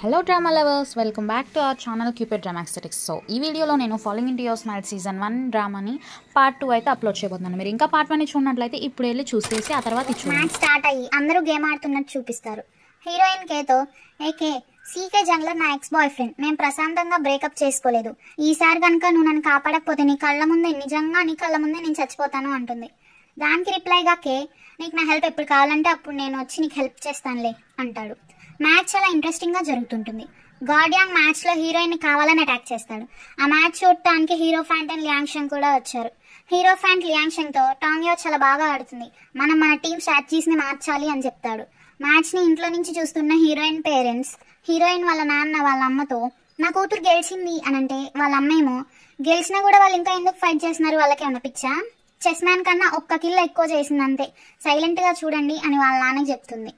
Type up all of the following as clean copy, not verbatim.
Hello drama lovers, welcome back to our channel cupid drama aesthetics. So ఈ వీడియోలో నేను following in your smile season 1 డ్రామాని part 2 అయితే upload చేయబోతున్నాను. మీరు ఇంకా పార్ట్ 1 చూడనట్లయితే ఇప్పుడు వెళ్ళి చూసేసి ఆ తర్వాత మ్యాచ్ స్టార్ట్ అయ్యి అందరూ గేమ్ ఆడుతున్నట్టు చూపిస్తారు. హీరోయిన్ కేతో, ఏకే సీకే జంగ్లర్ నా ఎక్స్ బాయ్ ఫ్రెండ్, మేము ప్రశాంతంగా బ్రేకప్ చేసుకోలేదు. ఈసారి కనుక నువ్వు నన్ను కాపాడకపోతే నీ కళ్ళ ముందే నేను చచ్చిపోతాను అంటుంది. దానికి రిప్లైగా కే, నీకు నా హెల్ప్ ఎప్పుడు కావాలంటే అప్పుడు నేను వచ్చి నీకు హెల్ప్ చేస్తానులే అంటాడు. మ్యాచ్ చాలా ఇంట్రెస్టింగ్ గా జరుగుతుంటుంది. గార్డియాన్ మ్యాచ్ లో హీరోయిన్ కావాలని అటాక్ చేస్తాడు. ఆ మ్యాచ్ చూడటానికి హీరో ఫ్యాంట్ అండ్ లియాంగ్ కూడా వచ్చారు. హీరో ఫ్యాంట్ లియాంగ్ తో టాంగ్యో చాలా బాగా ఆడుతుంది, మనం మన టీమ్ స్ట్రాటజీస్ ని మార్చాలి అని చెప్తాడు. మ్యాచ్ ని ఇంట్లో నుంచి చూస్తున్న హీరోయిన్ పేరెంట్స్ హీరోయిన్ వాళ్ళ నాన్న వాళ్ళ అమ్మతో నా కూతురు గెలిచింది అని అంటే, వాళ్ళ అమ్మేమో గెలిచినా కూడా వాళ్ళు ఇంకా ఎందుకు ఫైట్ చేస్తున్నారు, వాళ్ళకి ఏమన్నా పిచ్చా, చెస్ మ్యాన్ కన్నా ఒక్క కిల్ ఎక్కువ చేసింది అంతే, సైలెంట్ గా చూడండి అని వాళ్ళ నాన్నకి చెప్తుంది.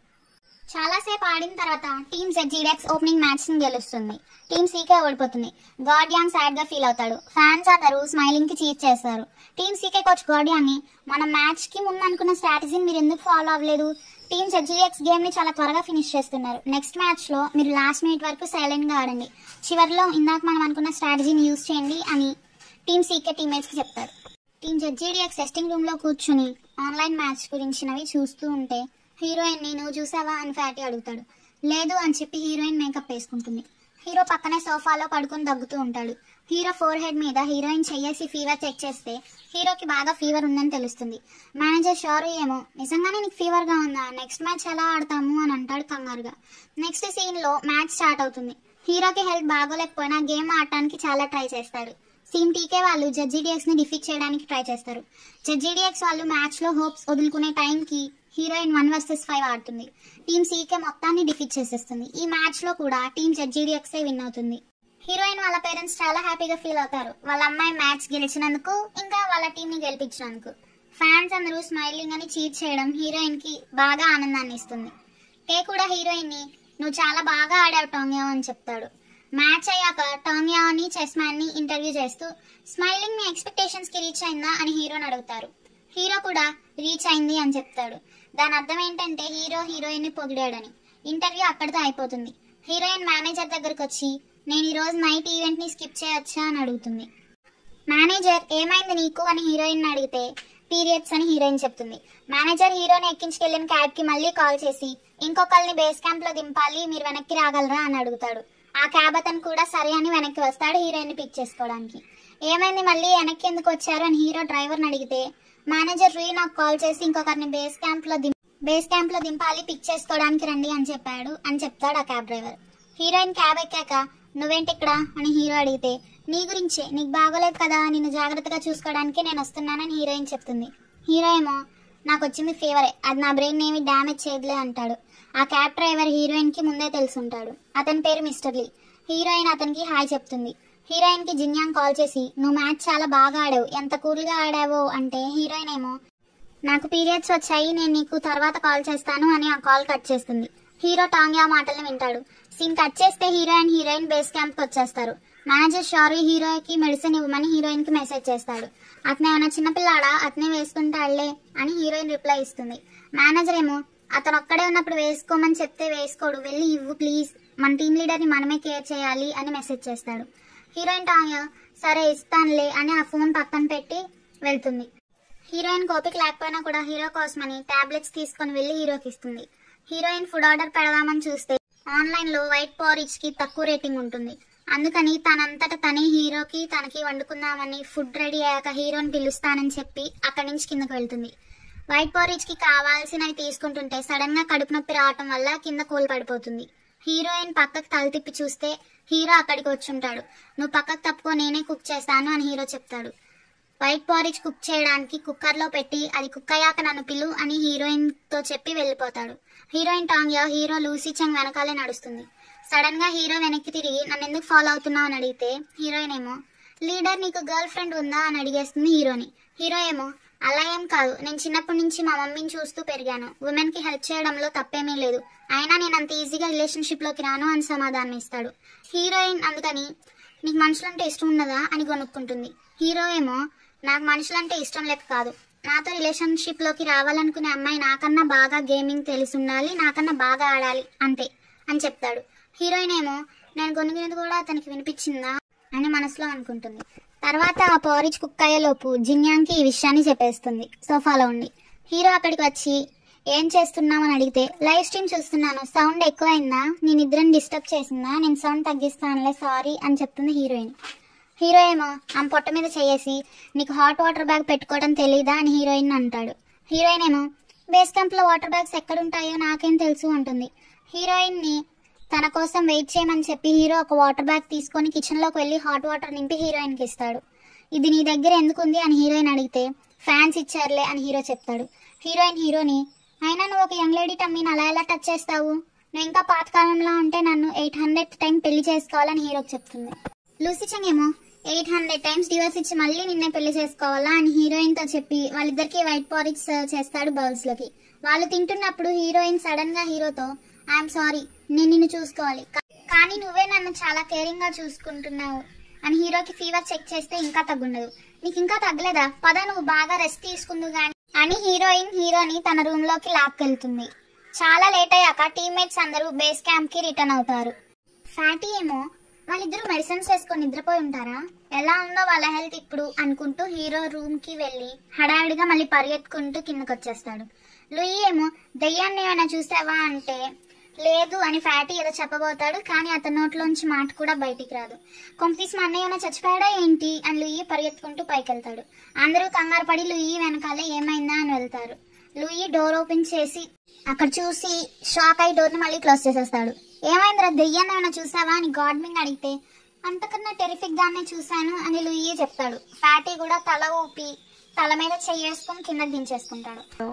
చాలాసేపు ఆడిన తర్వాత టీమ్ ZGDX ఓపెనింగ్ మ్యాచ్ ని గెలుస్తుంది. టీమ్ సీకే ఓడిపోతుంది. గార్డియాన్ సాడ్ గా ఫీల్ అవుతాడు. ఫ్యాన్స్ అందరూ స్మైలింగ్ కి చీట్ చేస్తారు. టీమ్ సీకే కోచ్ గార్డియాన్ ని, మన మ్యాచ్ కి ముందు అనుకున్న స్ట్రాటజీని మీరు ఎందుకు ఫాలో అవ్వలేదు, టీమ్ ZGDX గేమ్ ని చాలా త్వరగా ఫినిష్ చేస్తున్నారు, నెక్స్ట్ మ్యాచ్ లో మీరు లాస్ట్ మినిట్ వరకు సైలెంట్ గా ఆడండి, చివరిలో ఇందాక మనం అనుకున్న స్ట్రాటజీని యూజ్ చేయండి అని టీమ్ సీకే టీమ్మేట్స్ కి చెప్తారు. టీమ్ ZGDX టెస్టింగ్ రూమ్ లో కూర్చుని ఆన్లైన్ మ్యాచ్ గురించినవి చూస్తూ ఉంటే హీరోయిన్ ని నువ్వు చూసావా అని ఫ్యాటీ అడుగుతాడు. లేదు అని చెప్పి హీరోయిన్ మేకప్ వేసుకుంటుంది. హీరో పక్కనే సోఫాలో పడుకొని దగ్గుతూ ఉంటాడు. హీరో ఫోర్ హెడ్ మీద హీరోయిన్ చెయ్యేసి ఫీవర్ చెక్ చేస్తే హీరోకి బాగా ఫీవర్ ఉందని తెలుస్తుంది. మేనేజర్ షారు ఏమో నిజంగానే నీకు ఫీవర్ గా ఉందా, నెక్స్ట్ మ్యాచ్ ఎలా ఆడతాము అని అంటాడు కంగారుగా. నెక్స్ట్ సీన్ లో మ్యాచ్ స్టార్ట్ అవుతుంది. హీరోకి హెల్త్ బాగోలేకపోయినా గేమ్ ఆడటానికి చాలా ట్రై చేస్తాడు. టీమ్ టీకే వాళ్ళు ZGDX ని డిఫీట్ చేయడానికి ట్రై చేస్తారు. ZGDX వాళ్ళు మ్యాచ్ లో హోప్స్ వదులుకునే టైంకి హీరోయిన్ 1 vs 5 ఆడుతుంది. టీమ్ సీకే మొత్తాన్ని డిఫీట్ చేసేస్తుంది. ఈ మ్యాచ్ లో కూడా టీమ్ ZGDX విన్ అవుతుంది. హీరోయిన్ వాళ్ళ పేరెంట్స్ చాలా హ్యాపీగా ఫీల్ అవుతారు, వాళ్ళ అమ్మాయి మ్యాచ్ గెలిచినందుకు, ఇంకా వాళ్ళ టీం ని గెలిపించినందుకు. ఫ్యాన్స్ అందరూ స్మైలింగ్ అని చీట్ చేయడం హీరోయిన్ కి బాగా ఆనందాన్ని ఇస్తుంది. కే కూడా హీరోయిన్ ని నువ్వు చాలా బాగా ఆడావు టాంగ్యో అని చెప్తాడు. మ్యాచ్ అయ్యాక టాంగ్యాని చెస్ మ్యాన్ ని ఇంటర్వ్యూ చేస్తూ స్మైలింగ్ మీ ఎక్స్పెక్టేషన్స్ కి రీచ్ అయిందా అని హీరోని అడుగుతారు. హీరో కూడా రీచ్ అయింది అని చెప్తాడు. దాని అర్థం ఏంటంటే హీరో హీరోయిన్ ని పొగిడాడని. ఇంటర్వ్యూ అక్కడితో అయిపోతుంది. హీరోయిన్ మేనేజర్ దగ్గరకు వచ్చి నేను ఈ రోజు నైట్ ఈవెంట్ ని స్కిప్ చేయొచ్చా అని అడుగుతుంది. మేనేజర్ ఏమైంది నీకు అని హీరోయిన్ అడిగితే పీరియడ్స్ అని హీరోయిన్ చెప్తుంది. మేనేజర్ హీరోని ఎక్కించుకెళ్లిన క్యాబ్ కి మళ్ళీ కాల్ చేసి ఇంకొకరిని బేస్ క్యాంప్ లో దింపాలి, మీరు వెనక్కి రాగలరా అని అడుగుతాడు. ఆ క్యాబ్ అతను కూడా సరే అని వెనక్కి వస్తాడు హీరోయిన్ ని పిక్ చేసుకోవడానికి. ఏమైంది మళ్ళీ వెనక్కి ఎందుకు వచ్చారు అని హీరో డ్రైవర్ని అడిగితే మేనేజర్ రీ నాకు కాల్ చేసి ఇంకొకరిని బేస్ క్యాంప్ లో దింపాలి, పిక్ చేసుకోవడానికి రండి అని చెప్తాడు ఆ క్యాబ్ డ్రైవర్. హీరోయిన్ క్యాబ్ ఎక్కాక నువ్వేంటి ఇక్కడ అని హీరో అడిగితే నీ గురించే, నీకు బాగోలేదు కదా, నిన్ను జాగ్రత్తగా చూసుకోవడానికి నేను వస్తున్నానని హీరోయిన్ చెప్తుంది. హీరో ఏమో నాకు వచ్చింది ఫీవరే, అది నా బ్రెయిన్ ఏమి డ్యామేజ్ చేయదులే అంటాడు. ఆ క్యాబ్ డ్రైవర్ హీరోయిన్ కి ముందే తెలుసుంటాడు. అతని పేరు మిస్టర్ లీ. హీరోయిన్ అతనికి హాయ్ చెప్తుంది. హీరోయిన్ కి జిన్యాంగ్ కాల్ చేసి నువ్వు మ్యాచ్ చాలా బాగా ఆడావు, ఎంత కూల్ గా ఆడావో అంటే హీరోయిన్ ఏమో నాకు పీరియడ్స్ వచ్చాయి, నేను నీకు తర్వాత కాల్ చేస్తాను అని ఆ కాల్ కట్ చేస్తుంది. హీరో టాంగ్యా మాటల్ని వింటాడు. సీన్ కట్ చేస్తే hero and heroine base camp కి వచ్చేస్తారు. మేనేజర్ షారీ హీరోకి మెడిసిన్ ఇవ్వమని హీరోయిన్ కి మెసేజ్ చేస్తాడు. అతను ఏమైనా చిన్నపిల్లాడా, అతనే వేసుకుంటాడులే అని హీరోయిన్ రిప్లై ఇస్తుంది. మేనేజర్ ఏమో అతను ఒక్కడే ఉన్నప్పుడు వేసుకోమని చెప్తే వేసుకోడు, వెళ్ళి ఇవ్వు ప్లీజ్, మన టీం లీడర్ ని మనమే కేర్ చేయాలి అని మెసేజ్ చేస్తాడు. హీరోయిన్ టాంగ్యా సరే ఇస్తానులే అని ఆ ఫోన్ పక్కన పెట్టి వెళ్తుంది. హీరోయిన్ కోపిక లేకపోయినా కూడా హీరో కోసమని టాబ్లెట్స్ తీసుకుని వెళ్లి హీరోకి ఇస్తుంది. హీరోయిన్ ఫుడ్ ఆర్డర్ పెడదామని చూస్తే ఆన్లైన్ లో వైట్ పారిజ్ కి తక్కువ రేటింగ్ ఉంటుంది. అందుకని తనంతట తనే హీరోకి తనకి వండుకుందామని ఫుడ్ రెడీ అయ్యాక హీరోని పిలుస్తానని చెప్పి అక్కడి నుంచి కిందకు వెళ్తుంది. వైట్ పారిజ్ కి కావాల్సినవి తీసుకుంటుంటే సడన్ గా కడుపు నొప్పి రావటం వల్ల కింద కూల్ పడిపోతుంది. హీరోయిన్ పక్కకు తల తిప్పి చూస్తే హీరో అక్కడికి వచ్చుంటాడు. నువ్వు పక్కకు తప్పుకో, నేనే కుక్ చేస్తాను అని హీరో చెప్తాడు. వైట్ పారిజ్ కుక్ చేయడానికి కుక్కర్ లో పెట్టి అది కుక్ అయ్యాక నన్ను పిలు అని హీరోయిన్ తో చెప్పి వెళ్ళిపోతాడు. హీరోయిన్ టాంగ్యా హీరో లూసీ చెంగ్ వెనకాలే నడుస్తుంది. సడన్ గా హీరో వెనక్కి తిరిగి నన్ను ఎందుకు ఫాలో అవుతున్నావు అని అడిగితే హీరోయిన్ ఏమో లీడర్ నీకు గర్ల్ ఫ్రెండ్ ఉందా అని అడిగేస్తుంది హీరోని. హీరో ఏమో అలా ఏం కాదు, నేను చిన్నప్పటి నుంచి మా మమ్మీని చూస్తూ పెరిగాను, ఉమెన్ కి హెల్ప్ చేయడంలో తప్పేమీ లేదు, అయినా నేను అంత ఈజీగా రిలేషన్షిప్ లోకి రాను అని సమాధానం ఇస్తాడు. హీరోయిన్ అందుకని నీకు మనుషులంటే ఇష్టం ఉన్నదా అని కొనుక్కుంటుంది. హీరో ఏమో నాకు మనుషులంటే ఇష్టం లేక కాదు, నాతో రిలేషన్షిప్ లోకి రావాలనుకునే అమ్మాయి నాకన్నా బాగా గేమింగ్ తెలిసి ఉండాలి, నాకన్నా బాగా ఆడాలి అంతే అని చెప్తాడు. హీరోయిన్ ఏమో నేను గొనుగునేది కూడా అతనికి వినిపించిందా అని మనసులో అనుకుంటుంది. తర్వాత ఆ పారిజ్ కుక్ అయ్యేలోపు జిన్యాంగ్కి ఈ విషయాన్ని చెప్పేస్తుంది సోఫాలో ఉండి. హీరో అక్కడికి వచ్చి ఏం చేస్తున్నామని అడిగితే లైవ్ స్ట్రీమ్ చూస్తున్నాను, సౌండ్ ఎక్కువైందా, నీ నిద్రని డిస్టర్బ్ చేసిందా, నేను సౌండ్ తగ్గిస్తానులే సారీ అని చెప్తుంది హీరోయిన్. హీరో ఏమో ఆమె పొట్ట మీద చేసి నీకు హాట్ వాటర్ బ్యాగ్ పెట్టుకోవడం తెలీదా అని హీరోయిన్ అంటాడు. హీరోయిన్ ఏమో బేస్ క్యాంప్లో వాటర్ బ్యాగ్స్ ఎక్కడుంటాయో నాకేం తెలుసు అంటుంది. హీరోయిన్ని తన కోసం వెయిట్ చేయమని చెప్పి హీరో ఒక వాటర్ బ్యాగ్ తీసుకొని కిచెన్లోకి వెళ్ళి హాట్ వాటర్ నింపి హీరోయిన్కి ఇస్తాడు. ఇది నీ దగ్గర ఎందుకుంది అని హీరోయిన్ అడిగితే ఫ్యాన్స్ ఇచ్చారులే అని హీరో చెప్తాడు. హీరోయిన్ హీరోని అయినా నువ్వు ఒక యంగ్ లేడీ టమ్మీని అలా ఎలా టచ్ చేస్తావు, నువ్వు ఇంకా పాతకాలంలో ఉంటే నన్ను 800 టైం పెళ్లి చేసుకోవాలని హీరోకి చెప్తుంది. లూసీ చెంగ్ ఏమో 800 టైమ్స్ డివోర్స్ ఇచ్చి మళ్ళీ నిన్నే పెళ్లి చేసుకోవాలా అని హీరోయిన్తో చెప్పి వాళ్ళిద్దరికి వైట్ పారిజ్ సర్వ్ చేస్తాడు బౌల్స్లోకి. వాళ్ళు తింటున్నప్పుడు హీరోయిన్ సడన్ గా హీరోతో ఐఎమ్ సారీ నేను నిన్ను చూసుకోవాలి కానీ నువ్వే నన్ను చాలా కేరింగ్ గా చూసుకుంటున్నావు అని హీరోకి ఫీవర్ చెక్ చేస్తే ఇంకా తగ్గుండదు. నీకు ఇంకా తగ్గలేదా, పద నువ్వు బాగా రెస్ట్ తీసుకుందు గాని అని హీరోయిన్ హీరోని తన రూమ్ లోకి లాక్కెళ్తుంది. చాలా లేట్ అయ్యాక టీమ్మేట్స్ అందరూ బేస్ క్యాంప్ కి రిటర్న్ అవుతారు. ఫ్యాటీ ఏమో వాళ్ళిద్దరూ మెడిసిన్స్ వేసుకొని నిద్రపోయి ఉంటారా, ఎలా ఉందో వాళ్ళ హెల్త్ ఇప్పుడు అనుకుంటూ హీరో రూమ్ కి వెళ్లి హడావిడిగా మళ్ళీ పరిగెత్తుకుంటూ కిందకి వచ్చేస్తాడు. లూయి ఏమో దెయ్యాన్ని ఏమైనా చూసావా అంటే లేదు అని ఫ్యాటీ ఏదో చెప్పబోతాడు కానీ అతని నోట్లోంచి మాట కూడా బయటికి రాదు. కొంపతీసి మా అన్నయ్య ఏమైనా చచ్చిపోయాడా ఏంటి అని లూయి పరిగెత్తుకుంటూ పైకి వెళ్తాడు. అందరూ కంగారు పడి లూయి వెనకాలే ఏమైందా అని వెళ్తారు. లూయి డోర్ ఓపెన్ చేసి అక్కడ చూసి షాక్ అయి డోర్ని మళ్ళీ క్లోజ్ చేసేస్తాడు. ఏమైందిరా దెయ్యాన్ని ఏమైనా చూసావా అని గాడ్మింగ్ అడిగితే అంతకన్నా టెరిఫిక్ గానే చూశాను అని లూయి చెప్తాడు. ఫ్యాటీ కూడా తల ఊపి తల మీద చెయ్యేసుకుని కిందకి దించేసుకుంటాడు.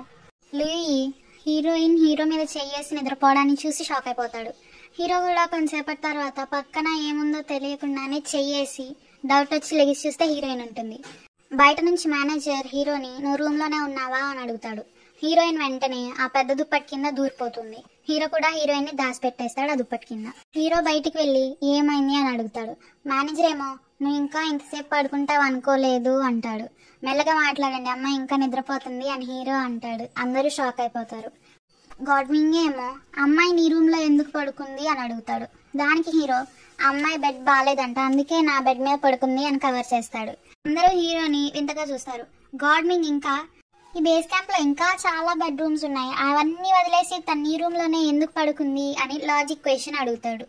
లూయి హీరోయిన్ హీరో మీద చెయ్యేసి నిద్రపోవడాన్ని చూసి షాక్ అయిపోతాడు. హీరో కూడా కొంతసేపటి తర్వాత పక్కన ఏముందో తెలియకుండానే చెయ్యేసి డౌట్ వచ్చి లెగిసి చూస్తే హీరోయిన్ ఉంటుంది. బయట నుంచి మేనేజర్ హీరోని నువ్వు రూమ్ లోనే ఉన్నావా అని అడుగుతాడు. హీరోయిన్ వెంటనే ఆ పెద్ద దుప్పటి కింద దూరిపోతుంది. హీరో కూడా హీరోయిన్ ని దాచిపెట్టేస్తాడు ఆ దుప్పటి కింద. హీరో బయటికి వెళ్ళి ఏమైంది అని అడుగుతాడు. మేనేజర్ ఏమో నువ్వు ఇంకా ఇంతసేపు పడుకుంటావు అనుకోలేదు అంటాడు. మెల్లగా మాట్లాడండి అమ్మాయి ఇంకా నిద్రపోతుంది అని హీరో అంటాడు. అందరూ షాక్ అయిపోతారు. గాడ్వింగ్ ఏమో అమ్మాయి నీ రూమ్ లో ఎందుకు పడుకుంది అని అడుగుతాడు. దానికి హీరో అమ్మాయి బెడ్ బాగాలేదంట అందుకే నా బెడ్ మీద పడుకుంది అని కవర్ చేస్తాడు. అందరూ హీరోని వింతగా చూస్తారు. గాడ్వింగ్ ఇంకా ఈ బేస్ క్యాంప్ లో ఇంకా చాలా బెడ్రూమ్స్ ఉన్నాయి అవన్నీ వదిలేసి తన నీ రూమ్ లోనే ఎందుకు పడుకుంది అని లాజిక్ క్వశ్చన్ అడుగుతాడు.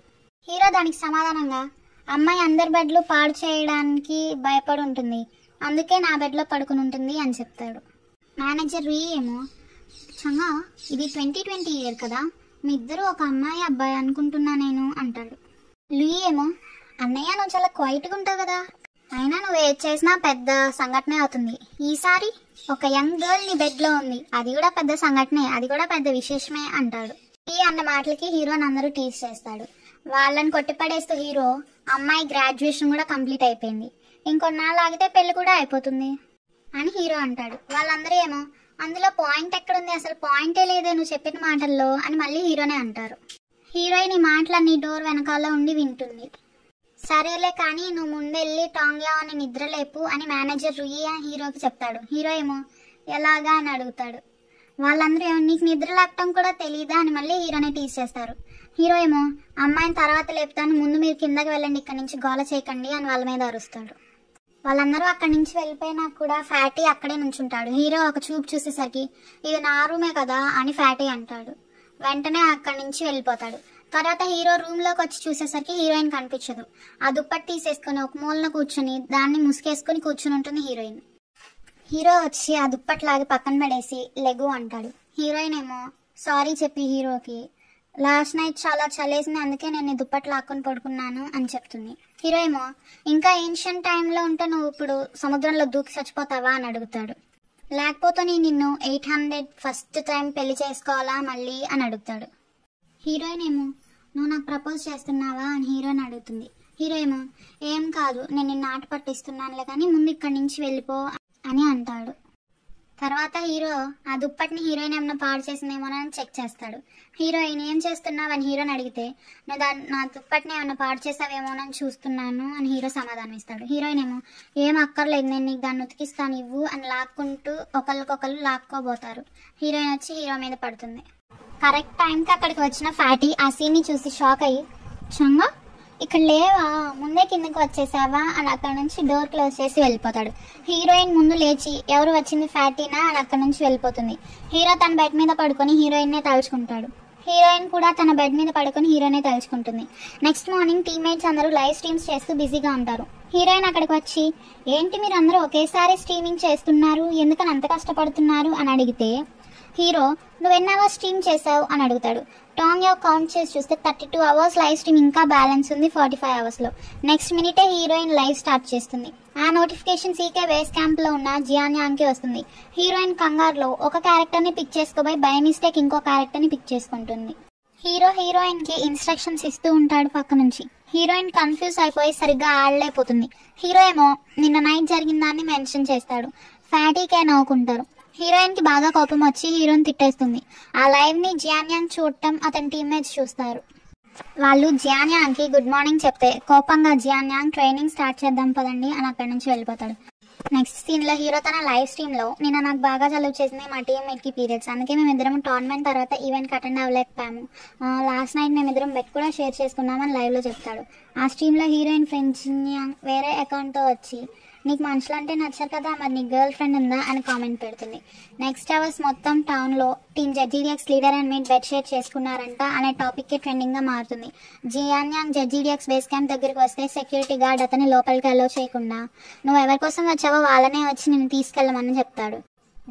హీరో దానికి సమాధానంగా అమ్మాయి అందరి బెడ్లు పాడు చేయడానికి భయపడి ఉంటుంది అందుకే నా బెడ్ లో పడుకుని ఉంటుంది అని చెప్తాడు. మేనేజర్ రీ ఏమో చంగా ఇది 2020 ఇయర్ కదా మీ ఇద్దరు ఒక అమ్మాయి అబ్బాయి అనుకుంటున్నా నేను అంటాడు. లూయి ఏమో అన్నయ్య నువ్వు చాలా క్వైట్గా ఉంటావు కదా అయినా నువ్వు ఏది చేసినా పెద్ద సంఘటనే అవుతుంది. ఈసారి ఒక యంగ్ గర్ల్ నీ బెడ్ లో ఉంది అది కూడా పెద్ద సంఘటనే అది కూడా పెద్ద విశేషమే అంటాడు. ఈ అన్న మాటలకి హీరోని అందరూ టీజ్ చేస్తాడు. వాళ్ళని కొట్టిపడేస్తూ హీరో అమ్మాయి గ్రాడ్యుయేషన్ కూడా కంప్లీట్ అయిపోయింది ఇంకొన్నాళ్ళు ఆగితే పెళ్లి కూడా అయిపోతుంది అని హీరో అంటాడు. వాళ్ళందరూ ఏమో అందులో పాయింట్ ఎక్కడుంది అసలు పాయింటే లేదే నువ్వు చెప్పిన మాటల్లో అని మళ్ళీ హీరోనే అంటారు. హీరోయిన్ ఈ మాటలన్నీ డోర్ వెనకాల ఉండి వింటుంది. సరేలే కానీ నువ్వు ముందెళ్ళి టాంగ్యా అని నిద్రలేపు అని మేనేజర్ రుయి హీరోకి చెప్తాడు. హీరో ఏమో ఎలాగా అని అడుగుతాడు. వాళ్ళందరూ ఏమో నీకు నిద్ర లేపటం కూడా తెలియదా అని మళ్ళీ హీరోని టీజ్ చేస్తారు. హీరో ఏమో అమ్మాయిని తర్వాత లేపుతాను ముందు మీరు కిందకి వెళ్ళండి ఇక్కడ నుంచి గోల చేయకండి అని వాళ్ళ మీద అరుస్తాడు. వాళ్ళందరూ అక్కడి నుంచి వెళ్ళిపోయినా కూడా ఫ్యాటీ అక్కడే నుంచుంటాడు. హీరో ఒక చూపు చూసేసరికి ఇది నా రూమే కదా అని ఫ్యాటీ అంటాడు. వెంటనే అక్కడి నుంచి వెళ్ళిపోతాడు. తర్వాత హీరో రూమ్ లోకి వచ్చి చూసేసరికి హీరోయిన్ కనిపించదు. ఆ దుప్పటి తీసేసుకుని ఒక మూలన కూర్చుని దాన్ని ముసుకేసుకుని కూర్చుని ఉంటుంది హీరోయిన్. హీరో వచ్చి ఆ దుప్పట్లాగి పక్కన పడేసి లెగు అంటాడు. హీరోయిన్ ఏమో సారీ చెప్పి హీరోకి లాస్ట్ నైట్ చాలా చలేసింది అందుకే నేను దుప్పట్లు లాక్కొని పడుకున్నాను అని చెప్తుంది. హీరో ఏమో ఇంకా ఏన్షియంట్ టైంలో ఉంటే నువ్వు ఇప్పుడు సముద్రంలో దూకి చచ్చిపోతావా అని అడుగుతాడు. లేకపోతే నిన్ను 800 ఫస్ట్ టైం పెళ్లి చేసుకోవాలా మళ్ళీ అని అడుగుతాడు. హీరోయిన్ ఏమో నువ్వు నాకు ప్రపోజ్ చేస్తున్నావా అని హీరోని అడుగుతుంది. హీరో ఏమో ఏం కాదు నేను నిన్ను ఆట పట్టిస్తున్నానులే కానీ ముందు ఇక్కడి నుంచి వెళ్ళిపో అని అంటాడు. తర్వాత హీరో ఆ దుప్పటిని హీరోయిన్ ఏమన్నా పాడు చేసిందేమోనని చెక్ చేస్తాడు. హీరోయిన్ ఏం చేస్తున్నావు అని హీరోని అడిగితే నువ్వు నా దుప్పటిని ఏమన్నా పాడు చేసావేమోనని చూస్తున్నాను అని హీరో సమాధానం ఇస్తాడు. హీరోయిన్ ఏమో ఏం అక్కర్లేదు నేను నీకు దాన్ని ఉతికిస్తాను ఇవ్వు అని లాక్కుంటూ ఒకరికొకరు లాక్కోబోతారు. హీరోయిన్ వచ్చి హీరో మీద పడుతుంది. కరెక్ట్ టైంకి అక్కడికి వచ్చిన ఫ్యాటీ ఆ సీన్ని చూసి షాక్ అయ్యి చంగా ఇక్కడ లేవా, ముందే కిందకి వచ్చేసావా అని అక్కడ నుంచి డోర్ క్లోజ్ చేసి వెళ్ళిపోతాడు. హీరోయిన్ ముందు లేచి ఎవరు వచ్చింది ఫ్యాటీనా అని అక్కడ నుంచి వెళ్ళిపోతుంది. హీరో తన బెడ్ మీద పడుకొని హీరోయిన్నే తలుచుకుంటాడు. హీరోయిన్ కూడా తన బెడ్ మీద పడుకొని హీరోనే తలుచుకుంటుంది. నెక్స్ట్ మార్నింగ్ టీమ్మేట్స్ అందరూ లైవ్ స్ట్రీమ్స్ చేస్తూ బిజీగా ఉంటారు. హీరోయిన్ అక్కడికి వచ్చి, ఏంటి మీరు అందరూ ఒకేసారి స్ట్రీమింగ్ చేస్తున్నారు, ఎందుకని అంత కష్టపడుతున్నారు అని అడిగితే హీరో, నువ్వు ఎన్ని అవర్స్ స్ట్రీమ్ చేసావు అని అడుగుతాడు. టాంగ్ యో కౌంట్ చేసి చూస్తే 32 అవర్స్ లైవ్ స్ట్రీమ్ ఇంకా బ్యాలెన్స్ ఉంది 45 అవర్స్లో. నెక్స్ట్ మినిటే హీరోయిన్ లైవ్ స్టార్ట్ చేస్తుంది. ఆ నోటిఫికేషన్ సీకే బేస్ క్యాంప్లో ఉన్న జియాన్యాంగ్కి వస్తుంది. హీరోయిన్ కంగారులో ఒక క్యారెక్టర్ని పిక్ చేసుకోబోయి బై మిస్టేక్ ఇంకో క్యారెక్టర్ని పిక్ చేసుకుంటుంది. హీరో హీరోయిన్కి ఇన్స్ట్రక్షన్స్ ఇస్తూ ఉంటాడు పక్క నుంచి. హీరోయిన్ కన్ఫ్యూజ్ అయిపోయి సరిగ్గా ఆడలేకపోతుంది. హీరో ఏమో నిన్న నైట్ జరిగిన దాన్ని మెన్షన్ చేస్తాడు. ఫ్యాటీకే నవ్వుకుంటారు. హీరోయిన్కి బాగా కోపం వచ్చి హీరోయిన్ తిట్టేస్తుంది. ఆ లైవ్ని జియాన్యాంగ్ చూడటం అతని టీమ్మేట్స్ చూస్తారు. వాళ్ళు జియాన్యాంగ్కి గుడ్ మార్నింగ్ చెప్తే కోపంగా జియాన్యాంగ్ ట్రైనింగ్ స్టార్ట్ చేద్దాం పదండి అని అక్కడి నుంచి వెళ్ళిపోతాడు. నెక్స్ట్ సీన్లో హీరో తన లైవ్ స్ట్రీమ్లో, నిన్న నాకు బాగా జలుబు చేసింది, మా టీమ్మేట్కి పీరియడ్స్, అందుకే మేమిద్దరం టోర్నమెంట్ తర్వాత ఈవెంట్కి అటెండ్ అవ్వలేకపోయాము, లాస్ట్ నైట్ మేమిద్దరం బెడ్ కూడా షేర్ చేసుకున్నామని లైవ్లో చెప్తాడు. ఆ స్ట్రీమ్లో హీరోయిన్ ఫ్రెండ్ జియాన్యాంగ్ వేరే అకౌంట్తో వచ్చి, నీకు మనుషులు అంటే నచ్చారు కదా, మరి నీ గర్ల్ ఫ్రెండ్ ఉందా అని కామెంట్ పెడుతుంది. నెక్స్ట్ అవర్స్ మొత్తం టౌన్లో team ZGDX leader and meet bed share చేసుకున్నారంట అనే టాపిక్కి ట్రెండింగ్గా మారుతుంది. జియాన్యాంగ్ జెడ్జీడిఎక్స్ బేస్ క్యాంప్ దగ్గరికి వస్తే సెక్యూరిటీ గార్డ్ అతన్ని లోపలికి అలో చేయకుండా, నువ్వు ఎవరి కోసం వచ్చావో వాళ్ళనే వచ్చి నేను తీసుకెళ్ళమని చెప్తాడు.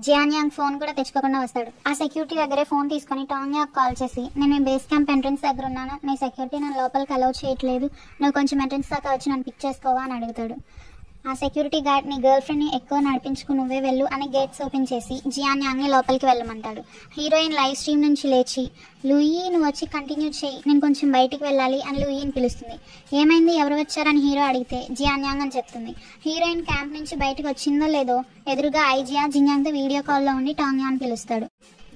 జియాన్యాంగ్ ఫోన్ కూడా తెచ్చుకోకుండా వస్తాడు. ఆ సెక్యూరిటీ దగ్గరే ఫోన్ తీసుకొని టాంగ్యాక్ కాల్ చేసి, నేను మీ బేస్ క్యాంప్ ఎంట్రన్స్ దగ్గర ఉన్నాను, మీ సెక్యూరిటీ నన్ను లోపలికి అలో చేయట్లేదు, నువ్వు కొంచెం ఎంట్రన్స్ దాకా వచ్చి నన్ను పిక్ చేసుకోవా అని అడుగుతాడు. ఆ సెక్యూరిటీ గార్డ్, నీ గర్ల్ ఫ్రెండ్ని ఎక్కువ నడిపించుకు నువ్వే వెళ్ళు అని గేట్స్ ఓపెన్ చేసి జియాన్యాంగ్ని లోపలికి వెళ్ళమంటాడు. హీరోయిన్ లైవ్ స్ట్రీమ్ నుంచి లేచి, లూయీ నువ్వు వచ్చి కంటిన్యూ చేయి, నేను కొంచెం బయటికి వెళ్ళాలి అని లూయీని పిలుస్తుంది. ఏమైంది, ఎవరు వచ్చారని హీరో అడిగితే జియాన్యాంగ్ అని చెప్తుంది. హీరోయిన్ క్యాంప్ నుంచి బయటకు వచ్చిందో లేదో ఎదురుగా ఐజియా జిన్యాంగ్తో వీడియో కాల్లో ఉండి టాంగ్యా అని పిలుస్తాడు.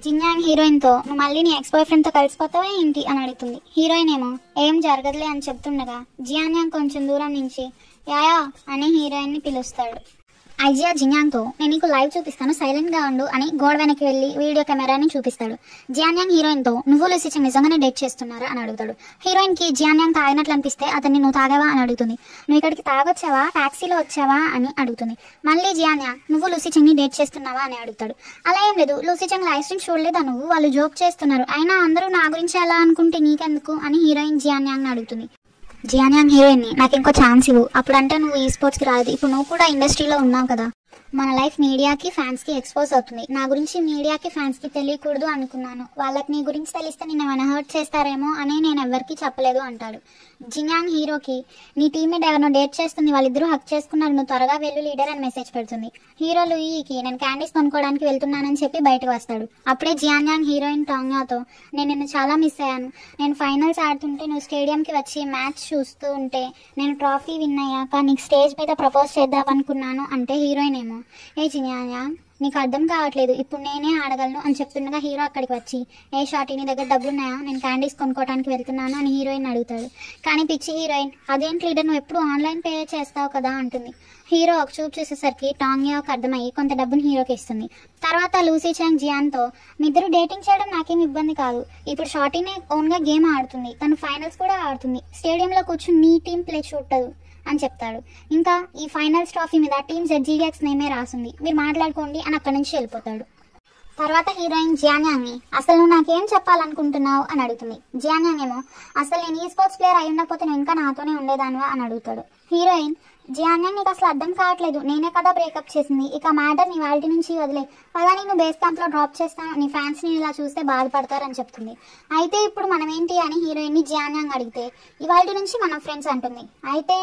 జిన్యాంగ్ హీరోయిన్తో, నువ్వు మళ్ళీ నీ ఎక్స్ బాయ్ ఫ్రెండ్తో కలిసిపోతావా ఏంటి అని అడుగుతుంది. హీరోయిన్ ఏమో ఏం జరగదులే అని చెప్తుండగా జియాన్యాంగ్ కొంచెం దూరం నుంచి యాయా అని హీరోయిన్ని పిలుస్తాడు. ఐజియా జిన్యాంగ్తో, నేను నీకు లైవ్ చూపిస్తాను, సైలెంట్గా ఉండు అని గోడ వెనక్కి వెళ్ళి వీడియో కెమెరాని చూపిస్తాడు. జియాన్యాంగ్ హీరోయిన్తో, నువ్వు లూసీచింగ్ నిజంగానే డేట్ చేస్తున్నారా అని అడుగుతాడు. హీరోయిన్కి జియాన్యాంగ్ తాగినట్లు అనిపిస్తే అతన్ని నువ్వు తాగావా అని అడుగుతుంది. నువ్వు ఇక్కడికి తాగొచ్చావా, టాక్సీలో వచ్చావా అని అడుగుతుంది. మళ్ళీ జియాన్యాంగ్, నువ్వు లూసీచింగ్ని డేట్ చేస్తున్నావా అని అడుగుతాడు. అలా ఏం లేదు, లూసీచింగ్ లైవ్ స్ట్రీమ్ చూడలేదా నువ్వు, వాళ్ళు జోక్ చేస్తున్నారు, అయినా అందరూ నా గురించి అలా అనుకుంటే నీకెందుకు అని హీరోయిన్ జియాన్యాంగ్ని అడుగుతుంది. జియాన్యాంగ్ హీరోయిన్ని, నాకు ఇంకో ఛాన్స్ ఇవ్వు, అప్పుడంటే నువ్వు ఈ స్పోర్ట్స్కి రాదు, ఇప్పుడు నువ్వు కూడా ఇండస్ట్రీలో ఉన్నావు కదా, మన లైఫ్ మీడియాకి ఫ్యాన్స్కి ఎక్స్పోజ్ అవుతుంది, నా గురించి మీడియాకి ఫ్యాన్స్కి తెలియకూడదు అనుకున్నాను, వాళ్ళకి నీ గురించి తెలిస్తే నేను ఏమైనా హర్ట్ చేస్తారేమో అని నేను ఎవరికి చెప్పలేదు అంటాడు. జిన్యాంగ్ హీరోకి, నీ టీమ్మేట్ ఎవరినో డేట్ చేస్తుంది, వాళ్ళిద్దరూ హక్ చేసుకున్నారు, నువ్వు త్వరగా వెళ్ళు లీడర్ అని మెసేజ్ పెడుతుంది. హీరో లూయీకి, నేను క్యాండీస్ కొనుక్కోవడానికి వెళ్తున్నానని చెప్పి బయటకు వస్తాడు. అప్పుడే జియాన్యాంగ్ హీరోయిన్ టాంగ్యాతో, నేను నిన్ను చాలా మిస్ అయ్యాను, నేను ఫైనల్స్ ఆడుతుంటే నువ్వు స్టేడియంకి వచ్చి మ్యాచ్ చూస్తూ ఉంటే నేను ట్రాఫీ విన్ అయ్యాక నీకు స్టేజ్ మీద ప్రపోజ్ చేద్దాం అనుకున్నాను అంటే హీరోయిన్ ఏమో, ఏ జియాన్యాంగ్ నీకు అర్థం కావట్లేదు, ఇప్పుడు నేనే ఆడగలను అని చెప్తుండగా హీరో అక్కడికి వచ్చి, ఏ షార్ట్ నీ దగ్గర డబ్బులున్నాయా, నేను క్యాండీస్ కొనుక్కోవడానికి వెళ్తున్నాను అని హీరోయిన్ అడుగుతాడు. కానీ పిచ్చి హీరోయిన్, అదేంటి లీడర్, నువ్వు ఎప్పుడు ఆన్లైన్ పే చేస్తావు కదా అంటుంది. హీరో ఒక చూపు చూసేసరికి టాంగ్యాకి అర్థమయ్యి కొంత డబ్బుని హీరోకి ఇస్తుంది. తర్వాత లూసీ చాంగ్ జియాన్తో, మీ ఇద్దరు డేటింగ్ చేయడం నాకేం ఇబ్బంది కాదు, ఇప్పుడు షార్టీనే ఓన్గా గేమ్ ఆడుతుంది, తను ఫైనల్స్ కూడా ఆడుతుంది, స్టేడియంలో కూర్చుని నీ టీం ప్లే చూడదు అని చెప్తాడు. ఇంకా ఈ ఫైనల్స్ ట్రాఫీ మీద టీమ్ జెడ్జీడిఎక్స్ నేమే రాసింది, మీరు మాట్లాడుకోండి అని అక్కడి నుంచి వెళ్ళిపోతాడు. తర్వాత హీరోయిన్ జియాన్యాంగ్ని, అసలు నువ్వు నాకేం చెప్పాలనుకుంటున్నావు అని అడుగుతుంది. జియాన్యాంగ్ ఏమో, అసలు నేను ఈ స్పోర్ట్స్ ప్లేయర్ అయి ఉండకపోతే నువ్వు ఇంకా నాతోనే ఉండేదానివా అని అడుగుతాడు. హీరోయిన్, జియాన్యాంగ్ నీకు అసలు అర్థం కావట్లేదు, నేనే కదా బ్రేకప్ చేసింది, ఇక మ్యాటర్ నీ వాటి నుంచి వదిలే, పదా నేను బేస్ క్యాంప్లో డ్రాప్ చేస్తాను, నీ ఫ్యాన్స్ని ఇలా చూస్తే బాధపడతారని చెప్తుంది. అయితే ఇప్పుడు మనం ఏంటి అని హీరోయిన్ని జియాన్యాంగ్ అడిగితే, ఇవాళ నుంచి మనం ఫ్రెండ్స్ అంటుంది. అయితే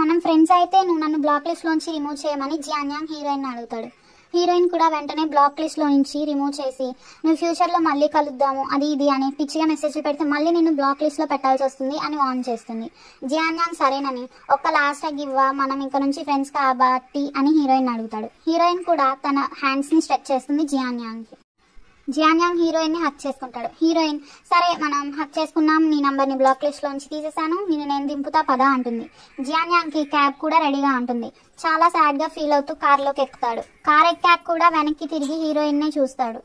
మనం ఫ్రెండ్స్ అయితే నువ్వు నన్ను బ్లాక్ లిస్ట్లోంచి రిమూవ్ చేయమని జియాన్యాంగ్ హీరోయిన్ అడుగుతాడు. హీరోయిన్ కూడా వెంటనే బ్లాక్ లిస్ట్లో నుంచి రిమూవ్ చేసి, నువ్వు ఫ్యూచర్లో మళ్ళీ కలుద్దాము అది ఇది అని పిచ్చిగా మెసేజ్ పెడితే మళ్ళీ నేను బ్లాక్ లిస్ట్లో పెట్టాల్సి వస్తుంది అని వార్న్ చేస్తుంది. జియాన్యాంగ్ సరేనని, ఒక్క లాస్ట్ టాగ్ ఇవ్వ, మనం ఇక్కడ నుంచి ఫ్రెండ్స్ కాబట్టి అని హీరోయిన్ అడుగుతాడు. హీరోయిన్ కూడా తన హ్యాండ్స్ని స్ట్రెచ్ చేస్తుంది జియాన్యాంగ్కి. జియాన్యాంగ్ హీరోయిన్ని హక్ చేసుకుంటాడు. హీరోయిన్, సరే మనం హక్ చేసుకున్నాం, నీ నంబర్ని బ్లాక్ లిస్ట్లోంచి తీసేసాను, నేను దింపుతా పదా అంటుంది. జియాన్యాంగ్కి క్యాబ్ కూడా రెడీగా ఉంటుంది. చాలా సాడ్గా ఫీల్ అవుతూ కార్లోకి ఎక్కుతాడు. కార్ ఎక్కాక కూడా వెనక్కి తిరిగి హీరోయిన్నే చూస్తాడు.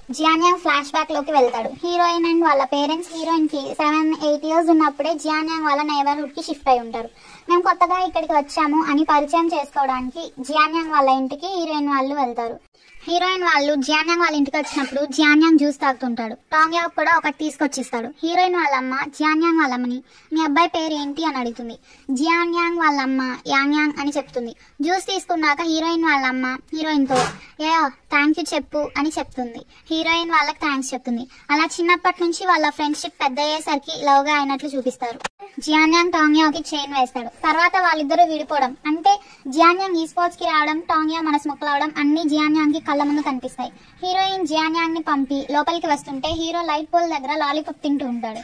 జియాన్యాంగ్ ఫ్లాష్ బ్యాక్ లోకి వెళ్తాడు. హీరోయిన్ అండ్ వాళ్ళ పేరెంట్స్ హీరోయిన్ కి 7-8 years ఉన్నప్పుడే జియాన్యాంగ్ వాళ్ళ నైబర్హుడ్ కి షిఫ్ట్ అయి ఉంటారు. మేము కొత్తగా ఇక్కడికి వచ్చాము అని పరిచయం చేసుకోవడానికి జియాన్యాంగ్ వాళ్ళ ఇంటికి హీరోయిన్ వాళ్ళు వెళ్తారు. హీరోయిన్ వాళ్ళు జియాన్యాంగ్ వాళ్ళ ఇంటికి వచ్చినప్పుడు జియాన్యాంగ్ జ్యూస్ తాగుతుంటాడు. టాంగ్యా కూడా ఒకటి తీసుకొచ్చిస్తాడు. హీరోయిన్ వాళ్ళమ్మ జియాన్యాంగ్ వాళ్ళమ్మని మీ అబ్బాయి పేరు ఏంటి అని అడుగుతుంది. జియాన్యాంగ్ వాళ్ళమ్మ యాంగ్ అని చెప్తుంది. జ్యూస్ తీసుకున్నాక హీరోయిన్ వాళ్ళమ్మ హీరోయిన్ తో థ్యాంక్ యూ చెప్పు అని చెప్తుంది. హీరోయిన్ వాళ్ళకి థ్యాంక్స్ చెప్తుంది. అలా చిన్నప్పటి నుంచి వాళ్ళ ఫ్రెండ్షిప్ పెద్ద అయ్యేసరికి లవ్ గా అయినట్లు చూపిస్తారు. జియాన్యాంగ్ టాంగ్యాకి చైన్ వేస్తాడు. తర్వాత వాళ్ళిద్దరూ విడిపోవడం, అంటే జియాన్యాంగ్ ఈ స్పోర్ట్స్ కి రావడం, టాంగ్యా మనసు మొక్కలవడం అన్ని జియాన్యాంగ్ కి కళ్ళ ముందు కనిపిస్తాయి. హీరోయిన్ జియాన్యాంగ్ ని పంపి లోపలికి వస్తుంటే హీరో లైట్ పోల్ దగ్గర లాలీపాప్ తింటూ ఉంటాడు.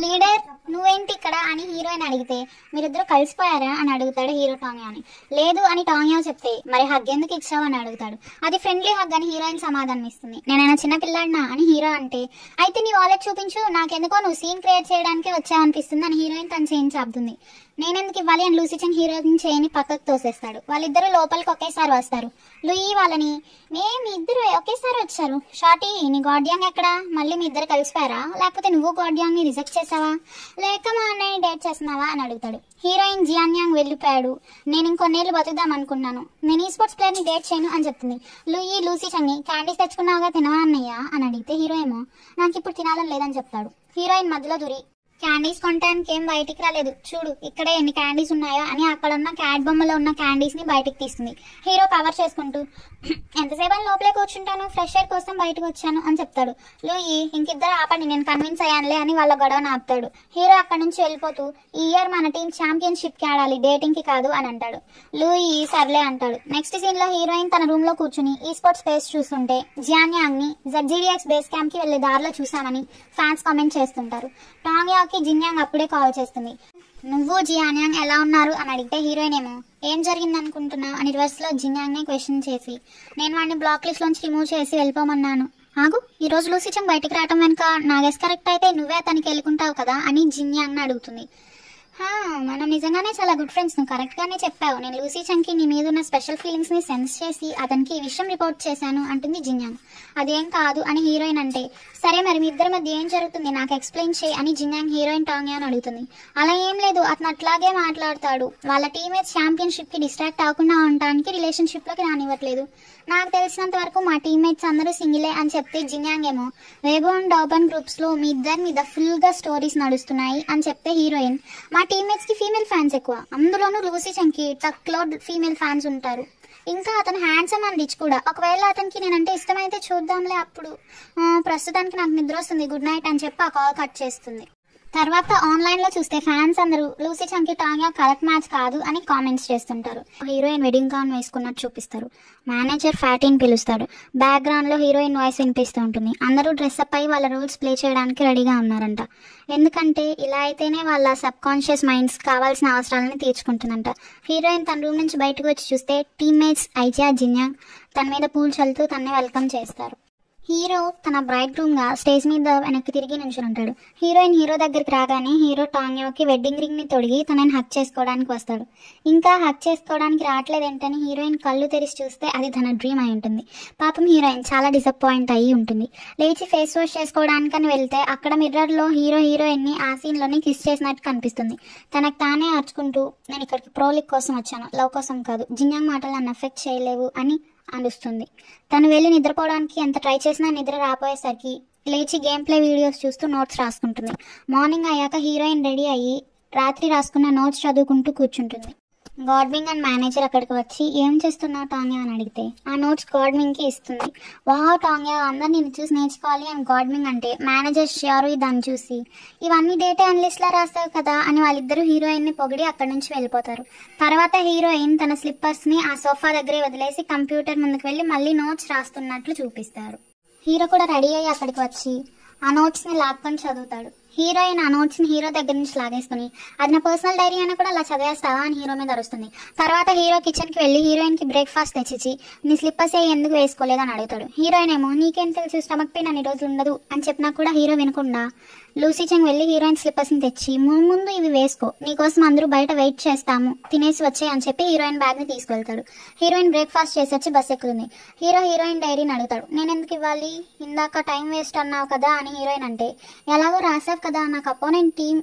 లీడర్ నువ్వేంటి ఇక్కడ అని హీరోయిన్ అడిగితే మీరిద్దరు కలిసిపోయారా అని అడుగుతాడు హీరో టాంగ్యాని. లేదు అని టాంగ్యా చెప్తే మరి హగ్ ఎందుకు ఇచ్చావు అని అడుగుతాడు. అది ఫ్రెండ్లీ హగ్ అని హీరోయిన్ సమాధానం ఇస్తుంది. నేనైనా చిన్న పిల్లాడినా అని హీరో అంటే అయితే నీ వాలెట్ చూపించు, నాకెందుకో నువ్వు సీన్ క్రియేట్ చేయడానికి వచ్చావనిపిస్తుంది అని హీరోయిన్ తను చేయించి చెప్తుంది. నేనెందుకు ఇవ్వాలి అని లూసీ చంగ్ హీరోయిన్ చేయని పక్కకు తోసేస్తాడు. వాళ్ళిద్దరూ లోపలికి ఒకేసారి వస్తారు. లూయి వాళ్ళని మీ ఇద్దరు ఒకేసారి వచ్చారు, షార్టీ నీ గార్డియాంగ్ ఎక్కడా, మళ్ళీ మీ ఇద్దరు కలిసిపోయారా, లేకపోతే నువ్వు గార్డియాంగ్ ని రిజెక్ట్ చేసావా, లేక మా అన్నయ్య డేట్ చేస్తున్నావా అని అడుగుతాడు. హీరోయిన్ జియాన్యాంగ్ వెళ్ళిపోయాడు, నేను ఇంకొన్నేళ్ళు బతుకుదాం అనుకున్నాను, నేను ఈ స్పోర్ట్స్ ప్లేయర్ ని డేట్ చేయను అని చెప్తుంది. లూయి లూసీ చంగ్ ని క్యాండీస్ తెచ్చుకున్నావుగా తినవా అన్నయ్య అని అడిగితే హీరో ఏమో నాకు ఇప్పుడు తినాలని లేదని చెప్తాడు. హీరోయిన్ మధ్యలో దూరి క్యాండీస్ కొనడానికి ఏం బయటికి రాలేదు, చూడు ఇక్కడే ఎన్ని క్యాండీస్ ఉన్నాయో అని అక్కడ ఉన్న క్యాట్ బొమ్మలో ఉన్న క్యాండీస్ ని బయటికి తీస్తుంది. హీరో కవర్ చేసుకుంటూ ఎంతసేపు అని లోపలే కూర్చుంటాను, ఫ్రెష్ ఎయిర్ కోసం బయటకు వచ్చాను అని చెప్తాడు. లూయి ఇంకిద్దరు ఆపండి, నేను కన్విన్స్ అయ్యానులే అని వాళ్ళ గొడవను ఆపుతాడు. హీరో అక్కడి నుంచి వెళ్ళిపోతూ ఈ ఇయర్ మన టీం ఛాంపియన్షిప్ కి ఆడాలి, డేటింగ్ కి కాదు అని అంటాడు. లూయి సర్లే అంటాడు. నెక్స్ట్ సీన్ లో హీరోయిన్ తన రూమ్ లో కూర్చుని ఈ స్పోర్ట్స్ స్పేస్ చూస్తుంటే జియాన్యాంగ్ ని ZGDX బేస్ క్యాంప్ కి వెళ్లే దారిలో చూసామని ఫ్యాన్స్ కామెంట్ చేస్తుంటారు. టాంగ్యాకి జిన్యాంగ్ అప్పుడే కాల్ చేస్తుంది. నువ్వు జియాన్యాంగ్ ఎలా ఉన్నారు అని అడిగితే హీరోయిన్ ఏమో ఏం జరిగింది అనుకుంటున్నావు అని రివర్స్ లో జిన్యాంగ్ ని క్వశ్చన్ చేసి నేను వాడిని బ్లాక్ లిస్ట్ లోంచి రిమూవ్ చేసి వెళ్ళిపోమన్నాను. ఆగు, ఈ రోజు లూసీ చంగ్ బయటికి రావటం వెనుక నా గెస్ కరెక్ట్ అయితే నువ్వే అతనికి వెళ్ళుకుంటావు కదా అని జిన్యాంగ్ ని అడుగుతుంది. మనం నిజంగానే చాలా గుడ్ ఫ్రెండ్స్, నువ్వు కరెక్ట్ గానే చెప్పావు, నేను లూసీ చంగ్ కి నీ మీద ఉన్న స్పెషల్ ఫీలింగ్స్ ని సెన్స్ చేసి అతనికి ఈ విషయం రిపోర్ట్ చేశాను అంటుంది జిన్యాంగ్. అదేం కాదు అని హీరోయిన్ అంటే సరే మరి మీ ఇద్దరి మధ్య ఏం జరుగుతుంది నాకు ఎక్స్ప్లెయిన్ చేయి అని జిన్యాంగ్ హీరోయిన్ టాంగ్యా అని అడుగుతుంది. అలా ఏం లేదు, అతను అట్లాగే మాట్లాడతాడు, వాళ్ళ టీమేట్స్ ఛాంపియన్షిప్ కి డిస్ట్రాక్ట్ అవ్వకుండా ఉండడానికి రిలేషన్షిప్ లోకి రానివ్వట్లేదు, నాకు తెలిసినంత వరకు మా టీమ్మేట్స్ అందరూ సింగిలే అని చెప్తే జిన్యాంగ్ ఏమో వేబో అండ్ డాబన్ గ్రూప్స్ లో మీ ఇద్దరి మీద ఫుల్ గా స్టోరీస్ నడుస్తున్నాయి అని చెప్తే హీరోయిన్ మా టీమ్మేట్స్ కి ఫీమేల్ ఫ్యాన్స్ ఎక్కువ, అందులోనూ లూసీ చంగ్ కి తక్కువ ఫీమేల్ ఫ్యాన్స్ ఉంటారు, ఇంకా అతను హ్యాండ్సమ్ అండ్ రిచ్ కూడా, ఒకవేళ అతనికి నేనంటే ఇష్టమైతే చూద్దాంలే, అప్పుడు ప్రస్తుతానికి నాకు నిద్ర వస్తుంది, గుడ్ నైట్ అని చెప్పి ఆ కాల్ కట్ చేస్తుంది. తర్వాత ఆన్లైన్ లో చూస్తే ఫ్యాన్స్ అందరూ లూసీ చంగ్ కి టాంగ్యా కరెక్ట్ మ్యాచ్ కాదు అని కామెంట్స్ చేస్తుంటారు. హీరోయిన్ వెడ్డింగ్ గౌన్ వేసుకున్నట్టు చూపిస్తారు. మేనేజర్ ఫ్యాటీని పిలుస్తాడు. బ్యాక్గ్రౌండ్ లో హీరోయిన్ వాయిస్ వినిపిస్తూ ఉంటుంది. అందరూ డ్రెస్అప్ అయి వాళ్ళ రోల్స్ ప్లే చేయడానికి రెడీగా ఉన్నారంట. ఎందుకంటే ఇలా అయితేనే వాళ్ళ సబ్ కాన్షియస్ మైండ్స్ కావాల్సిన అవసరాలని తీర్చుకుంటుందంట. హీరోయిన్ తన రూమ్ నుంచి బయటకు వచ్చి చూస్తే టీమ్మేట్స్ ఐజా జిన్యాంగ్ తన మీద పూలు చల్లుతూ తనని వెల్కమ్ చేస్తారు. హీరో తన బ్రైడ్ గ్రూమ్ గా స్టేజ్ మీద వెనక్కి తిరిగి నుంచుని ఉంటాడు. హీరోయిన్ హీరో దగ్గరికి రాగానే హీరో టాంగ్యాకి వెడ్డింగ్ రింగ్ ని తొడిగి తనని హక్ చేసుకోవడానికి వస్తాడు. ఇంకా హక్ చేసుకోవడానికి రావట్లేదేంటని హీరోయిన్ కళ్ళు తెరిచి చూస్తే అది తన డ్రీమ్ అయి ఉంటుంది. పాపం హీరోయిన్ చాలా డిసప్పాయింట్ అయ్యి ఉంటుంది. లేచి ఫేస్ వాష్ చేసుకోవడానికని వెళ్తే అక్కడ మిర్రర్ లో హీరోయిన్ ని ఆ సీన్ లోని కిస్ చేసినట్టు కనిపిస్తుంది. తనకు తానే అర్చుకుంటూ నేను ఇక్కడికి ప్రోలిక్ కోసం వచ్చాను, లవ్ కోసం కాదు, జిన్యాంగ్ మాటలు నన్ను ఎఫెక్ట్ చేయలేవు అని అనిస్తుంది. తను వెళ్ళి నిద్రపోవడానికి ఎంత ట్రై చేసినా నిద్ర రాపోయేసరికి లేచి గేమ్ ప్లే వీడియోస్ చూస్తూ నోట్స్ రాసుకుంటుంది. మార్నింగ్ అయ్యాక హీరోయిన్ రెడీ అయ్యి రాత్రి రాసుకున్న నోట్స్ చదువుకుంటూ కూర్చుంటుంది. గాడ్వింగ్ అండ్ మేనేజర్ అక్కడికి వచ్చి ఏం చేస్తున్నావు టాంగ్యా అని అడిగితే ఆ నోట్స్ గాడ్వింగ్ కి ఇస్తుంది. వావ్ టాంగ్యా, అందరు నిన్ను చూసి నేర్చుకోవాలి అని గాడ్వింగ్ అంటే మేనేజర్ షియారు దాన్ని చూసి ఇవన్నీ డేటా అనలిస్ట్ లా రాస్తావు కదా అని వాళ్ళిద్దరూ హీరోయిన్ ని పొగిడి అక్కడి నుంచి వెళ్ళిపోతారు. తర్వాత హీరోయిన్ తన స్లిప్పర్స్ ని ఆ సోఫా దగ్గరే వదిలేసి కంప్యూటర్ ముందుకు వెళ్ళి మళ్ళీ నోట్స్ రాస్తున్నట్లు చూపిస్తారు. హీరో కూడా రెడీ అయ్యి అక్కడికి వచ్చి ఆ నోట్స్ ని లాక్కొని చదువుతాడు. హీరోయిన్ ఆ నోట్స్ ని హీరో దగ్గర నుంచి లాగేసుకుని అది నా పర్సనల్ డైరీ అని కూడా అలా చదివేస్తావా అని హీరో మీద అరుస్తుంది. తర్వాత హీరో కిచెన్ కి వెళ్లి హీరోయిన్ కి బ్రేక్ఫాస్ట్ తెచ్చిచ్చి నీ స్లిప్పర్స్ ఎందుకు వేసుకోలేదు అని అడుగుతాడు. హీరోయిన్ ఏమో నీకేం తెలుసు స్టమక్ పెయిన్ అన్ని రోజులు ఉండదు అని చెప్పినా కూడా హీరో వినకుండా లూసీ చెంగ్ వెళ్ళి హీరోయిన్ స్లిప్పర్స్ని తెచ్చి ముందు ఇవి వేసుకో, నీకోసం అందరూ బయట వెయిట్ చేస్తాము, తినేసి వచ్చే అని చెప్పి హీరోయిన్ బ్యాగ్ని తీసుకెళ్తాడు. హీరోయిన్ బ్రేక్ఫాస్ట్ చేసి వచ్చి బస్ ఎక్కుతుంది. హీరోయిన్ డైరీని అడుగుతాడు. నేను ఎందుకు ఇవ్వాలి, ఇందాక టైం వేస్ట్ అన్నావు కదా అని హీరోయిన్ అంటే, ఎలాగో రాసావు కదా, నాకు అపోనెంట్ టీం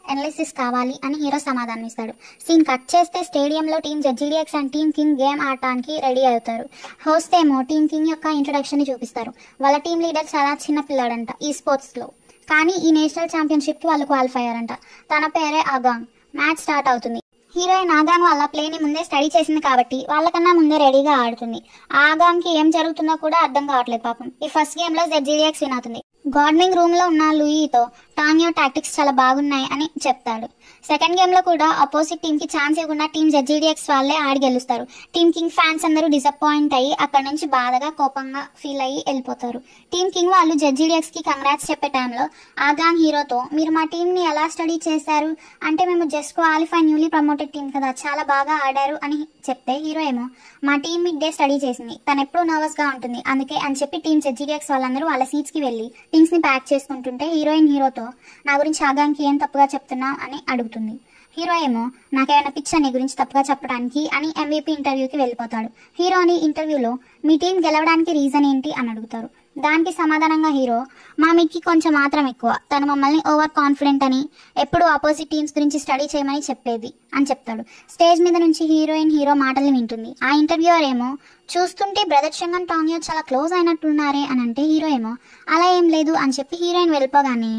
ఎనాలిసిస్ కావాలి అని హీరో సమాధానం ఇస్తాడు. సీన్ కట్ చేస్తే స్టేడియంలో team ZGDX and team king game ఆడటానికి రెడీ అవుతారు. హోస్ట్ ఏమో టీమ్ కింగ్ యొక్క ఇంట్రొడక్షన్ చూపిస్తారు. వాళ్ళ టీం లీడర్ చాలా చిన్న పిల్లాడంట ఈ స్పోర్ట్స్లో, కానీ ఈ నేషనల్ ఛాంపియన్షిప్కి వాళ్ళు క్వాలిఫై అయ్యారంట. తన పేరే ఆగాంగ్. మ్యాచ్ స్టార్ట్ అవుతుంది. హీరోయిన్ ఆగాంగ్ వాళ్ళ ప్లేని ముందే స్టడీ చేసింది కాబట్టి వాళ్ళకన్నా ముందే రెడీగా ఆడుతుంది. ఆగాంగ్కి ఏం జరుగుతుందో కూడా అర్థం కావట్లేదు పాపం. ఈ ఫస్ట్ గేమ్లో జెడ్జీడీఎక్స్ విన్ అవుతుంది. గార్డెనింగ్ రూమ్లో ఉన్న లూయితో టాన్యో టాక్టిక్స్ చాలా బాగున్నాయి అని చెప్తాడు. సెకండ్ గేమ్లో కూడా అపోజిట్ టీంకి ఛాన్స్ ఇవ్వకుండా టీం జెడ్జీడీఎక్స్ వాళ్ళే ఆడి గెలుస్తారు. టీమ్ కింగ్ ఫ్యాన్స్ అందరూ డిసప్పాయింట్ అయ్యి అక్కడ నుంచి బాధగా కోపంగా ఫీల్ అయ్యి వెళ్ళిపోతారు. టీమ్ కింగ్ వాళ్ళు జెడ్జీడీఎక్స్కి కంగ్రాట్స్ చెప్పే టైంలో ఆగాంగ్ హీరోతో, మీరు మా టీంని ఎలా స్టడీ చేశారు అంటే, మేము just qualify newly promoted team కదా, చాలా బాగా ఆడారు అని చెప్తే హీరో ఏమో, మా టీం మిడ్ డే స్టడీ చేసింది, తను ఎప్పుడూ నర్వస్గా ఉంటుంది అందుకే అని చెప్పి టీం జెడ్జీడీఎక్స్ వాళ్ళందరూ వాళ్ళ సీట్స్కి వెళ్ళి థింగ్స్ని ప్యాక్ చేసుకుంటుంటే హీరోయిన్ హీరోతో, నా గురించి ఆగాంగ్కి ఏం తప్పుగా చెప్తున్నావు అని అడుగుతుంది. హీరో ఏమో, నాకేమైనా పిచ్చా నీ గురించి తప్పుగా చెప్పడానికి అని MVP ఇంటర్వ్యూకి వెళ్ళిపోతాడు. హీరోని ఇంటర్వ్యూలో మీ టీం గెలవడానికి రీజన్ ఏంటి అని అడుగుతారు. దానికి సమాధానంగా హీరో, మా మిడ్కి కొంచెం మాత్రం ఎక్కువ, తను మమ్మల్ని ఓవర్ కాన్ఫిడెంట్ అని, ఎప్పుడు ఆపోజిట్ టీమ్స్ గురించి స్టడీ చేయమని చెప్పేది అని చెప్తాడు. స్టేజ్ మీద నుంచి హీరో మాటల్ని వింటుంది. ఆ ఇంటర్వ్యూయర్ ఏమో, చూస్తుంటే బ్రదర్ చెంగ్ అండ్ టాన్యో చాలా క్లోజ్ అయినట్టున్నారే అని అంటే హీరో ఏమో, అలా ఏం లేదు అని చెప్పి హీరోయిన్ వెళ్ళిపోగానే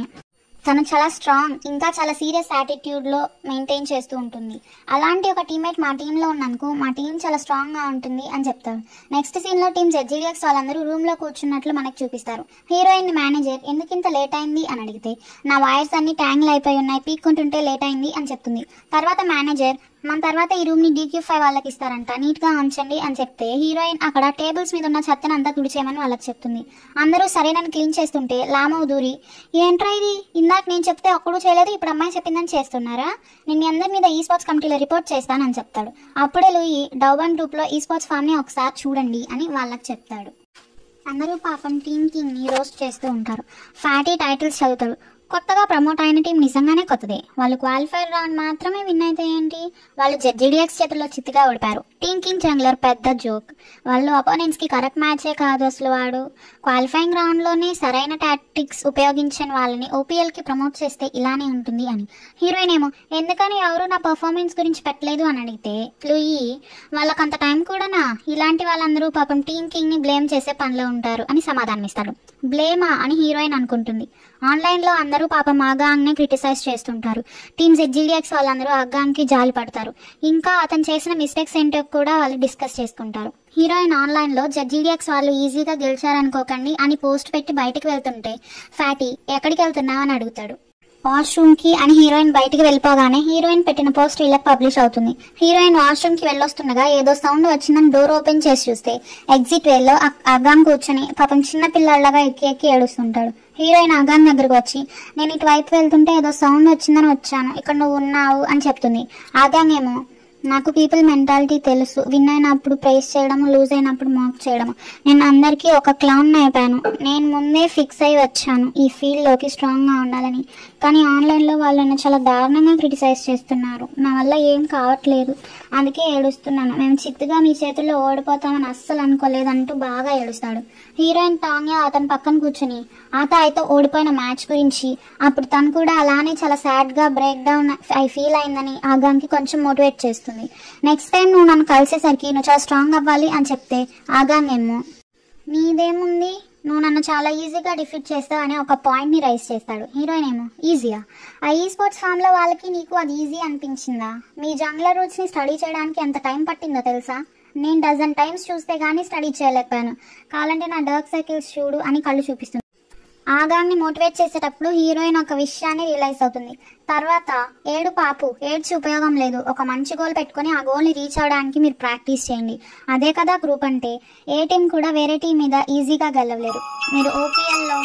తను చాలా స్ట్రాంగ్, ఇంకా చాలా సీరియస్ యాటిట్యూడ్లో మెయింటైన్ చేస్తూ ఉంటుంది. అలాంటి ఒక టీమ్మేట్ మా టీంలో ఉన్నందుకు మా టీం చాలా స్ట్రాంగ్గా ఉంటుంది అని చెప్తారు. నెక్స్ట్ సీన్లో టీం జెడ్జీడీఎక్స్ వాళ్ళందరూ రూమ్లో కూర్చున్నట్లు మనకు చూపిస్తారు. హీరోయిన్ మేనేజర్ ఎందుకు ఇంత లేట్ అయింది అని అడిగితే, నా వైర్స్ అన్ని ట్యాంగిల్ అయిపోయి ఉన్నాయి, పీక్కుంటుంటే లేట్ అయింది అని చెప్తుంది. తర్వాత మేనేజర్, మన తర్వాత ఈ రూమ్ని DQ5 వాళ్ళకి ఇస్తారంట, నీట్గా ఉంచండి అని చెప్తే హీరోయిన్ అక్కడ టేబుల్స్ మీద ఉన్న చెత్తను అంతా తుడిచేయమని వాళ్ళకి చెప్తుంది. అందరూ సరేనని క్లీన్ చేస్తుంటే లామో దూరి, ఏంట్రా ఇది, ఇందాక నేను చెప్తే ఒక్కడూ చేయలేదు, ఇప్పుడు అమ్మాయి చెప్పిందని చేస్తున్నారా, నేను మీ అందరి మీద ఈ స్పోర్ట్స్ కమిటీలో రిపోర్ట్ చేస్తానని చెప్తాడు. అప్పుడే లూయి, డౌబన్ గ్రూప్లో ఈ స్పోర్ట్స్ ఫామ్ని ఒకసారి చూడండి అని వాళ్ళకి చెప్తాడు. అందరూ పాపం టీమ్ కింగ్ని రోస్ట్ చేస్తూ ఉంటారు. ఫ్యాటీ టైటిల్స్ చదువుతాడు. కొత్తగా ప్రమోట్ అయిన టీం నిజంగానే కొత్తదే. వాళ్ళు క్వాలిఫైర్ రౌండ్ మాత్రమే విన్ అయితే ఏంటి, వాళ్ళు జెడ్జీడీఎక్స్ చేతుల్లో చిత్తుగా ఓడిపారు. టీమ్ కింగ్ జంగ్లర్ పెద్ద జోక్. వాళ్ళు అపోనెంట్స్కి కరెక్ట్ మ్యాచే కాదు, అసలు వాడు క్వాలిఫైయింగ్ రౌండ్లోనే సరైన టాక్టిక్స్ ఉపయోగించని వాళ్ళని OPLకి ప్రమోట్ చేస్తే ఇలానే ఉంటుంది అని. హీరోయిన్ ఏమో, ఎందుకని ఎవరు నా పర్ఫార్మెన్స్ గురించి పెట్టలేదు అని అడిగితే లూయి, వాళ్ళకంత టైం కూడానా, ఇలాంటి వాళ్ళందరూ పాపం టీమ్ కింగ్ని బ్లేమ్ చేసే పనిలో ఉంటారు అని సమాధానం ఇస్తాడు. బ్లేమా అని హీరోయిన్ అనుకుంటుంది. ఆన్లైన్లో అందరూ పాపం ఆగాంగ్నే క్రిటిసైజ్ చేస్తుంటారు. టీమ్ జెడ్జీడీఎక్స్ వాళ్ళందరూ ఆగాంగ్కి జాలి పడతారు. ఇంకా అతను చేసిన మిస్టేక్స్ ఏంటో కూడా వాళ్ళు డిస్కస్ చేసుకుంటారు. హీరోయిన్ ఆన్లైన్లో జెడ్జీడీఎక్స్ వాళ్ళు ఈజీగా గెలిచారనుకోకండి అని పోస్ట్ పెట్టి బయటకు వెళ్తుంటే ఫ్యాటీ, ఎక్కడికి వెళ్తున్నావు అని అడుగుతాడు. వాష్రూమ్కి అని హీరోయిన్ బయటికి వెళ్ళిపోగానే హీరోయిన్ పెట్టిన పోస్ట్ వీళ్ళకి పబ్లిష్ అవుతుంది. హీరోయిన్ వాష్రూమ్కి వెళ్ళొస్తుండగా ఏదో సౌండ్ వచ్చిందని డోర్ ఓపెన్ చేసి చూస్తే ఎగ్జిట్ వేలో ఆగాంగ్ కూర్చొని పాపం చిన్న పిల్లలాగా ఎక్కి ఏడుస్తుంటాడు. హీరోయిన్ ఆగాంగ్ దగ్గరకు వచ్చి, నేను ఇటువైపు వెళ్తుంటే ఏదో సౌండ్ వచ్చిందని వచ్చాను, ఇక్కడ నువ్వు ఉన్నావు అని చెప్తుంది. ఆగాంగ్ ఏమో, నాకు పీపుల్ మెంటాలిటీ తెలుసు, విన్ అయినప్పుడు ప్రైజ్ చేయడము, లూజ్ అయినప్పుడు మాక్ చేయడము, నేను అందరికీ ఒక క్లౌన్ అయిపోయాను, నేను ముందే ఫిక్స్ అయి వచ్చాను ఈ ఫీల్డ్లోకి స్ట్రాంగ్గా ఉండాలని, కానీ ఆన్లైన్లో వాళ్ళు నన్ను చాలా దారుణంగా క్రిటిసైజ్ చేస్తున్నారు, నా వల్ల ఏం కావట్లేదు, అందుకే ఏడుస్తున్నాను, మేము చిత్తుగా మీ చేతుల్లో ఓడిపోతామని అస్సలు అనుకోలేదంటూ బాగా ఏడుస్తాడు. హీరోయిన్ టాన్యా అతని పక్కన కూర్చుని ఆతాయితో ఓడిపోయిన మ్యాచ్ గురించి, అప్పుడు తను కూడా అలానే చాలా సాడ్గా బ్రేక్ డౌన్ అయి ఫీల్ అయిందని ఆగాంగ్కి కొంచెం మోటివేట్ చేస్తుంది. నెక్స్ట్ టైం నువ్వు నన్ను కలిసేసరికి నువ్వు చాలా స్ట్రాంగ్ అవ్వాలి అని చెప్తే ఆగాంగ్ ఏమో, నీదేముంది, నువ్వు నన్ను చాలా ఈజీగా డిఫీట్ చేస్తావు అని ఒక పాయింట్ని రైజ్ చేస్తాడు. హీరోయిన్ ఏమో, ఈజీయా, ఆ ఈ స్పోర్ట్స్ ఫామ్లో వాళ్ళకి నీకు అది ఈజీ అనిపించిందా, మీ జంగ్లర్ రూట్స్ని స్టడీ చేయడానికి ఎంత టైం పట్టిందో తెలుసా, నేను డజన్ టైమ్స్ చూస్తే కానీ స్టడీ చేయలేకపోయాను, కావాలంటే నా డార్క్ సర్కిల్స్ చూడు అని కళ్ళు చూపిస్తుంది. ఆగాంగ్ని మోటివేట్ చేసేటప్పుడు హీరోయిన్ ఒక విషయాన్ని రియలైజ్ అవుతుంది. తర్వాత ఏడ్చి ఉపయోగం లేదు, ఒక మంచి గోల్ పెట్టుకుని ఆ గోల్ని రీచ్ అవడానికి మీరు ప్రాక్టీస్ చేయండి, అదే కదా గ్రూప్ అంటే, ఏ టీం కూడా వేరే టీం మీద ఈజీగా గెలవలేరు, మీరు OPLలో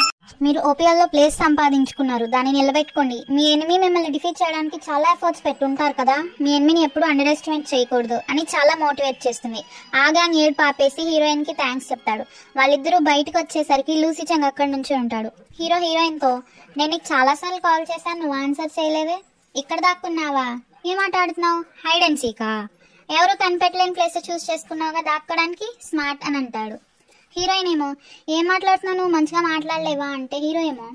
మీరు ఓపీఎల్లో ప్లేస్ సంపాదించుకున్నారు, దాన్ని నిలబెట్టుకోండి. మీ ఎనిమి మిమ్మల్ని డిఫీట్ చేయడానికి చాలా ఎఫర్ట్స్ పెట్టుంటారు కదా, మీ ఎనిమిని ఎప్పుడు అండర్ ఎస్టిమేట్ చేయకూడదు అని చాలా మోటివేట్ చేస్తుంది. ఆగాంగ్ ఏడు పాపేసి హీరోయిన్ కి థ్యాంక్స్ చెప్తాడు. వాళ్ళిద్దరూ బయటకు వచ్చేసరికి లూసీ చంగ్ అక్కడి నుంచి ఉంటాడు. హీరోయిన్ తో, నేను నీకు చాలాసార్లు కాల్ చేశాను, నువ్వు ఆన్సర్ చేయలేదే, ఇక్కడ దాక్కున్నావా, ఏం మాట్లాడుతున్నావు, హైడ్ అండ్ సీకా, ఎవరు కనిపెట్టలేని ప్లేస్ చూస్ చేసుకున్నావుగా దాక్కోడానికి, స్మార్ట్ అని అంటాడు. హీరోయిన్ ఏమో, ఏం మాట్లాడుతున్నావు, నువ్వు మంచిగా మాట్లాడలేవా అంటే హీరో ఏమో,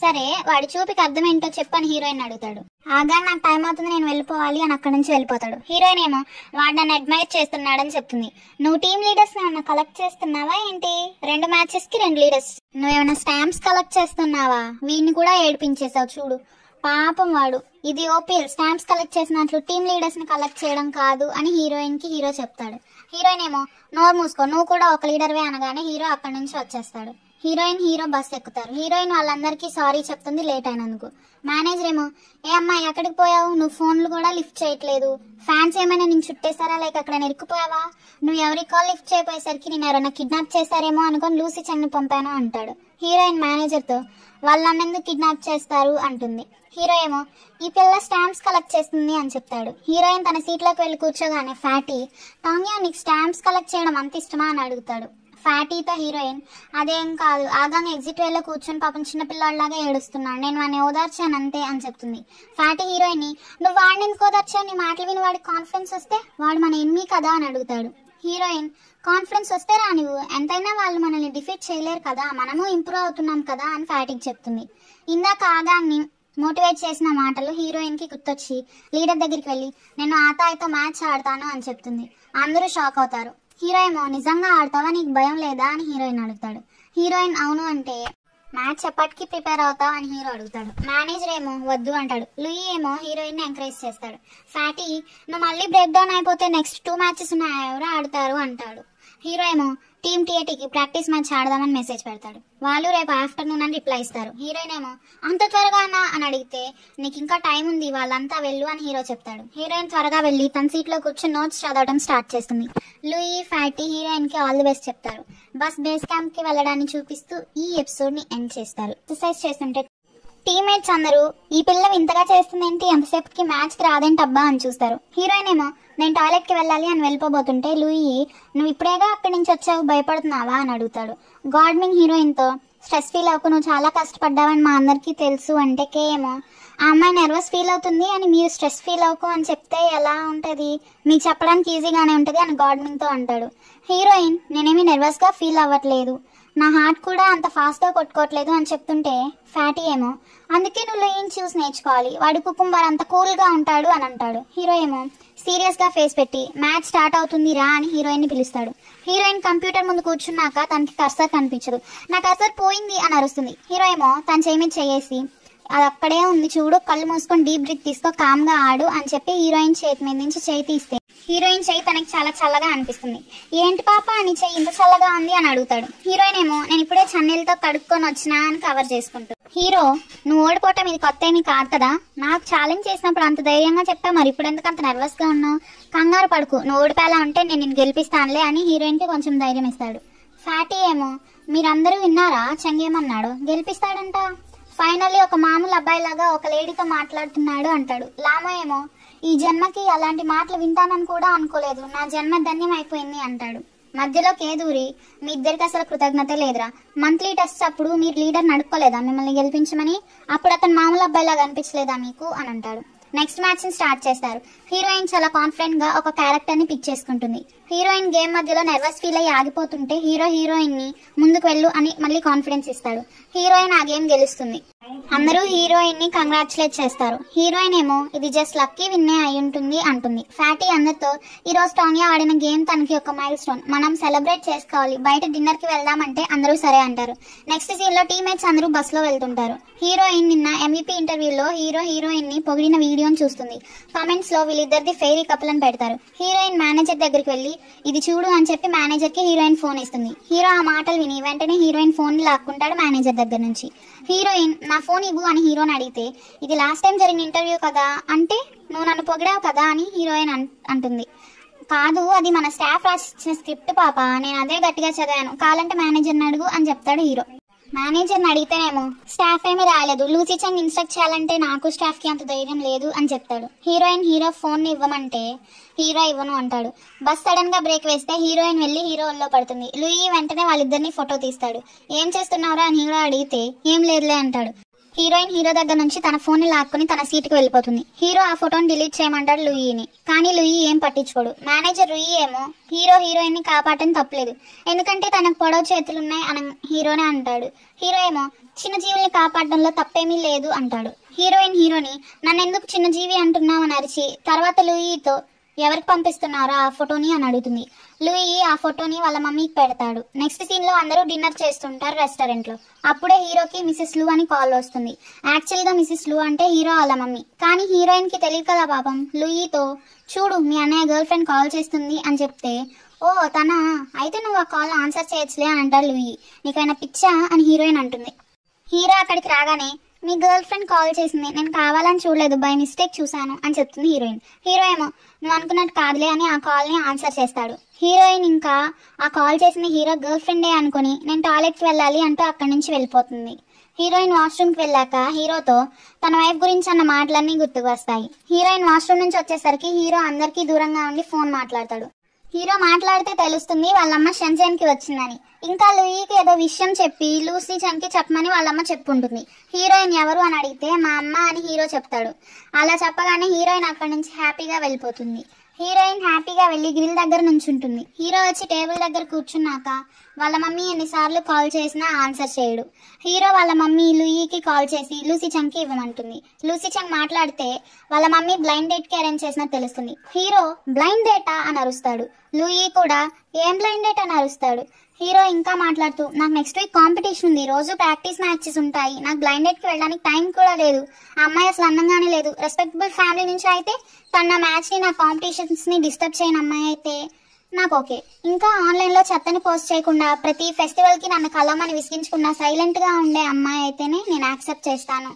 సరే వాడి చూపికి అర్థం ఏంటో చెప్పని హీరోయిన్ అడుగుతాడు. ఆగా నాకు టైం అవుతుంది, నేను వెళ్ళిపోవాలి అని అక్కడి నుంచి వెళ్ళిపోతాడు. హీరోయిన్ ఏమో, వాడు నన్ను అడ్మైర్ చేస్తున్నాడని చెప్తుంది. నువ్వు టీమ్ లీడర్స్ ఏమన్నా కలెక్ట్ చేస్తున్నావా ఏంటి, 2 మ్యాచెస్ కి 2 లీడర్స్, నువ్వేమన్నా స్టాంప్స్ కలెక్ట్ చేస్తున్నావా, వీడిని కూడా ఏడిపించేసావు చూడు, పాపం వాడు, ఇది ఓపీఎల్, స్టాంప్స్ కలెక్ట్ చేసినట్లు టీమ్ లీడర్స్ ని కలెక్ట్ చేయడం కాదు అని హీరోయిన్ కి హీరో చెప్తాడు. హీరోయిన్ ఏమో, నోరు మూసుకో, నువ్వు కూడా ఒక లీడర్వే అనగానే హీరో అక్కడి నుంచి వచ్చేస్తాడు. హీరో బస్ ఎక్కుతారు. హీరోయిన్ వాళ్ళందరికీ సారీ చెప్తుంది లేట్ అయినందుకు. మేనేజర్ ఏమో, ఏ అమ్మాయి ఎక్కడికి పోయావు, నువ్వు ఫోన్లు కూడా లిఫ్ట్ చేయట్లేదు, ఫ్యాన్స్ ఏమైనా నేను చుట్టేశారా, లేక అక్కడ ఇరుక్కుపోయావా, నువ్వు ఎవరి కాల్ లిఫ్ట్ చేయపోయేసరికి నేను ఎవరైనా కిడ్నాప్ చేస్తారేమో అనుకొని లూసీ చంగ్ ని పంపాను అంటాడు. హీరోయిన్ మేనేజర్ తో, వాళ్ళు నన్నెందుకు కిడ్నాప్ చేస్తారు అంటుంది. హీరో ఏమో, ఈ పిల్ల స్టాంప్స్ కలెక్ట్ చేస్తుంది అని చెప్తాడు. హీరోయిన్ తన సీట్లోకి వెళ్ళి కూర్చోగానే ఫ్యాటీ, టాన్యా నీకు స్టాంప్స్ కలెక్ట్ చేయడం అంత ఇష్టమా అని అడుగుతాడు. ఫ్యాటీతో హీరోయిన్, అదేం కాదు, ఆగానే ఎగ్జిట్ వేలో కూర్చొని పాపం చిన్నపిల్లలాగా ఏడుస్తున్నాడు, నేను వాడిని ఓదార్చాను అంతే అని చెప్తుంది. ఫ్యాటీ హీరోయిన్ ని, నువ్వు వాడిని ఎందుకు ఓదార్చావు, నీ మాటలు విని వాడికి కాన్ఫిడెన్స్ వస్తే, వాడు మన ఎనిమి కదా అని అడుగుతాడు. హీరోయిన్, కాన్ఫిడెన్స్ వస్తే రా, నువ్వు ఎంతైనా వాళ్ళు మనల్ని డిఫీట్ చేయలేరు కదా, మనము ఇంప్రూవ్ అవుతున్నాం కదా అని ఫ్యాటీకి చెప్తుంది. ఇందాక ఆగాన్ని మోటివేట్ చేసిన మాటలు హీరోయిన్ కి గుర్తొచ్చి లీడర్ దగ్గరికి వెళ్ళి, నేను ఆతాయితో మ్యాచ్ ఆడతాను అని చెప్తుంది. అందరూ షాక్ అవుతారు. హీరో ఏమో, నిజంగా ఆడతావా, నీకు భయం లేదా అని హీరోయిన్ అడుగుతాడు. హీరోయిన్ అవును అంటే, మ్యాచ్ ఎప్పటికీ ప్రిపేర్ అవుతావు అని హీరో అడుగుతాడు. మేనేజర్ ఏమో వద్దు అంటాడు. లూయి ఏమో హీరోయిన్ ని ఎంకరేజ్ చేస్తాడు. ఫ్యాటీ, నువ్వు మళ్ళీ బ్రేక్ డౌన్ అయిపోతే నెక్స్ట్ 2 మ్యాచెస్ ఉన్నాయి, ఎవరు ఆడతారు అంటాడు. హీరో ఏమో టీమ్ టీఏటీకి ప్రాక్టీస్ మ్యాచ్ ఆడదామని మెసేజ్ పెడతాడు. వాళ్ళు రేపు ఆఫ్టర్నూన్ అని రిప్లై ఇస్తారు. హీరోయిన్ ఏమో, అంత త్వరగానా అని అడిగితే, నీకు ఇంకా టైం ఉంది, వాళ్ళంతా వెళ్ళు అని హీరో చెప్తాడు. హీరోయిన్ త్వరగా వెళ్ళి తన సీట్లో కూర్చొని నోట్స్ చదవడం స్టార్ట్ చేస్తుంది. లూయి, ఫ్యాటీ హీరోయిన్ కి ఆల్ ది బెస్ట్ చెప్తారు. బేస్ క్యాంప్ కి వెళ్ళడాన్ని చూపిస్తూ ఈ ఎపిసోడ్ ని ఎండ్ చేస్తారు. ఎక్సర్సైజ్ చేస్తుంటే టీమ్మేట్స్ అందరూ, ఈ పిల్ల ఇంతగా చేస్తుందేంటి, ఎంతసేపటికి మ్యాచ్ కి రాదేంటి అబ్బా అని చూస్తారు. హీరోయిన్ ఏమో, నేను టాయిలెట్ కి వెళ్ళాలి అని వెళ్ళిపోబోతుంటే లూయి, నువ్వు ఇప్పుడేగా అక్కడి నుంచి వచ్చావు, భయపడుతున్నావా అని అడుగుతాడు. గాడ్మింగ్ హీరోయిన్ తో, స్ట్రెస్ ఫీల్ అవ్వకు, నువ్వు చాలా కష్టపడ్డావని మా అందరికీ తెలుసు అంటే కే ఏమో, ఆ అమ్మాయి నర్వస్ ఫీల్ అవుతుంది అని మీరు స్ట్రెస్ ఫీల్ అవ్వకు అని చెప్తే ఎలా ఉంటది, మీకు చెప్పడానికి ఈజీగానే ఉంటది అని గాడ్మింగ్ తో అంటాడు. హీరోయిన్, నేనేమి నర్వస్ గా ఫీల్ అవ్వట్లేదు, నా హార్ట్ కూడా అంత ఫాస్ట్ గా కొట్టుకోవట్లేదు అని చెప్తుంటే ఫ్యాటీ ఏమో, అందుకే నువ్వు లూయిని చూసి నేర్చుకోవాలి, వాడి కుకుంబర్ అంత కూల్ గా ఉంటాడు అని అంటాడు. హీరో ఏమో సీరియస్ గా ఫేస్ పెట్టి, మ్యాచ్ స్టార్ట్ అవుతుంది రా అని హీరోయిన్ ని పిలుస్తాడు. హీరోయిన్ కంప్యూటర్ ముందు కూర్చున్నాక తనకి కర్సర్ కనిపించదు. నా కర్సర్ పోయింది అని అరుస్తుంది. హీరో ఏమో తన చేయి మీద చేసి, అది అక్కడే ఉంది చూడు, కళ్ళు మూసుకొని డీప్ బ్రీత్ తీసుకో, కామ్ గా ఆడు అని చెప్పి హీరోయిన్ చేతి మీద నుంచి చేయి తీస్తే హీరోయిన్ చెయ్యి తనకి చాలా చల్లగా అనిపిస్తుంది. ఏంటి పాప అని చెయ్యి ఇంత చల్లగా ఉంది అని అడుగుతాడు. హీరోయిన్ ఏమో, నేను ఇప్పుడే చన్నీళ్ళతో కడుక్కొని వచ్చినా అని కవర్ చేసుకుంటాడు. హీరో, నువ్వు ఓడిపోవటం ఇది కొత్త ఏమీ కాదు కదా, నాకు ఛాలెంజ్ చేసినప్పుడు అంత ధైర్యంగా చెప్పా, మరి ఇప్పుడు ఎందుకు అంత నర్వస్ గా ఉన్నావు, కంగారు పడుకు, నువ్వు ఓడిపోయేలా ఉంటే నేను నిన్ను గెలిపిస్తానులే అని హీరోయిన్ కి కొంచెం ధైర్యం ఇస్తాడు. ఫ్యాటీ ఏమో, మీరందరూ విన్నారా చంగ్ ఏమన్నాడు, గెలిపిస్తాడంట, ఫైనల్లీ ఒక మామూలు అబ్బాయి లాగా ఒక లేడీతో మాట్లాడుతున్నాడు అంటాడు. లామో ఏమో, ఈ జన్మకి అలాంటి మాటలు వింటానని కూడా అనుకోలేదు, నా జన్మ ధన్యం అయిపోయింది అంటాడు. మధ్యలో కేదూరి, మీ ఇద్దరికి అసలు కృతజ్ఞత లేదురా, మంత్లీ టెస్ట్ అప్పుడు మీరు లీడర్ నడుపుకోలేదా మిమ్మల్ని గెలిపించమని, అప్పుడు అతను మామూలు అబ్బాయిలాగా అనిపించలేదా మీకు అని అంటాడు. నెక్స్ట్ మ్యాచ్ ని స్టార్ట్ చేస్తారు. హీరోయిన్ చాలా కాన్ఫిడెంట్ గా ఒక క్యారెక్టర్ ని పిక్ చేసుకుంటుంది. హీరోయిన్ గేమ్ మధ్యలో నర్వస్ ఫీల్ అయ్యి ఆగిపోతుంటే హీరోయిన్ ని ముందుకు వెళ్ళు అని మళ్ళీ కాన్ఫిడెన్స్ ఇస్తాడు. హీరోయిన్ ఆ గేమ్ గెలుస్తుంది. అందరూ హీరోయిన్ ని కంగ్రాచులేట్ చేస్తారు. హీరోయిన్ ఏమో, ఇది జస్ట్ లక్కీ విన్నే అయి ఉంటుంది అంటుంది. ఫ్యాటీ అందరితో, ఈ రోజు టాన్యా ఆడిన గేమ్ తనకి ఒక మైల్ స్టోన్, మనం సెలబ్రేట్ చేసుకోవాలి, బయట డిన్నర్ కి వెళ్దామంటే అందరూ సరే అంటారు. నెక్స్ట్ సీన్ లో టీమ్మేట్స్ అందరూ బస్ లో వెళ్తుంటారు. హీరోయిన్ నిన్న MVP ఇంటర్వ్యూలో హీరోయిన్ ని పొగిడిన వీడియోని చూస్తుంది. కామెంట్స్ లో వీళ్ళిద్దరిది ఫెయిరీ కపుల్ అని పెడతారు. హీరోయిన్ మేనేజర్ దగ్గరికి వెళ్ళి, ఇది చూడు అని చెప్పి మేనేజర్ కి హీరోయిన్ ఫోన్ ఇస్తుంది. హీరో ఆ మాటలు విని వెంటనే హీరోయిన్ ఫోన్ ని లాక్కుంటాడు మేనేజర్ దగ్గర నుంచి. హీరోయిన్, నా ఫోన్ ఇవ్వు అని హీరోని అడిగితే, ఇది లాస్ట్ టైం జరిగిన ఇంటర్వ్యూ కదా అంటే, నువ్వు నన్ను పొగిడావు కదా అని హీరోయిన్ అంటుంది. కాదు, అది మన స్టాఫ్ రాసిచ్చిన స్క్రిప్ట్ పాప, నేను అదే గట్టిగా చదివాను, కావాలంటే మేనేజర్ని అడుగు అని చెప్తాడు హీరో. మేనేజర్ని అడిగితేనేమో స్టాఫ్ ఏమీ రాలేదు, లూసీ చంగ్ ఇన్స్ట్రక్ట్ చేయాలంటే నాకు స్టాఫ్కి అంత ధైర్యం లేదు అని చెప్తాడు. హీరో ఫోన్ని ఇవ్వమంటే హీరో ఇవ్వను అంటాడు. బస్ సడన్ గా బ్రేక్ వేస్తే హీరోయిన్ వెళ్ళి హీరో ఒళ్ళో పడుతుంది. లూయి వెంటనే వాళ్ళిద్దరిని ఫోటో తీస్తాడు. ఏం చేస్తున్నావురా అని హీరో అడిగితే ఏం లేదులే అంటాడు. హీరోయిన్ హీరో దగ్గర నుంచి తన ఫోన్ ని లాక్కుని తన సీటుకు వెళ్ళిపోతుంది. హీరో ఆ ఫోటోని డిలీట్ చేయమంటాడు లూయిని, కానీ లూయి ఏం పట్టించుకోడు. మేనేజర్ లూయి ఏమో హీరోయిన్ ని కాపాడటం తప్పలేదు, ఎందుకంటే తనకు పొడవు చేతులున్నాయి అని హీరోనే అంటాడు. హీరో ఏమో చిన్న జీవుల్ని కాపాడడంలో తప్పేమీ లేదు అంటాడు. హీరోని నన్ను ఎందుకు చిన్నజీవి అంటున్నావు అని అరిచి తర్వాత లూయితో ఎవరికి పంపిస్తున్నారో ఆ ఫోటోని అని అడుగుతుంది. లూయి ఆ ఫోటోని వాళ్ళ మమ్మీకి పెడతాడు. నెక్స్ట్ సీన్ లో అందరూ డిన్నర్ చేస్తుంటారు రెస్టారెంట్ లో. అప్పుడే హీరోకి మిసెస్ లూ అని కాల్ వస్తుంది. యాక్చువల్ గా మిసెస్ లూ అంటే హీరో వాళ్ళ మమ్మీ, కానీ హీరోయిన్ కి తెలియదు కదా పాపం. లూయితో చూడు మీ అన్నయ్య గర్ల్ ఫ్రెండ్ కాల్ చేస్తుంది అని చెప్తే ఓ తనా, అయితే నువ్వు ఆ కాల్ ఆన్సర్ చేయొచ్చులే అని అంటాడు లూయి. నీకైనా పిచ్చా అని హీరోయిన్ అంటుంది. హీరో అక్కడికి రాగానే మీ గర్ల్ ఫ్రెండ్ కాల్ చేసింది, నేను కావాలని చూడలేదు, బై మిస్టేక్ చూశాను అని చెప్తుంది హీరోయిన్. హీరో ఏమో నువ్వు అనుకున్నట్టు కాదులే అని ఆ కాల్ని ఆన్సర్ చేస్తాడు. హీరోయిన్ ఇంకా ఆ కాల్ చేసింది హీరో గర్ల్ ఫ్రెండే అనుకుని నేను టాయిలెట్కి వెళ్ళాలి అంటూ అక్కడి నుంచి వెళ్ళిపోతుంది. హీరోయిన్ వాష్రూమ్కి వెళ్ళాక హీరోతో తన వైఫ్ గురించి అన్న మాటలన్నీ గుర్తుకు వస్తాయి. హీరోయిన్ వాష్రూమ్ నుంచి వచ్చేసరికి హీరో అందరికీ దూరంగా ఉండి ఫోన్ మాట్లాడతాడు. హీరో మాట్లాడితే తెలుస్తుంది వాళ్ళమ్మ షెన్జెన్కి వచ్చిందని. ఇంకా లూయికి ఏదో విషయం చెప్పి లూసీ చంగ్కి చెప్పమని వాళ్ళమ్మ చెప్పుంటుంది. హీరోయిన్ ఎవరు అని అడిగితే మా అమ్మ అని హీరో చెప్తాడు. అలా చెప్పగానే హీరోయిన్ అక్కడి నుంచి హ్యాపీగా వెళ్ళిపోతుంది. హీరోయిన్ హ్యాపీగా వెళ్ళి గ్రిల్ దగ్గర నుంచుంటుంది. హీరో వచ్చి టేబుల్ దగ్గర కూర్చున్నాక వాళ్ళ మమ్మీ ఎన్నిసార్లు కాల్ చేసినా ఆన్సర్ చేయడు. హీరో వాళ్ళ మమ్మీ లూయికి కాల్ చేసి లూసీ చంగ్కి ఇవ్వమంటుంది. లూసీ చంగ్ మాట్లాడితే వాళ్ళ మమ్మీ బ్లైండ్ డేట్కి అరేంజ్ చేసినట్టు తెలుస్తుంది. హీరో బ్లైండ్ డేటా అని అరుస్తాడు. లూయి కూడా ఏం బ్లైండ్ డేట్ అని అరుస్తాడు. హీరో ఇంకా మాట్లాడుతూ నాకు నెక్స్ట్ వీక్ కాంపిటీషన్ ఉంది, రోజు ప్రాక్టీస్ మ్యాచెస్ ఉంటాయి, నాకు బ్లైండ్ డేట్కి వెళ్ళడానికి టైం కూడా లేదు, ఆ అమ్మాయి అసలు అందంగానే లేదు, రెస్పెక్టబుల్ ఫ్యామిలీ నుంచి అయితే తన మ్యాచ్ని నా కాంపిటీషన్స్ని డిస్టర్బ్ చేయని అమ్మాయి అయితే నాకు ఓకే. ఇంకా ఆన్లైన్లో చెత్తని పోస్ట్ చేయకుండా ప్రతి ఫెస్టివల్కి నన్ను కలవమని విసిగించకుండా సైలెంట్గా ఉండే అమ్మాయి అయితేనే నేను యాక్సెప్ట్ చేస్తాను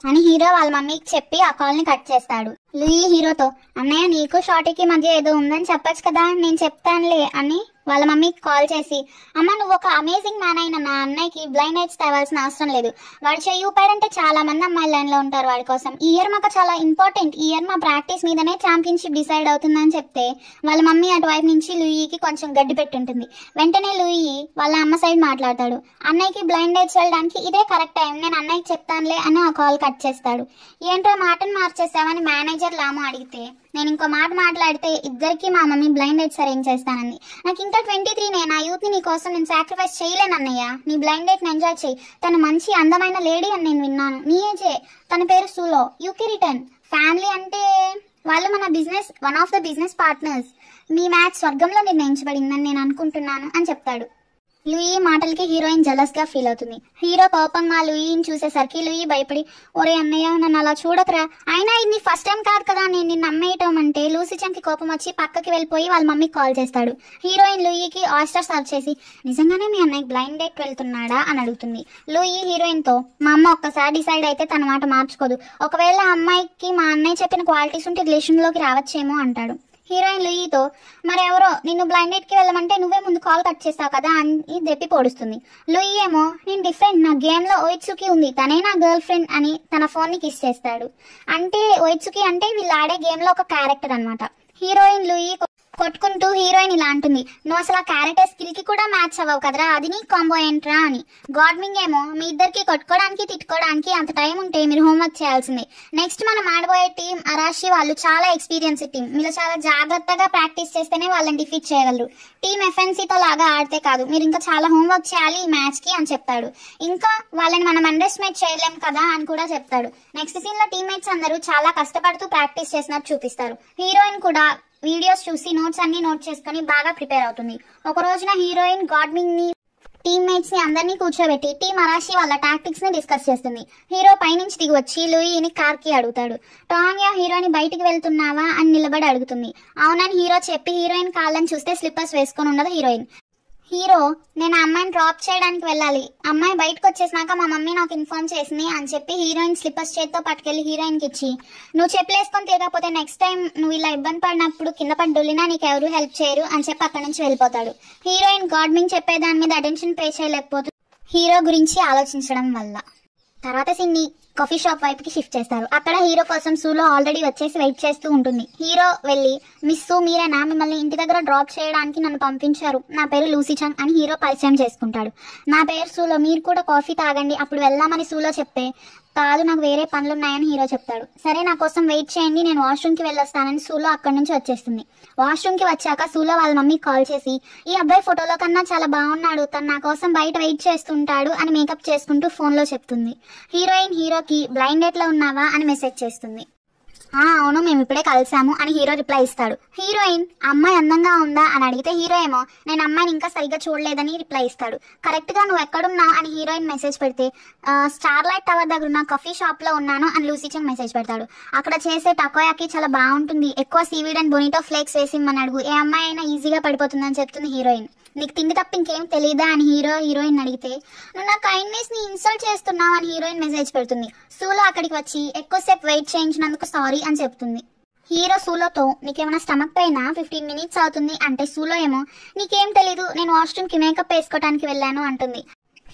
అని హీరో వాళ్ళ మమ్మీకి చెప్పి ఆ కాల్ని కట్ చేస్తాడు. లూయి హీరోతో అన్నయ్య నీకు షార్టీకి మధ్య ఏదో ఉందని చెప్పొచ్చు కదా, నేను చెప్తానులే అని వాళ్ళ మమ్మీకి కాల్ చేసి అమ్మ నువ్వు ఒక అమేజింగ్ మ్యాన్ అయిన నా అన్నయ్యకి బ్లైండ్ ఐట్స్ తేవాల్సిన అవసరం లేదు, వాడు చెయ్యి ఊపాడంటే చాలా మంది అమ్మాయిలు లైన్లో ఉంటారు వాడి కోసం, ఈ ఇయర్ మాకు చాలా ఇంపార్టెంట్, ఈ ఇయర్ మా ప్రాక్టీస్ మీదనే ఛాంపియన్షిప్ డిసైడ్ అవుతుందని చెప్తే వాళ్ళ మమ్మీ అటువైపు నుంచి లూయికి కొంచెం గడ్డి పెట్టుంటుంది. వెంటనే లూయి వాళ్ళ అమ్మ సైడ్ మాట్లాడతాడు. అన్నయ్యకి బ్లైండ్ ఐట్స్ వెళ్ళడానికి ఇదే కరెక్ట్ టైం, నేను అన్నయ్యకి చెప్తానులే అని ఆ కాల్ కట్ చేస్తాడు. ఏంటో మాటను మార్చేసావని మేనేజర్ లాము అడిగితే నేను ఇంకో మాట మాట్లాడితే ఇద్దరికి మా మమ్మీ బ్లైండ్ డేట్స్ అరేంజ్ చేస్తానంది. నాకు ఇంకా 23 నా యూత్ ని నీ కోసం నేను సాక్రిఫైస్ చేయలేనన్నయ్య, నీ బ్లైండ్ డేట్ ని ఎంజాయ్ చేయి, తను మంచి అందమైన లేడీ అని నేను విన్నాను, నీ ఏజే, తన పేరు సూలో, యూకి రిటర్న్, ఫ్యామిలీ అంటే వాళ్ళు మన business one of the business partners, me match స్వర్గంలో నిర్ణయించబడిందని నేను అనుకుంటున్నాను అని చెప్తాడు. లూయి మాటలకి హీరోయిన్ జలస్ గా ఫీల్ అవుతుంది. హీరో కోపంగా లూయిని చూసేసరికి లూయి భయపడి ఒరే అన్నయ్య నన్ను అలా చూడకరా, అయినా ఇది ఫస్ట్ టైం కాదు కదా నేను నిన్ను నమ్మేయటం అంటే లూసీ చంగ్కి కోపం వచ్చి పక్కకి వెళ్ళిపోయి వాళ్ళ మమ్మీకి కాల్ చేస్తాడు. హీరోయిన్ లూయికి ఆస్టర్ సర్వ్ చేసి నిజంగానే మీ అన్నయ్యకి బ్లైండ్ డేట్ వెళ్తున్నాడా అని అడుగుతుంది. లూయి హీరోయిన్ తో మా అమ్మ ఒక్కసారి డిసైడ్ అయితే తన మాట మార్చుకోదు, ఒకవేళ ఆ అమ్మాయికి మా అన్నయ్య చెప్పిన క్వాలిటీస్ ఉంటే రిలేషన్ లోకి రావచ్చేమో అంటాడు. హీరోయిన్ లూయితో మరెవరో నిన్ను బ్లైండ్ డేట్కి వెళ్ళమంటే నువ్వే ముందు కాల్ కట్ చేస్తావు కదా అని దెప్పి పొడుస్తుంది. లూయి ఏమో నేను డిఫరెంట్, నా గేమ్లో ఓయిట్సుకి ఉంది, తనే నా గర్ల్ ఫ్రెండ్ అని తన ఫోన్ని కిస్ చేస్తాడు. అంటే ఓయిట్సుకి అంటే వీళ్ళు ఆడే గేమ్లో ఒక క్యారెక్టర్ అనమాట. హీరోయిన్ లూయి కొట్టుకుంటూ హీరోయిన్ ఇలా అంటుంది, నువ్వు అసలు ఆ క్యారెక్టర్ స్కిల్ కి కూడా మ్యాచ్ అవ్వవు కదరా, అది నీ కాంబో ఏంట్రా అని. గాడ్మింగ్ ఏమో మీ ఇద్దరికి కొట్టుకోవడానికి తిట్టుకోవడానికి అంత టైం ఉంటే మీరు హోంవర్క్ చేయాల్సిందే. నెక్స్ట్ మనం ఆడబోయే టీం అరాషి, వాళ్ళు చాలా ఎక్స్పీరియన్స్డ్ టీం, మీరు చాలా జాగ్రత్తగా ప్రాక్టీస్ చేస్తేనే వాళ్ళని డిఫీట్ చేయగలరు, టీం ఎఫ్ఎన్సీతో లాగా ఆడితే కాదు, మీరు ఇంకా చాలా హోంవర్క్ చేయాలి ఈ మ్యాచ్ కి అని చెప్తాడు. ఇంకా వాళ్ళని మనం అండర్ ఎస్టిమేట్ చేయలేం కదా అని కూడా చెప్తాడు. నెక్స్ట్ సీన్ లో టీమ్మేట్స్ అందరూ చాలా కష్టపడుతూ ప్రాక్టీస్ చేసినట్టు చూపిస్తారు. హీరోయిన్ కూడా వీడియోస్ చూసి నోట్స్ అన్ని నోట్ చేసుకుని బాగా ప్రిపేర్ అవుతుంది. ఒక రోజున హీరోయిన్ గాడ్మింగ్ ని టీమ్మేట్స్ ని అందరినీ కూర్చోబెట్టి టీం అరాషి వాళ్ళ టాక్టిక్స్ ని డిస్కస్ చేస్తుంది. హీరో పైనుంచి దిగి వచ్చి లూయిని కార్ కి అడుగుతాడు. టాన్యా హీరోని బయటికి వెళ్తున్నావా అని నిలబడి అడుగుతుంది. అవునని హీరో చెప్పి హీరోయిన్ కాళ్ళని చూస్తే స్లిప్పర్స్ వేసుకొని ఉండదు హీరోయిన్. హీరో నేను ఆ అమ్మాయిని డ్రాప్ చేయడానికి వెళ్ళాలి, అమ్మాయి బయటకు వచ్చేసినాక మా మమ్మీ నాకు ఇన్ఫార్మ్ చేసింది అని చెప్పి హీరోయిన్ స్లిప్పర్స్ చేతితో పట్టుకెళ్లి హీరోయిన్కి ఇచ్చి నువ్వు చెప్పులేసుకొని తిరగకపోతే నెక్స్ట్ టైం నువ్వు ఇలా ఇబ్బంది పడినప్పుడు కింద పడి డొల్లినా నీకు ఎవరు హెల్ప్ చేయరు అని చెప్పి అక్కడి నుంచి వెళ్ళిపోతాడు. హీరోయిన్ గాడ్మింగ్ చెప్పేదాని మీద అటెన్షన్ పే చేయలేకపోతుంది. హీరో గురించి ఆలోచించడం వల్ల. తర్వాత సీన్ని కాఫీ షాప్ వైపుకి షిఫ్ట్ చేస్తారు. అక్కడ హీరో కోసం సూలో ఆల్రెడీ వచ్చేసి వెయిట్ చేస్తూ ఉంటుంది. హీరో వెళ్ళి, మిస్ సూ మీరేనా, మిమ్మల్ని ఇంటి దగ్గర డ్రాప్ చేయడానికి నన్ను పంపించారు, నా పేరు లూసీ చంగ్ అని హీరో పరిచయం చేసుకుంటాడు. నా పేరు సూలో, మీరు కూడా కాఫీ తాగండి అప్పుడు వెళ్దామని సూలో చెప్తే, కాదు నాకు వేరే పనులున్నాయని హీరో చెప్తాడు. సరే నా కోసం వెయిట్ చేయండి, నేను వాష్రూమ్కి వెళ్ళొస్తానని సూలో అక్కడి నుంచి వచ్చేస్తుంది. వాష్రూమ్కి వచ్చాక సూలో వాళ్ళ మమ్మీకి కాల్ చేసి, ఈ అబ్బాయి ఫోటోలో కన్నా చాలా బాగున్నాడు, తను నా కోసం బయట వెయిట్ చేస్తుంటాడు అని మేకప్ చేసుకుంటూ ఫోన్లో చెప్తుంది. హీరోయిన్ హీరోకి బ్లైండ్ డేట్లో ఉన్నావా అని మెసేజ్ చేస్తుంది. అవును మేము ఇప్పుడే కలిసాము అని హీరో రిప్లై ఇస్తాడు. హీరోయిన్ అమ్మాయి అందంగా ఉందా అని అడిగితే హీరో ఏమో నేను అమ్మాయిని ఇంకా సరిగ్గా చూడలేదని రిప్లై ఇస్తాడు. కరెక్ట్గా నువ్వు ఎక్కడున్నావు అని హీరోయిన్ మెసేజ్ పెడితే స్టార్లైట్ టవర్ దగ్గర ఉన్న కాఫీ షాప్లో ఉన్నాను అని లూసీ చంగ్ మెసేజ్ పెడతాడు. అక్కడ చేసే టకోయాకి చాలా బాగుంటుంది, ఎక్కువ సీవీడ్ అండ్ బొనిటో ఫ్లేక్స్ వేసి మన అడుగు, ఏ అమ్మాయి అయినా ఈజీగా పడిపోతుందని చెప్తుంది హీరోయిన్. నీకు తిండి తప్ప ఇంకేం తెలీదా అని హీరోయిన్ అడిగితే, నువ్వు నా కైండ్నెస్ ని ఇన్సల్ట్ చేస్తున్నావు అని హీరోయిన్ మెసేజ్ పెడుతుంది. సూలో అక్కడికి వచ్చి ఎక్కువసేపు వెయిట్ చేయించినందుకు సారీ అని చెప్తుంది. హీరో సూలోతో నీకేమైనా స్టమక్ పైన 15 minutes అవుతుంది అంటే సూలో ఏమో నీకేం తెలీదు, నేను వాష్రూమ్కి మేకప్ వేసుకోవడానికి వెళ్ళాను అంటుంది.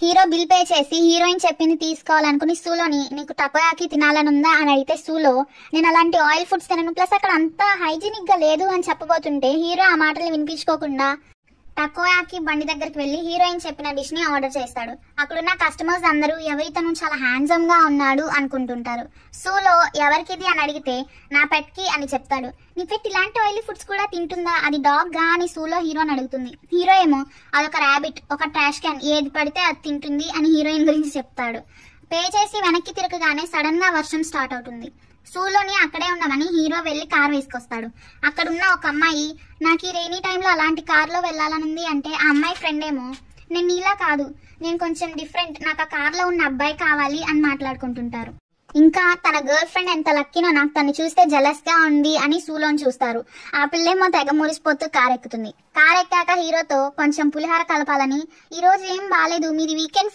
హీరో బిల్ పే చేసి హీరోయిన్ చెప్పింది తీసుకోవాలనుకుని సూలోని నీకు టకోయాకి తినాలనుందా అని అడిగితే సూలో నేను అలాంటి ఆయిల్ ఫుడ్స్ తినను, ప్లస్ అక్కడ అంతా హైజీనిక్ గా లేదు అని చెప్పబోతుంటే హీరో ఆ మాటలు వినిపించుకోకుండా టకోయాకి బండి దగ్గరికి వెళ్ళి హీరోయిన్ చెప్పిన డిష్ ని ఆర్డర్ చేస్తాడు. అక్కడున్న కస్టమర్స్ అందరూ ఎవరితను చాలా హ్యాండ్సమ్ గా ఉన్నాడు అనుకుంటుంటారు. సూలో ఎవరికిది అని అడిగితే నా పెట్ కి అని చెప్తాడు. నీ పెట్ ఇలాంటి ఆయిలీ ఫుడ్స్ కూడా తింటుందా, అది డాగ్ గా అని సూలో హీరోని అడుగుతుంది. హీరో ఏమో అదొక ర్యాబిట్, ఒక ట్రాష్ క్యాన్, ఏది పడితే అది తింటుంది అని హీరోయిన్ గురించి చెప్తాడు. పే చేసి వెనక్కి తిరగగానే సడన్ గా వర్షం స్టార్ట్ అవుతుంది. సూలోని అక్కడే ఉండమని హీరో వెళ్ళి కార్ వేసుకొస్తాడు. అక్కడున్న ఒక అమ్మాయి నాకు ఈ రెయినీ టైంలో అలాంటి కార్లో వెళ్ళాలనుంది అంటే ఆ అమ్మాయి ఫ్రెండ్ ఏమో నేను నీలా కాదు, నేను కొంచెం డిఫరెంట్, నాకు ఆ కార్లో ఉన్న అబ్బాయి కావాలి అని మాట్లాడుకుంటుంటారు. ఇంకా తన గర్ల్ ఫ్రెండ్ ఎంత లక్కీనో, నాకు తను చూస్తే జలస్ గా ఉంది అని సూలోని చూస్తారు. ఆ పిల్లేమో తెగ మురిసిపోతూ కార్ ఎక్కుతుంది. కార్ ఎక్కాక హీరోతో కొంచెం పులిహార కలపాలని, ఈ రోజు ఏం బాలేదు, మీది వీకెండ్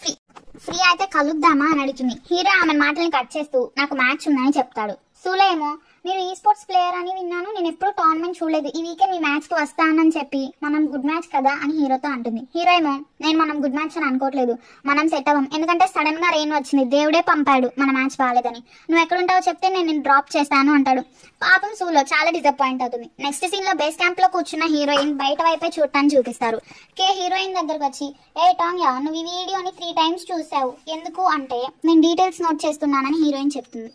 ఫ్రీ అయితే కలుద్దామా అని అడుగుతుంది. హీరో ఆమె మాటల్ని కట్ చేస్తూ నాకు మ్యాచ్ ఉందని చెప్తాడు. సూలో ఏమో మీరు ఈ స్పోర్ట్స్ ప్లేయర్ అని విన్నాను, నేను ఎప్పుడు టోర్నమెంట్ చూడలేదు, ఈ వీకెండ్ మీ మ్యాచ్ కి వస్తానని చెప్పి మనం గుడ్ మ్యాచ్ కదా అని హీరోతో అంటుంది. హీరో ఏమో నేను మనం గుడ్ మ్యాచ్ అని అనుకోవట్లేదు, మనం సెట్ అవ్వం, ఎందుకంటే సడన్ గా రెయిన్ వచ్చింది, దేవుడే పంపాడు మన మ్యాచ్ బాగాలేదని, నువ్వు ఎక్కడుంటావో చెప్తే నేను డ్రాప్ చేస్తాను అంటాడు. పాపం సూలో చాలా డిసప్పాయింట్ అవుతుంది. నెక్స్ట్ సీన్ లో బేస్ క్యాంప్ లో కూర్చున్న హీరోయిన్ బయట వైపే చూడటాన్ని చూపిస్తారు. హీరోయిన్ దగ్గరకు వచ్చి టాంగ్యా నువ్వు ఈ వీడియోని 3 times చూసావు ఎందుకు అంటే నేను డీటెయిల్స్ నోట్ చేస్తున్నానని హీరోయిన్ చెప్తుంది.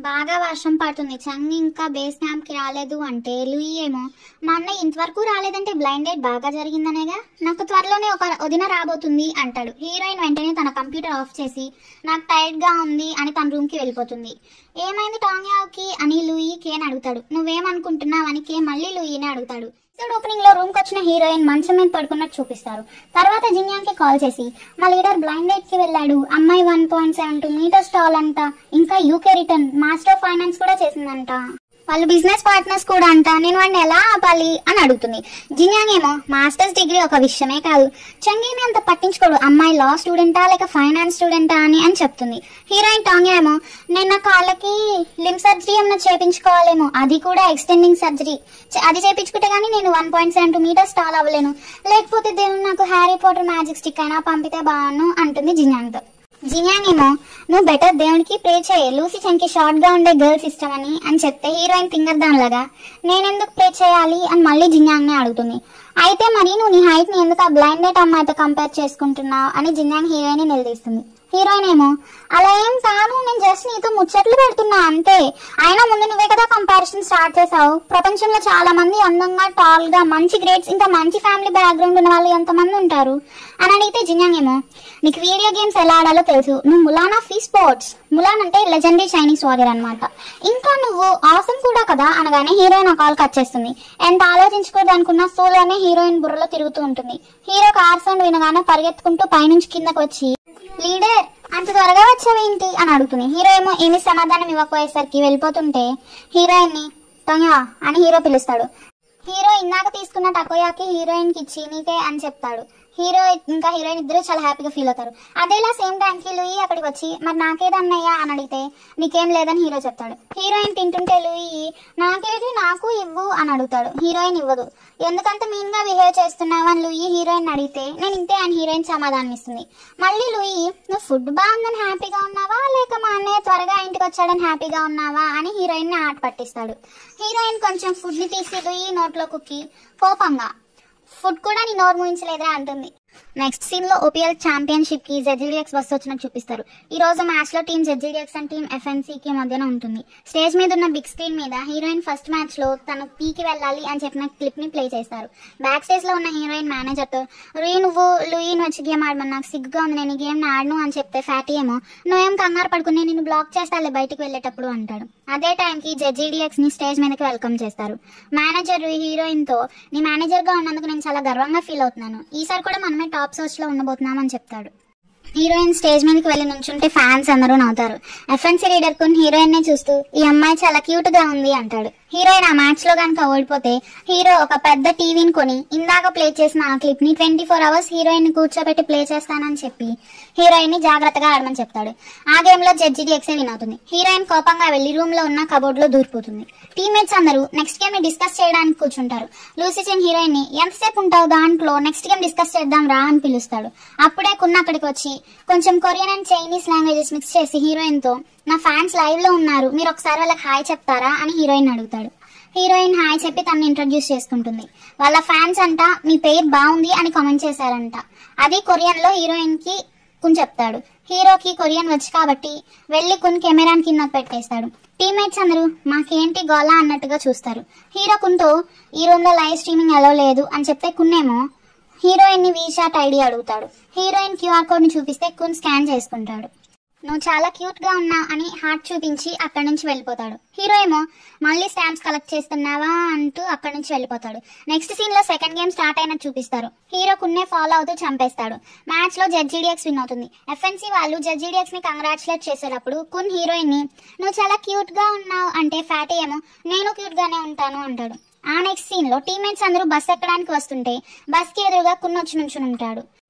బాగా వర్షం పడుతుంది, చంగ్ ఇంకా బేస్ క్యాంప్ కి రాలేదు అంటే లూయి ఏమో మా అన్నయ్య ఇంతవరకు రాలేదంటే బ్లైండ్ డేట్ బాగా జరిగిందనేగా, నాకు త్వరలోనే ఒక వదిన రాబోతుంది అంటాడు. హీరోయిన్ వెంటనే తన కంప్యూటర్ ఆఫ్ చేసి నాకు టైర్డ్ గా ఉంది అని తన రూమ్ కి వెళ్ళిపోతుంది. ఏమైంది టాంగ్యాకి అని లూయి కేని అడుగుతాడు. నువ్వేమనుకుంటున్నావు అని కే మళ్ళీ లూయిని అడుగుతాడు. ఓపెనింగ్ లో రూమ్ కి వచ్చిన హీరోయిన్ మంచం మీద పడుకున్నట్టు చూపిస్తారు. తర్వాత జిన్యాంగ్ కి కాల్ చేసి మా లీడర్ బ్లైండ్ డేట్ కి వెళ్ళాడు, అమ్మాయి 1.72 meters టాల్ అంట, ఇంకా UK return master of finance కూడా చేసిందంట, వాళ్ళు బిజినెస్ పార్ట్నర్స్ కూడా అంట, నేను వాడిని ఎలా ఆపాలి అని అడుగుతుంది. జిన్యాంగ్ ఏమో మాస్టర్స్ డిగ్రీ ఒక విషయమే కాదు, చంగేమి అంత పట్టించుకోడు, అమ్మాయి లా స్టూడెంటా లేక ఫైనాన్స్ స్టూడెంటా అని చెప్తుంది. హీరోయిన్ టాంగ్యా ఏమో నేను నా కాళ్ళకి లిమ్ సర్జరీ ఏమన్నా చేయించుకోవాలేమో, అది కూడా ఎక్స్టెండింగ్ సర్జరీ, అది చేయించుకుంటే గానీ నేను 1.72 meters టాల్ అవ్వలేను, లేకపోతే దేవుడు నాకు హ్యారీ పాటర్ మ్యాజిక్ స్టిక్ అయినా పంపితే బాగున్ను అంటుంది జిన్యాంగ్తో. జిన్యాంగ్ ఏమో నువ్వు బెటర్ దేవుడికి ప్రే చేయి, లూసీ చంకి షార్ట్ గా ఉండే గర్ల్స్ ఇష్టమని అని చెప్తే హీరోయిన్ థింగర్ దానిలాగా నేనెందుకు ప్రే చేయాలి అని మళ్ళీ జిన్యాంగ్ ని అడుగుతుంది. అయితే మరి నువ్వు నీ హైట్ ని ఎందుకు ఆ బ్లైండ్ డేట్ అమ్మాయితో కంపేర్ చేసుకుంటున్నావు అని జిన్యాంగ్ హీరోయిన్ ని నిలదీస్తుంది. హీరోయిన్ ఏమో అలా ఏం కాదు, నేను జస్ట్ నీతో ముచ్చట్లు పెడుతున్నా అంతే, అయినా ముందు నువ్వే కదా కంపారిజన్ స్టార్ట్ చేసావు, ప్రపంచంలో చాలా మంది అందంగా టాల్ గా మంచి గ్రేడ్స్ ఇంకా మంచి ఫ్యామిలీ బ్యాక్గ్రౌండ్ ఉన్న వాళ్ళు ఎంతమంది ఉంటారు అని అడిగితే జిన్యాంగ్ ఏమో నీకు వీడియో గేమ్స్ ఎలా ఆడాలో తెలుసు, నువ్వు ములాన్ ఆఫ్ ఈ స్పోర్ట్స్, ములాన్ అంటే లెజెండరీ చైనీస్ వారియర్ అనమాట, ఇంకా నువ్వు ఆసమ్ కూడా కదా అనగానే హీరోయిన్ ఆ కాల్ కట్ చేస్తుంది. ఎంత ఆలోచించుకోదు అనుకున్న సోలోనే హీరోయిన్ బుర్రలో తిరుగుతూ ఉంటుంది. హీరో కార్ సౌండ్ వినగానే పరిగెత్తుకుంటూ పైనుంచి కిందకు వచ్చి లీడర్ అంత త్వరగా వచ్చావేంటి అని అడుగుతుంది. హీరో ఏమో ఏమి సమాధానం ఇవ్వకపోయేసరికి వెళ్ళిపోతుంటే హీరోయిన్ ని టంగా అని హీరో పిలుస్తాడు. హీరో ఇందాక తీసుకున్న టకోయాకి హీరోయిన్ కి ఇచ్చి నీకే అని చెప్తాడు. హీరో ఇంకా హీరోయిన్ ఇద్దరు చాలా హ్యాపీగా ఫీల్ అవుతారు. అదేలా సేమ్ టైంకి లూయి అక్కడికి వచ్చి మరి నాకేదన్నయ్యా అని అడిగితే నీకేం లేదని హీరో చెప్తాడు. హీరోయిన్ తింటుంటే లూయి నాకేది నాకు ఇవ్వు అని అడుగుతాడు. హీరోయిన్ ఇవ్వదు. ఎందుకంత మీన్ గా బిహేవ్ చేస్తున్నావు అని లూయి హీరోయిన్ అడిగితే నేను ఇంతే అని హీరోయిన్ సమాధానం ఇస్తుంది. మళ్ళీ లూయి నువ్వు ఫుడ్ బాగుందని హ్యాపీగా ఉన్నావా లేక మా అన్నయ్య త్వరగా ఇంటికి వచ్చాడని హ్యాపీగా ఉన్నావా అని హీరోయిన్ ని ఆట పట్టిస్తాడు. హీరోయిన్ కొంచెం ఫుడ్ ని తీసి లూయి నోట్లో కుక్కి కోపంగా ఫుడ్ కూడా నీ నోరు మూయించలేదురా అంటుంది. నెక్స్ట్ సీన్ లో ఓపీఎల్ ఛాంపియన్షిప్ కి జెడ్జీడీఎక్స్ బస్ వచ్చినట్టు చూపిస్తారు. ఈ రోజు మ్యాచ్ లో టీమ్ జెడ్జీడీఎక్స్ అండ్ టీమ్ ఎఫ్ఎన్సీ కి మధ్యన ఉంటుంది. స్టేజ్ మీద ఉన్న బిగ్ స్క్రీన్ మీద హీరోయిన్ ఫస్ట్ మ్యాచ్ లో తను పీకి వెళ్ళాలి అని చెప్పిన క్లిప్ ని ప్లే చేస్తారు. బ్యాక్ స్టేజ్ లో ఉన్న హీరోయిన్ మేనేజర్ తో నువ్వు లూయిని వచ్చి గేమ్ ఆడమని నాకు సిగ్గుగా ఉంది, నేను ఈ గేమ్ ఆడను అని చెప్తే ఫ్యాటీ ఏమో నువ్వేం కంగారు పడుకుని నేను బ్లాక్ చేస్తాలే బయటికి వెళ్ళేటప్పుడు అంటాడు. అదే టైంకి జెడ్జీడీఎక్స్ ని స్టేజ్ మీదకి వెల్కమ్ చేస్తారు. మేనేజర్ హీరోయిన్ తో నీ మేనేజర్ గా ఉన్నందుకు నేను చాలా గర్వంగా ఫీల్ అవుతున్నాను, ఈసారి కూడా మనమే టాప్ సోర్స్ లో ఉండబోతున్నామని చెప్తాడు. హీరోయిన్ స్టేజ్ మీదకి వెళ్ళి నుంచుంటే ఫ్యాన్స్ అందరూ నవ్వుతారు. ఎఫ్ఎన్సీ లీడర్ కున్ హీరోయిన్ ని చూస్తూ ఈ అమ్మాయి చాలా క్యూట్ గా ఉంది అంటాడు. హీరోయిన్ ఆ మ్యాచ్ లో కనుక ఓడిపోతే హీరో ఒక పెద్ద టీవీని కొని ఇందాక ప్లే చేసిన ఆ క్లిప్ ని 24 hours హీరోయిన్ ని కూర్చోబెట్టి ప్లే చేస్తానని చెప్పి హీరోయిన్ ని జాగ్రత్తగా ఆడమని చెప్తాడు. ఆ గేమ్ లో జెడ్జీడీఎక్స్ విన్ అవుతుంది. హీరోయిన్ కోపంగా వెళ్లి రూమ్ లో ఉన్న కబోర్డ్ లో దూరిపోతుంది. టీమ్మేట్స్ అందరూ నెక్స్ట్ గేమ్ ని డిస్కస్ చేయడానికి కూర్చుంటారు. లూసీ చెన్ హీరోయిన్ ని ఎంతసేపు ఉంటావు దాంట్లో, నెక్స్ట్ గేమ్ డిస్కస్ చేద్దాం రా అని పిలుస్తాడు. అప్పుడే కున్న అక్కడికి వచ్చి కొంచెం Korean and Chinese languages mix చేసి హీరోయిన్ తో నా ఫ్యాన్స్ లైవ్ లో ఉన్నారు, మీరు ఒకసారి వాళ్ళకి హాయ్ చెప్తారా అని హీరోయిన్ అడుగుతాడు. హీరోయిన్ హాయ్ చెప్పి తనని ఇంట్రడ్యూస్ చేసుకుంటుంది. వాళ్ళ ఫ్యాన్స్ అంట మీ పేరు బాగుంది అని కామెంట్ చేశారంట. అది కొరియన్ లో హీరోయిన్ కి కున్ చెప్తాడు. హీరోకి కొరియన్ వచ్చి కాబట్టి వెళ్లి కున్ కెమెరాని కింద పెట్టేస్తాడు. టీమ్మేట్స్ అందరూ మాకేంటి గోలా అన్నట్టుగా చూస్తారు. హీరో కున్తో ఈ రూమ్ లో లైవ్ స్ట్రీమింగ్ ఎలా లేదు అని చెప్తే కున్నేమో హీరోయిన్ ని వీషాట్ ఐడి అడుగుతాడు. హీరోయిన్ క్యూఆర్ కోడ్ ని చూపిస్తే కున్ స్కాన్ చేసుకుంటాడు. నువ్వు చాలా క్యూట్ గా ఉన్నావు అని హార్ట్ చూపించి అక్కడి నుంచి వెళ్ళిపోతాడు. హీరో ఏమో మళ్ళీ స్టాంప్స్ కలెక్ట్ చేస్తున్నావా అంటూ అక్కడి నుంచి వెళ్ళిపోతాడు. నెక్స్ట్ సీన్ లో సెకండ్ గేమ్ స్టార్ట్ అయినట్టు చూపిస్తారు. హీరో కున్నే ఫాలో అవుతూ చంపేస్తాడు. మ్యాచ్ లో జెడ్జీడీఎక్స్ విన్ అవుతుంది. ఎఫ్ఎన్సీ వాళ్ళు జెడ్జీడీఎక్స్ ని కంగ్రాచులేట్ చేసేటప్పుడు కున్ హీరోయిన్ ని నువ్వు చాలా క్యూట్ గా ఉన్నావు అంటే ఫ్యాటీ ఏమో నేను క్యూట్ గానే ఉంటాను అంటాడు. ఆ నెక్స్ట్ సీన్ లో టీమ్మేట్స్ అందరూ బస్ ఎక్కడానికి వస్తుంటే బస్ కి ఎదురుగా కున్ వచ్చి నుంచుని ఉంటాడు.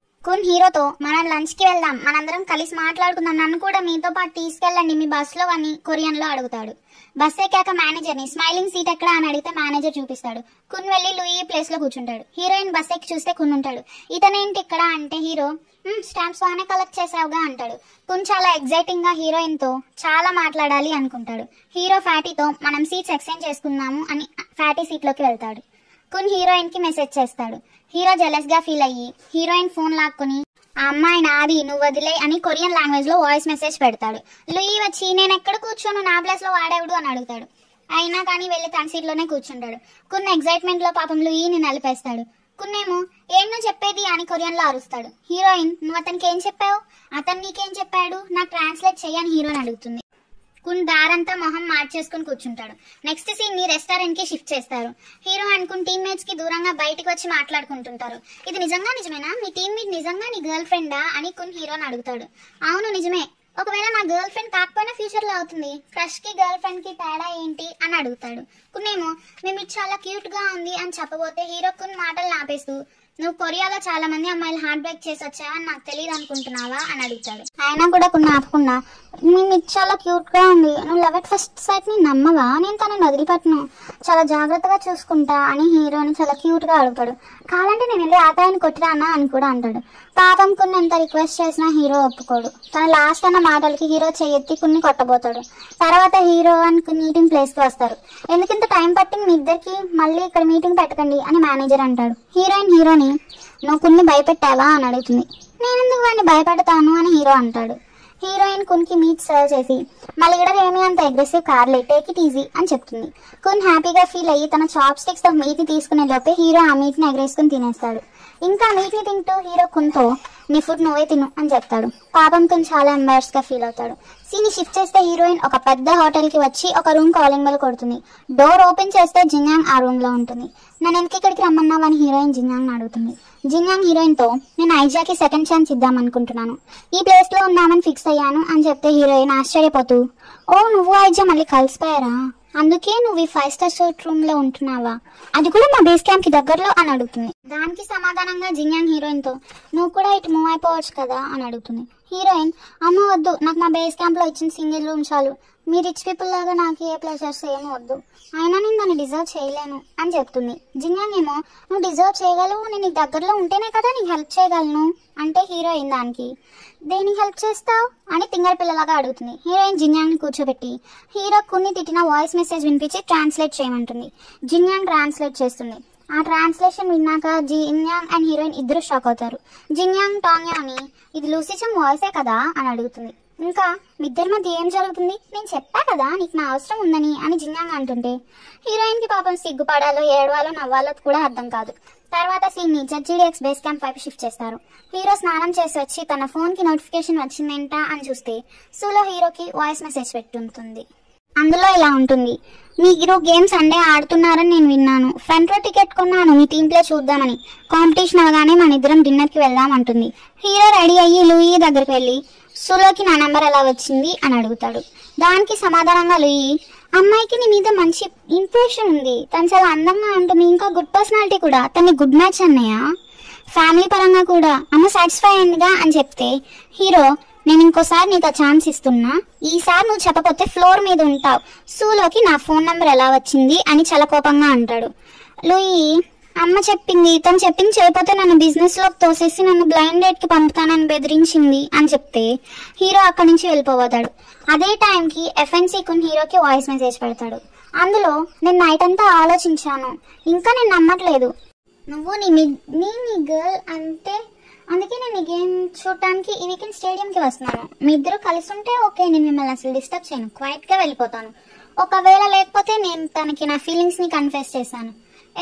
కున్ హీరోతో మనం లంచ్ కి వెళ్దాం, మనందరం కలిసి మాట్లాడుకుందాం, నన్ను కూడా మీతో పాటు తీసుకెళ్ళండి మీ బస్ లో అని కొరియన్ లో అడుగుతాడు. బస్ ఎక్కాక మేనేజర్ ని స్మైలింగ్ సీట్ ఎక్కడ అని అడిగితే మేనేజర్ చూపిస్తాడు. కున్ వెళ్లి లూయి ప్లేస్ లో కూర్చుంటాడు. హీరోయిన్ బస్ ఎక్కి చూస్తే కున్ ఉంటాడు. ఇతనేంటి ఇక్కడ అంటే హీరో స్టాంప్స్ బాగానే కలెక్ట్ చేసావుగా అంటాడు. కున్ చాలా ఎగ్జైటింగ్ గా హీరోయిన్ తో చాలా మాట్లాడాలి అనుకుంటాడు. హీరో ఫ్యాటీతో మనం సీట్స్ ఎక్స్చేంజ్ చేసుకుందాము అని ఫ్యాటీ సీట్ లోకి వెళ్తాడు. కున్ హీరోయిన్ కి మెసేజ్ చేస్తాడు. హీరో జెలస్ గా ఫీల్ అయ్యి హీరోయిన్ ఫోన్ లాక్కుని ఆ అమ్మాయి నాది నువ్వు వదిలే అని కొరియన్ లాంగ్వేజ్ లో వాయిస్ మెసేజ్ పెడతాడు. లూయి వచ్చి నేను ఎక్కడ కూర్చోను, నా ప్లేస్ లో వాడేవుడు అని అడుగుతాడు. అయినా కానీ వెళ్లి తన సీట్ లోనే కూర్చుంటాడు. కున్ ఎగ్జైట్మెంట్ లో పాపం లూయిని నలిపేస్తాడు. కున్నేమో ఏం చెప్పేది అని కొరియన్ లో అరుస్తాడు. హీరోయిన్ నువ్వు అతనికి ఏం చెప్పావు, అతను నీకేం చెప్పాడు, నాకు ట్రాన్స్లేట్ చెయ్యని హీరోని అడుగుతుంది. కున్ దారంతా మొహం మార్చేసుకుని కూర్చుంటాడు. నెక్స్ట్ సీన్ ని రెస్టారెంట్ కి షిఫ్ట్ చేస్తారు. హీరో అనుకుని టీమ్మేట్స్ కి దూరంగా బయటకు వచ్చి మాట్లాడుకుంటుంటారు. ఇది నిజమేనా, మీ టీమ్మేట్ నిజంగా నీ గర్ల్ ఫ్రెండా అని కున్ హీరోని అడుగుతాడు. అవును నిజమే, ఒకవేళ నా గర్ల్ ఫ్రెండ్ కాకపోయినా ఫ్యూచర్ లో అవుతుంది, క్రష్ కి గర్ల్ ఫ్రెండ్ కి తేడా ఏంటి అని అడుగుతాడు. కున్నేమో మేము ఇది చాలా క్యూట్ గా ఉంది అని చెప్పబోతే హీరో కున్ మాటలు ఆపేస్తూ నువ్వు కొరియాలో చాలా మంది అమ్మాయిలు హార్ట్ బ్రేక్ చేసి వచ్చావని నాకు తెలియదు అనుకుంటున్నావా అని అడుగుతాడు. ఆయన కూడా కొన్ని ఆపకుండా మేము ఇది చాలా క్యూట్ గా ఉంది, నువ్వు లవ్ ఎట్ ఫస్ట్ సైట్ ని నమ్మవా, నేను తనని వదిలిపెట్టను, చాలా జాగ్రత్తగా చూసుకుంటా అని హీరోని చాలా క్యూట్ గా అడుగుతాడు. కావాలంటే నేను వెళ్ళి ఆతాయని కొట్టిరానా అని కూడా అంటాడు. పాపం కొన్ని ఎంత రిక్వెస్ట్ చేసినా హీరో ఒప్పుకోడు. తన లాస్ట్ అన్న మాటలకి హీరో చెయ్యెత్తి కొన్ని కొట్టబోతాడు. తర్వాత హీరో అని మీటింగ్ ప్లేస్ కి వస్తారు. ఎందుకింత టైం పట్టింది మీ ఇద్దరికి, మళ్ళీ ఇక్కడ మీటింగ్ పెట్టకండి అని మేనేజర్ అంటాడు. హీరోని నువ్వు కొన్ని భయపెట్టావా అని అడుగుతుంది. నేనెందుకు వాడిని భయపెడతాను అని హీరో అంటాడు. హీరోయిన్ కున్ కి మీట్ సర్వ్ చేసి మా లీడర్ ఏమీ అంత aggressive Karle, take it easy అని చెప్తుంది. కున్ హ్యాపీగా ఫీల్ అయ్యి తన చాప్ స్టిక్స్ తో మీట్ ని తీసుకునే లోపే హీరో ఆ మీట్ ని ఎగరేసుకుని తినేస్తాడు. ఇంకా మీట్ ని తింటూ హీరో కున్ తో నీ ఫుడ్ నువ్వే తిను అని చెప్తాడు. పాపం కున్ చాలా ఎంబారస్ గా ఫీల్ అవుతాడు. సీన్ షిఫ్ట్ చేస్తే హీరోయిన్ ఒక పెద్ద హోటల్ కి వచ్చి ఒక రూమ్ కాలింగ్ బెల్ కొడుతుంది. డోర్ ఓపెన్ చేస్తే జిన్యాంగ్ ఆ రూమ్ లో ఉంటుంది. నన్ను ఎందుకు ఇక్కడికి రమ్మన్నావు అని హీరోయిన్ జిన్యాంగ్ అడుగుతుంది. జిన్యాంగ్ హీరోయిన్ తో నేను ఐజాకి సెకండ్ ఛాన్స్ ఇద్దాం అనుకుంటున్నాను, ఈ ప్లేస్ లో ఉన్నామని ఫిక్స్ అయ్యాను అని చెప్తే హీరోయిన్ ఆశ్చర్యపోతూ ఓ నువ్వు ఐజా మళ్ళీ కలిసిపోయారా, అందుకే నువ్వు ఈ 5 star సూట్ రూమ్ లో ఉంటున్నావా, అది కూడా మా బేస్ క్యాంప్ కి దగ్గరలో అని అడుగుతుంది. దానికి సమాధానంగా జిన్యాంగ్ హీరోయిన్ తో నువ్వు కూడా ఇటు మూవ్ అయిపోవచ్చు కదా అని అడుగుతుంది. హీరోయిన్ అమ్మ వద్దు, నాకు మా బేస్ క్యాంప్ లో ఇచ్చిన సింగిల్ రూమ్ చాలు, మీ రిచ్ పీపుల్ లాగా నాకు ఏ ప్లెజర్స్ ఏమీ వద్దు, అయినా నేను దాన్ని డిజర్వ్ చేయలేను అని చెప్తుంది. జిన్యాంగ్ ఏమో నువ్వు డిజర్వ్ చేయగలవు, నేను నీకు దగ్గరలో ఉంటేనే కదా నీకు హెల్ప్ చేయగలను అంటే హీరోయిన్ దానికి దేనికి హెల్ప్ చేస్తావు అని తింగర పిల్లలాగా అడుగుతుంది. హీరోయిన్ జిన్యాంగ్ని కూర్చోబెట్టి హీరో కొన్ని తిట్టిన వాయిస్ మెసేజ్ వినిపించి ట్రాన్స్లేట్ చేయమంటుంది. జిన్యాంగ్ ట్రాన్స్లేట్ చేస్తుంది. ఆ ట్రాన్స్లేషన్ విన్నాక జిన్యాంగ్ అండ్ హీరోయిన్ ఇద్దరు షాక్ అవుతారు. జిన్యాంగ్ టాంగ్యాని ఇది లూసీ చంగ్ వాయిసే కదా అని అడుగుతుంది. ఇంకా మీ ఇద్దరి మధ్య ఏం జరుగుతుంది, నేను చెప్పా కదా నీకు నా అవసరం ఉందని అని జిన్యాంగ్ అంటుంటే హీరోయిన్కి పాపం సిగ్గుపడాలో ఏడవాలో నవ్వాలో కూడా అర్థం కాదు. తర్వాత సీన్ని జడ్జీడీఎక్స్ బేస్ క్యాంప్ వైపు షిఫ్ట్ చేస్తారు. హీరో స్నానం చేసి వచ్చి తన ఫోన్కి నోటిఫికేషన్ వచ్చిందేంట అని చూస్తే సూలో హీరోకి వాయిస్ మెసేజ్ పెట్టుంటుంది. అందులో ఇలా ఉంటుంది, మీరు గేమ్ సండే ఆడుతున్నారని నేను విన్నాను, ఫ్రంట్ రో టికెట్ కొన్నాను మీ టీమ్ ప్లే చూద్దామని, కాంపిటీషన్ అవగానే మన ఇద్దరం డిన్నర్కి వెళ్దాం అంటుంది. హీరో రెడీ అయ్యి లూయి దగ్గరికి వెళ్ళి సూలోకి నా నెంబర్ ఎలా వచ్చింది అని అడుగుతాడు. దానికి సమాధానంగా లూయి అమ్మాయికి నీ మీద మంచి ఇంప్రెషన్ ఉంది, తను చాలా అందంగా ఉంటుంది, ఇంకా గుడ్ పర్సనాలిటీ కూడా, తన్ని గుడ్ మ్యాచ్ అన్నయ్య, ఫ్యామిలీ పరంగా కూడా అమ్మ సాటిస్ఫై అయిందిగా అని చెప్తే హీరో నేను ఇంకోసారి నీకు ఛాన్స్ ఇస్తున్నా, ఈసారి నువ్వు చెప్పకపోతే ఫ్లోర్ మీద ఉంటావు, సూలోకి నా ఫోన్ నెంబర్ ఎలా వచ్చింది అని చాలా కోపంగా అంటాడు. లూయి అమ్మ చెప్పింది, తను చెప్పింది చేయకపోతే నన్ను బిజినెస్ లోకి తోసేసి నన్ను బ్లైండ్ డేట్ కి పంపుతానని బెదిరించింది అని చెప్తే హీరో అక్కడి నుంచి వెళ్ళిపోతాడు. అదే టైంకి ఎఫ్ఎన్సీ కున్ హీరోకి వాయిస్ మెసేజ్ పెడతాడు. అందులో నేను నైట్ అంతా ఆలోచించాను, ఇంకా నేను నమ్మట్లేదు, నువ్వు నీ గర్ల్ అంటే అందుకే నేను ఈ గేమ్ చూడటానికి ఈ వీకెండ్ స్టేడియంకి వస్తున్నాను, మీ ఇద్దరు కలిసి ఉంటే ఓకే, నేను మిమ్మల్ని అసలు డిస్టర్బ్ చేయను, క్వైట్గా వెళ్ళిపోతాను, ఒకవేళ లేకపోతే నేను తనకి నా ఫీలింగ్స్ని కన్ఫెస్ చేశాను,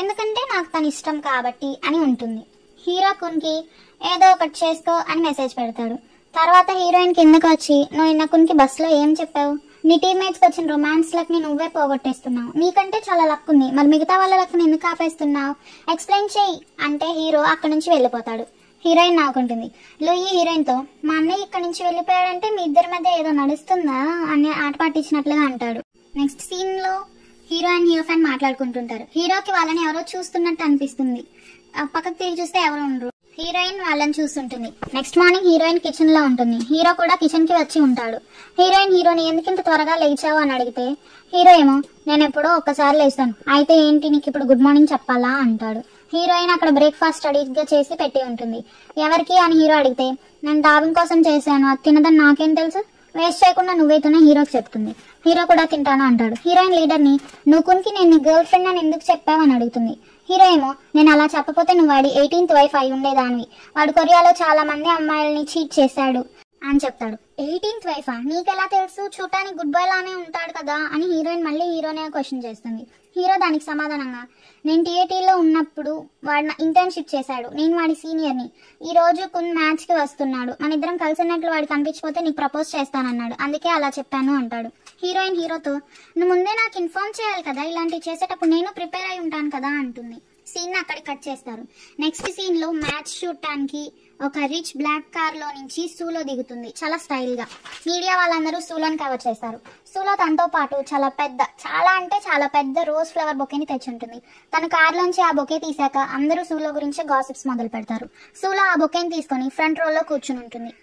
ఎందుకంటే నాకు తను ఇష్టం కాబట్టి అని ఉంటుంది. హీరో కున్కి ఏదో ఒకటి చేసుకో అని మెసేజ్ పెడతాడు. తర్వాత హీరోయిన్ కిందకు వచ్చి నువ్వు నిన్న కున్కి బస్సులో ఏం చెప్పావు, నీ టీమ్మేట్స్కి వచ్చిన రొమాన్స్ లక్ని నువ్వే పోగొట్టేస్తున్నావు, నీకంటే చాలా లక్ ఉంది, మరి మిగతా వాళ్ళ లక్ని ఎందుకు ఆపేస్తున్నావు, ఎక్స్ప్లెయిన్ చేయి అంటే హీరో అక్కడి నుంచి వెళ్ళిపోతాడు. హీరోయిన్ నవ్వుకుంటుంది. లూయి హీరోయిన్తో మా అన్నయ్య ఇక్కడి నుంచి వెళ్ళిపోయాడంటే మీ ఇద్దరి మధ్య ఏదో నడుస్తుందా అని ఆట పట్టించినట్లుగా అంటాడు. నెక్స్ట్ సీన్లో హీరో అండ్ హీరో ఫ్యాన్ మాట్లాడుకుంటుంటారు. హీరోకి వాళ్ళని ఎవరో చూస్తున్నట్టు అనిపిస్తుంది, పక్కకు తిరిగి చూస్తే ఎవరు ఉండరు. హీరోయిన్ వాళ్ళని చూస్తుంటుంది. నెక్స్ట్ మార్నింగ్ హీరోయిన్ కిచెన్ లో ఉంటుంది. హీరో కూడా కిచెన్ కి వచ్చి ఉంటాడు. హీరోని ఎందుకు ఇంత త్వరగా లేచావు అని అడిగితే హీరో ఏమో నేను ఎప్పుడో ఒక్కసారి లేస్తాను, అయితే ఏంటి నీకు ఇప్పుడు గుడ్ మార్నింగ్ చెప్పాలా అంటాడు. హీరోయిన్ అక్కడ బ్రేక్ఫాస్ట్ రెడీగా చేసి పెట్టి ఉంటుంది. ఎవరికి అని హీరో అడిగితే నేను డాబింగ్ కోసం చేశాను, అది తినదని నాకేం తెలుసు, వేస్ట్ చేయకుండా నువ్వే తిన హీరోకి చెప్తుంది. హీరో కూడా తింటాను అంటాడు. హీరోయిన్ లీడర్ని నువ్వు కునికి నేను నీ గర్ల్ ఫ్రెండ్ అని ఎందుకు చెప్పావని అడుగుతుంది. హీరో ఏమో నేను అలా చెప్పకపోతే నువ్వు వాడి 18th వైఫ్ అయి ఉండేదానివి, వాడు కొరియాలో చాలా మంది అమ్మాయిల్ని చీట్ చేశాడు అని చెప్తాడు. 18th వైఫా, నీకెలా తెలుసు, చూడటానికి గుడ్ బాయ్ లానే ఉంటాడు కదా అని హీరోయిన్ మళ్ళీ హీరోనే క్వశ్చన్ చేస్తుంది. హీరో దానికి సమాధానంగా నేను టీఏటీలో ఉన్నప్పుడు వాడు నా ఇంటర్న్షిప్ చేశాడు, నేను వాడి సీనియర్ని, ఈ రోజు కొన్ని మ్యాచ్కి వస్తున్నాడు, మన ఇద్దరం కలిసినట్లు వాడికి కనిపించకపోతే నీకు ప్రపోజ్ చేస్తానన్నాడు, అందుకే అలా చెప్పాను అంటాడు. హీరోయిన్ హీరోతో నువ్వు ముందే నాకు ఇన్ఫార్మ్ చేయాలి కదా, ఇలాంటివి చేసేటప్పుడు నేను ప్రిపేర్ అయి ఉంటాను కదా అంటుంది. సీన్ అక్కడికి కట్ చేస్తారు. నెక్స్ట్ సీన్ లో మ్యాచ్ చూడటానికి ఒక రిచ్ బ్లాక్ కార్ లో నుంచి సూలో దిగుతుంది, చాలా స్టైల్ గా. మీడియా వాళ్ళందరూ సూలోని కవర్ చేస్తారు. సూలో తనతో పాటు చాలా పెద్ద రోజ్ ఫ్లవర్ బొకేని తెచ్చి ఉంటుంది. తన కార్ లోంచి ఆ బొకే తీసాక అందరూ సూలో గురించి గాసిప్స్ మొదలు పెడతారు. సూలో ఆ బొకేని తీసుకొని ఫ్రంట్ రోల్లో కూర్చుని ఉంటుంది.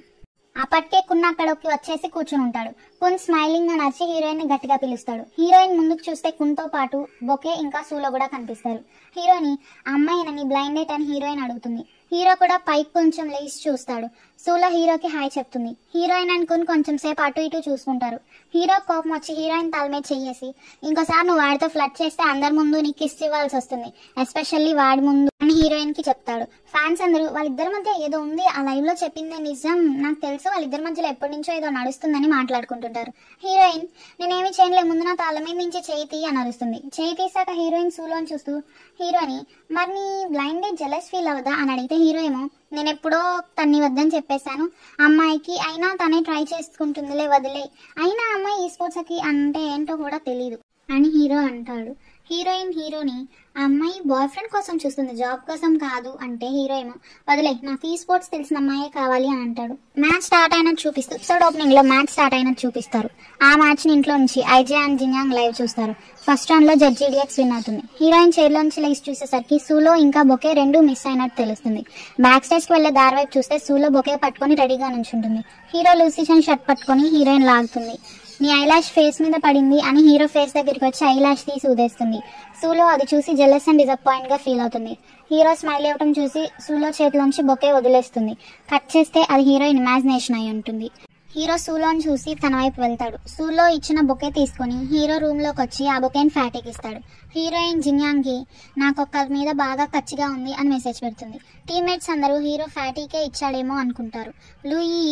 అప్పటికే కున్ అక్కడికి వచ్చేసి కూర్చుని ఉంటాడు. కున్ స్మైలింగ్ గా నడిచి హీరోయిన్ ని గట్టిగా పిలుస్తాడు. హీరోయిన్ ముందుకు చూస్తే కున్ తో పాటు బొకే ఇంకా సూలో కూడా కనిపిస్తారు. హీరోని అమ్మాయినని బ్లైండ్ డేట్ అని హీరోయిన్ అడుగుతుంది. హీరో కూడా పైకి కొంచెం లేచి చూస్తాడు. సూలో హీరోకి హాయ్ చెప్తుంది. హీరోయిన్ అండ్ కున్ కొంచెం సేపు అటు ఇటు చూసుకుంటారు. హీరో కోపం వచ్చి హీరోయిన్ తల మీద చెయ్యేసి ఇంకోసారి నువ్వు వాడితో ఫ్లర్ట్ చేస్తే అందరి ముందు నీకు కిస్ ఇవ్వాల్సి వస్తుంది, ఎస్పెషల్లీ వాడి ముందు అని హీరోయిన్ కి చెప్తాడు. ఫ్యాన్స్ అందరూ వాళ్ళిద్దరి మధ్య ఏదో ఉంది, ఆ లైవ్ లో చెప్పిందే నిజం, నాకు తెలుసు వాళ్ళిద్దరి మధ్యలో ఎప్పటి నుంచో ఏదో నడుస్తుందని మాట్లాడుకుంటుంటారు. హీరోయిన్ నేనేమి చేయలే, ముందు నా తల మీద నుంచి చేయి తీ అని అరుస్తుంది. చేయి తీసాక హీరోయిన్ సూలోని చూస్తూ హీరోని మరి నీ బ్లైండ్ జెలస్ ఫీల్ అవదా అని అడిగితే హీరో ఏమో నేను ఎప్పుడో తన్ని వద్దని చెప్పేశాను అమ్మాయికి, అయినా తనే ట్రై చేసుకుంటుందిలే వదిలే, అయినా అమ్మాయి ఈ స్పోర్ట్స్కి అంటే ఏంటో కూడా తెలీదు అని హీరో అంటాడు. హీరోయిన్ హీరోని ఆ అమ్మాయి బాయ్ ఫ్రెండ్ కోసం చూస్తుంది, జాబ్ కోసం కాదు అంటే హీరో ఏమో వదిలే నాకు ఈ స్పోర్ట్స్ తెలిసిన అమ్మాయే కావాలి అని అంటాడు. మ్యాచ్ స్టార్ట్ అయినట్టు చూపిస్తూ ఎపిసోడ్ ఓపెనింగ్ లో మ్యాచ్ స్టార్ట్ అయినట్టు చూపిస్తారు. ఆ మ్యాచ్ ని ఇంట్లో నుంచి ఐజే అండ్ జిన్యాంగ్ లైవ్ చూస్తారు. ఫస్ట్ రౌండ్ లో జడ్జీడీఎక్స్ విన్ అవుతుంది. హీరోయిన్ చైర్ లోంచి లేచి చూసేసరికి సూలో ఇంకా బొకే రెండు మిస్ అయినట్టు తెలుస్తుంది. బ్యాక్ స్టేజ్ కి వెళ్లే దారి వైపు చూస్తే సూలో బొకే పట్టుకొని రెడీగా నుంచుంటుంది. హీరో లూసీషన్ షర్ట్ పట్టుకొని హీరోయిన్ లాగుతుంది. నీ ఐలాష్ ఫేస్ మీద పడింది అని హీరో ఫేస్ దగ్గరికి వచ్చి ఐలాష్ తీసి ఊదేస్తుంది. సూలో అది చూసి జెలస్ అండ్ డిసప్పాయింట్ గా ఫీల్ అవుతుంది. హీరో స్మైల్ ఇవ్వటం చూసి సూలో చేతిలోంచి బొకే వదిలేస్తుంది. కట్ చేస్తే అది హీరోయిన్ ఇమాజినేషన్ అయి ఉంటుంది. హీరో సూలోని చూసి తన వైపు వెళ్తాడు. సూలో ఇచ్చిన బొకే తీసుకుని హీరో రూమ్ లోకి వచ్చి ఆ బొకేని ఫ్యాటీకి ఇస్తాడు. హీరోయిన్ జిన్యాంగ్కి నాకు ఒక్కరి మీద బాగా కచ్చిగా ఉంది అని మెసేజ్ పెడుతుంది. టీమ్మేట్స్ అందరూ హీరో ఫ్యాటీకే ఇచ్చాడేమో అనుకుంటారు. లూయి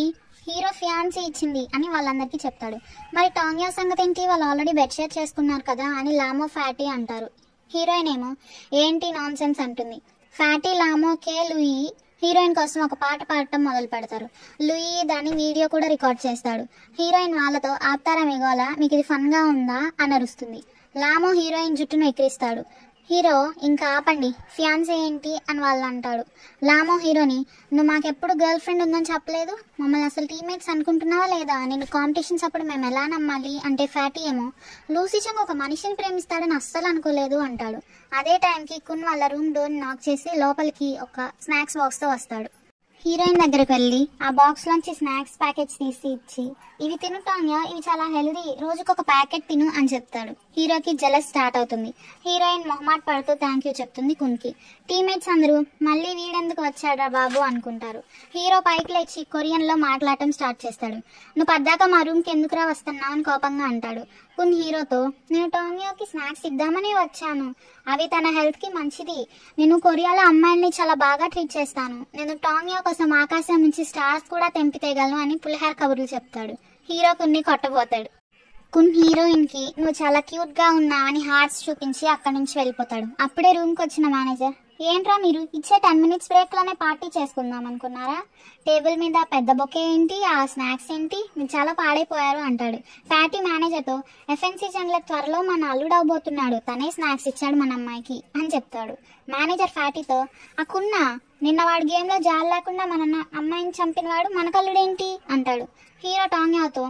హీరో ఫియాన్సీ ఇచ్చింది అని వాళ్ళందరికీ చెప్తాడు. మరి టాంగ్యా సంగతి ఏంటి, వాళ్ళు ఆల్రెడీ బెడ్ షేర్ చేసుకున్నారు కదా అని లామో ఫ్యాటీ అంటారు. హీరోయిన్ ఏమో ఏంటి నాన్ సెన్స్ అంటుంది. ఫ్యాటీ లామో కే లూయి హీరోయిన్ కోసం ఒక పాట పాడటం మొదలు పెడతారు. లూయి దాని వీడియో కూడా రికార్డ్ చేస్తాడు. హీరోయిన్ వాళ్ళతో ఆప్తారా మిగోలా మీకు ఇది ఫన్ గా ఉందా అని అరుస్తుంది. లామో హీరోయిన్ జుట్టును ఎక్కిరిస్తాడు. హీరో ఇంకా ఆపండి, ఫియాన్సీ ఏంటి అని వాళ్ళు అంటాడు. లామో హీరోని నువ్వు మాకెప్పుడు గర్ల్ ఫ్రెండ్ ఉందని చెప్పలేదు, మమ్మల్ని అసలు టీమ్మేట్స్ అనుకుంటున్నావా లేదా, నేను కాంపిటీషన్స్ అప్పుడు మేము ఎలా నమ్మాలి అంటే ఫ్యాటీ ఏమో లూసీ చంగ్ ఒక మనిషిని ప్రేమిస్తాడని అస్సలు అనుకోలేదు అంటాడు. అదే టైంకి కున్ వాళ్ళ రూమ్ డోర్ నాక్ చేసి లోపలికి ఒక స్నాక్స్ బాక్స్తో వస్తాడు. హీరోయిన్ దగ్గరకు వెళ్ళి ఆ బాక్స్ లోంచి స్నాక్స్ ప్యాకెట్స్ తీసి ఇచ్చి ఇవి తిను టాంగ్యా, ఇవి చాలా హెల్దీ, రోజుకొక ప్యాకెట్ తిను అని చెప్తాడు. హీరోకి జెలస్ స్టార్ట్ అవుతుంది. హీరోయిన్ మొహమాట పడుతూ థ్యాంక్ యూ చెప్తుంది కున్కి. టీమ్మేట్స్ అందరూ మళ్ళీ వీడెందుకు వచ్చాడా బాబు అనుకుంటారు. హీరో పైకి లేచి కొరియన్ లో మాట్లాడటం స్టార్ట్ చేస్తాడు. నువ్వు పద్దాక మా రూమ్ కి ఎందుకురా వస్తున్నావు అని కోపంగా అంటాడు. కున్ హీరోతో నేను టాంగ్యాకి స్నాక్స్ ఇద్దామని వచ్చాను, అవి తన హెల్త్ కి మంచిది, నేను కొరియాలో అమ్మాయిల్ని చాలా బాగా ట్రీట్ చేస్తాను, నేను టాంగ్యా కోసం ఆకాశం నుంచి స్టార్స్ కూడా తెంపితేయగలను అని పులిహార కబుర్లు చెప్తాడు. హీరో కున్ని కొట్టబోతాడు. కున్ హీరోయిన్ కి నువ్వు చాలా క్యూట్ గా ఉన్నావని హార్ట్స్ చూపించి అక్కడి నుంచి వెళ్ళిపోతాడు. అప్పుడే రూమ్ కి వచ్చిన మేనేజర్ ఏంట్రా మీరు ఇచ్చే 10 minutes బ్రేక్ లోనే పార్టీ చేసుకుందాం అనుకున్నారా, టేబుల్ మీద పెద్ద బొకే ఏంటి, ఆ స్నాక్స్ ఏంటి, మీరు చాలా పాడైపోయారు అంటాడు. ఫ్యాటీ మేనేజర్ తో ఎఫ్ఎన్సీ జంగ్లర్ త్వరలో మన అల్లుడు అవబోతున్నాడు, తనే స్నాక్స్ ఇచ్చాడు మన అమ్మాయికి అని చెప్తాడు. మేనేజర్ ఫ్యాటీతో ఆ కున్నా నిన్న వాడు గేమ్ లో జాలి లేకుండా మన అమ్మాయిని చంపినవాడు మన కల్లుడేంటి అంటాడు. హీరో టాంగ్యాతో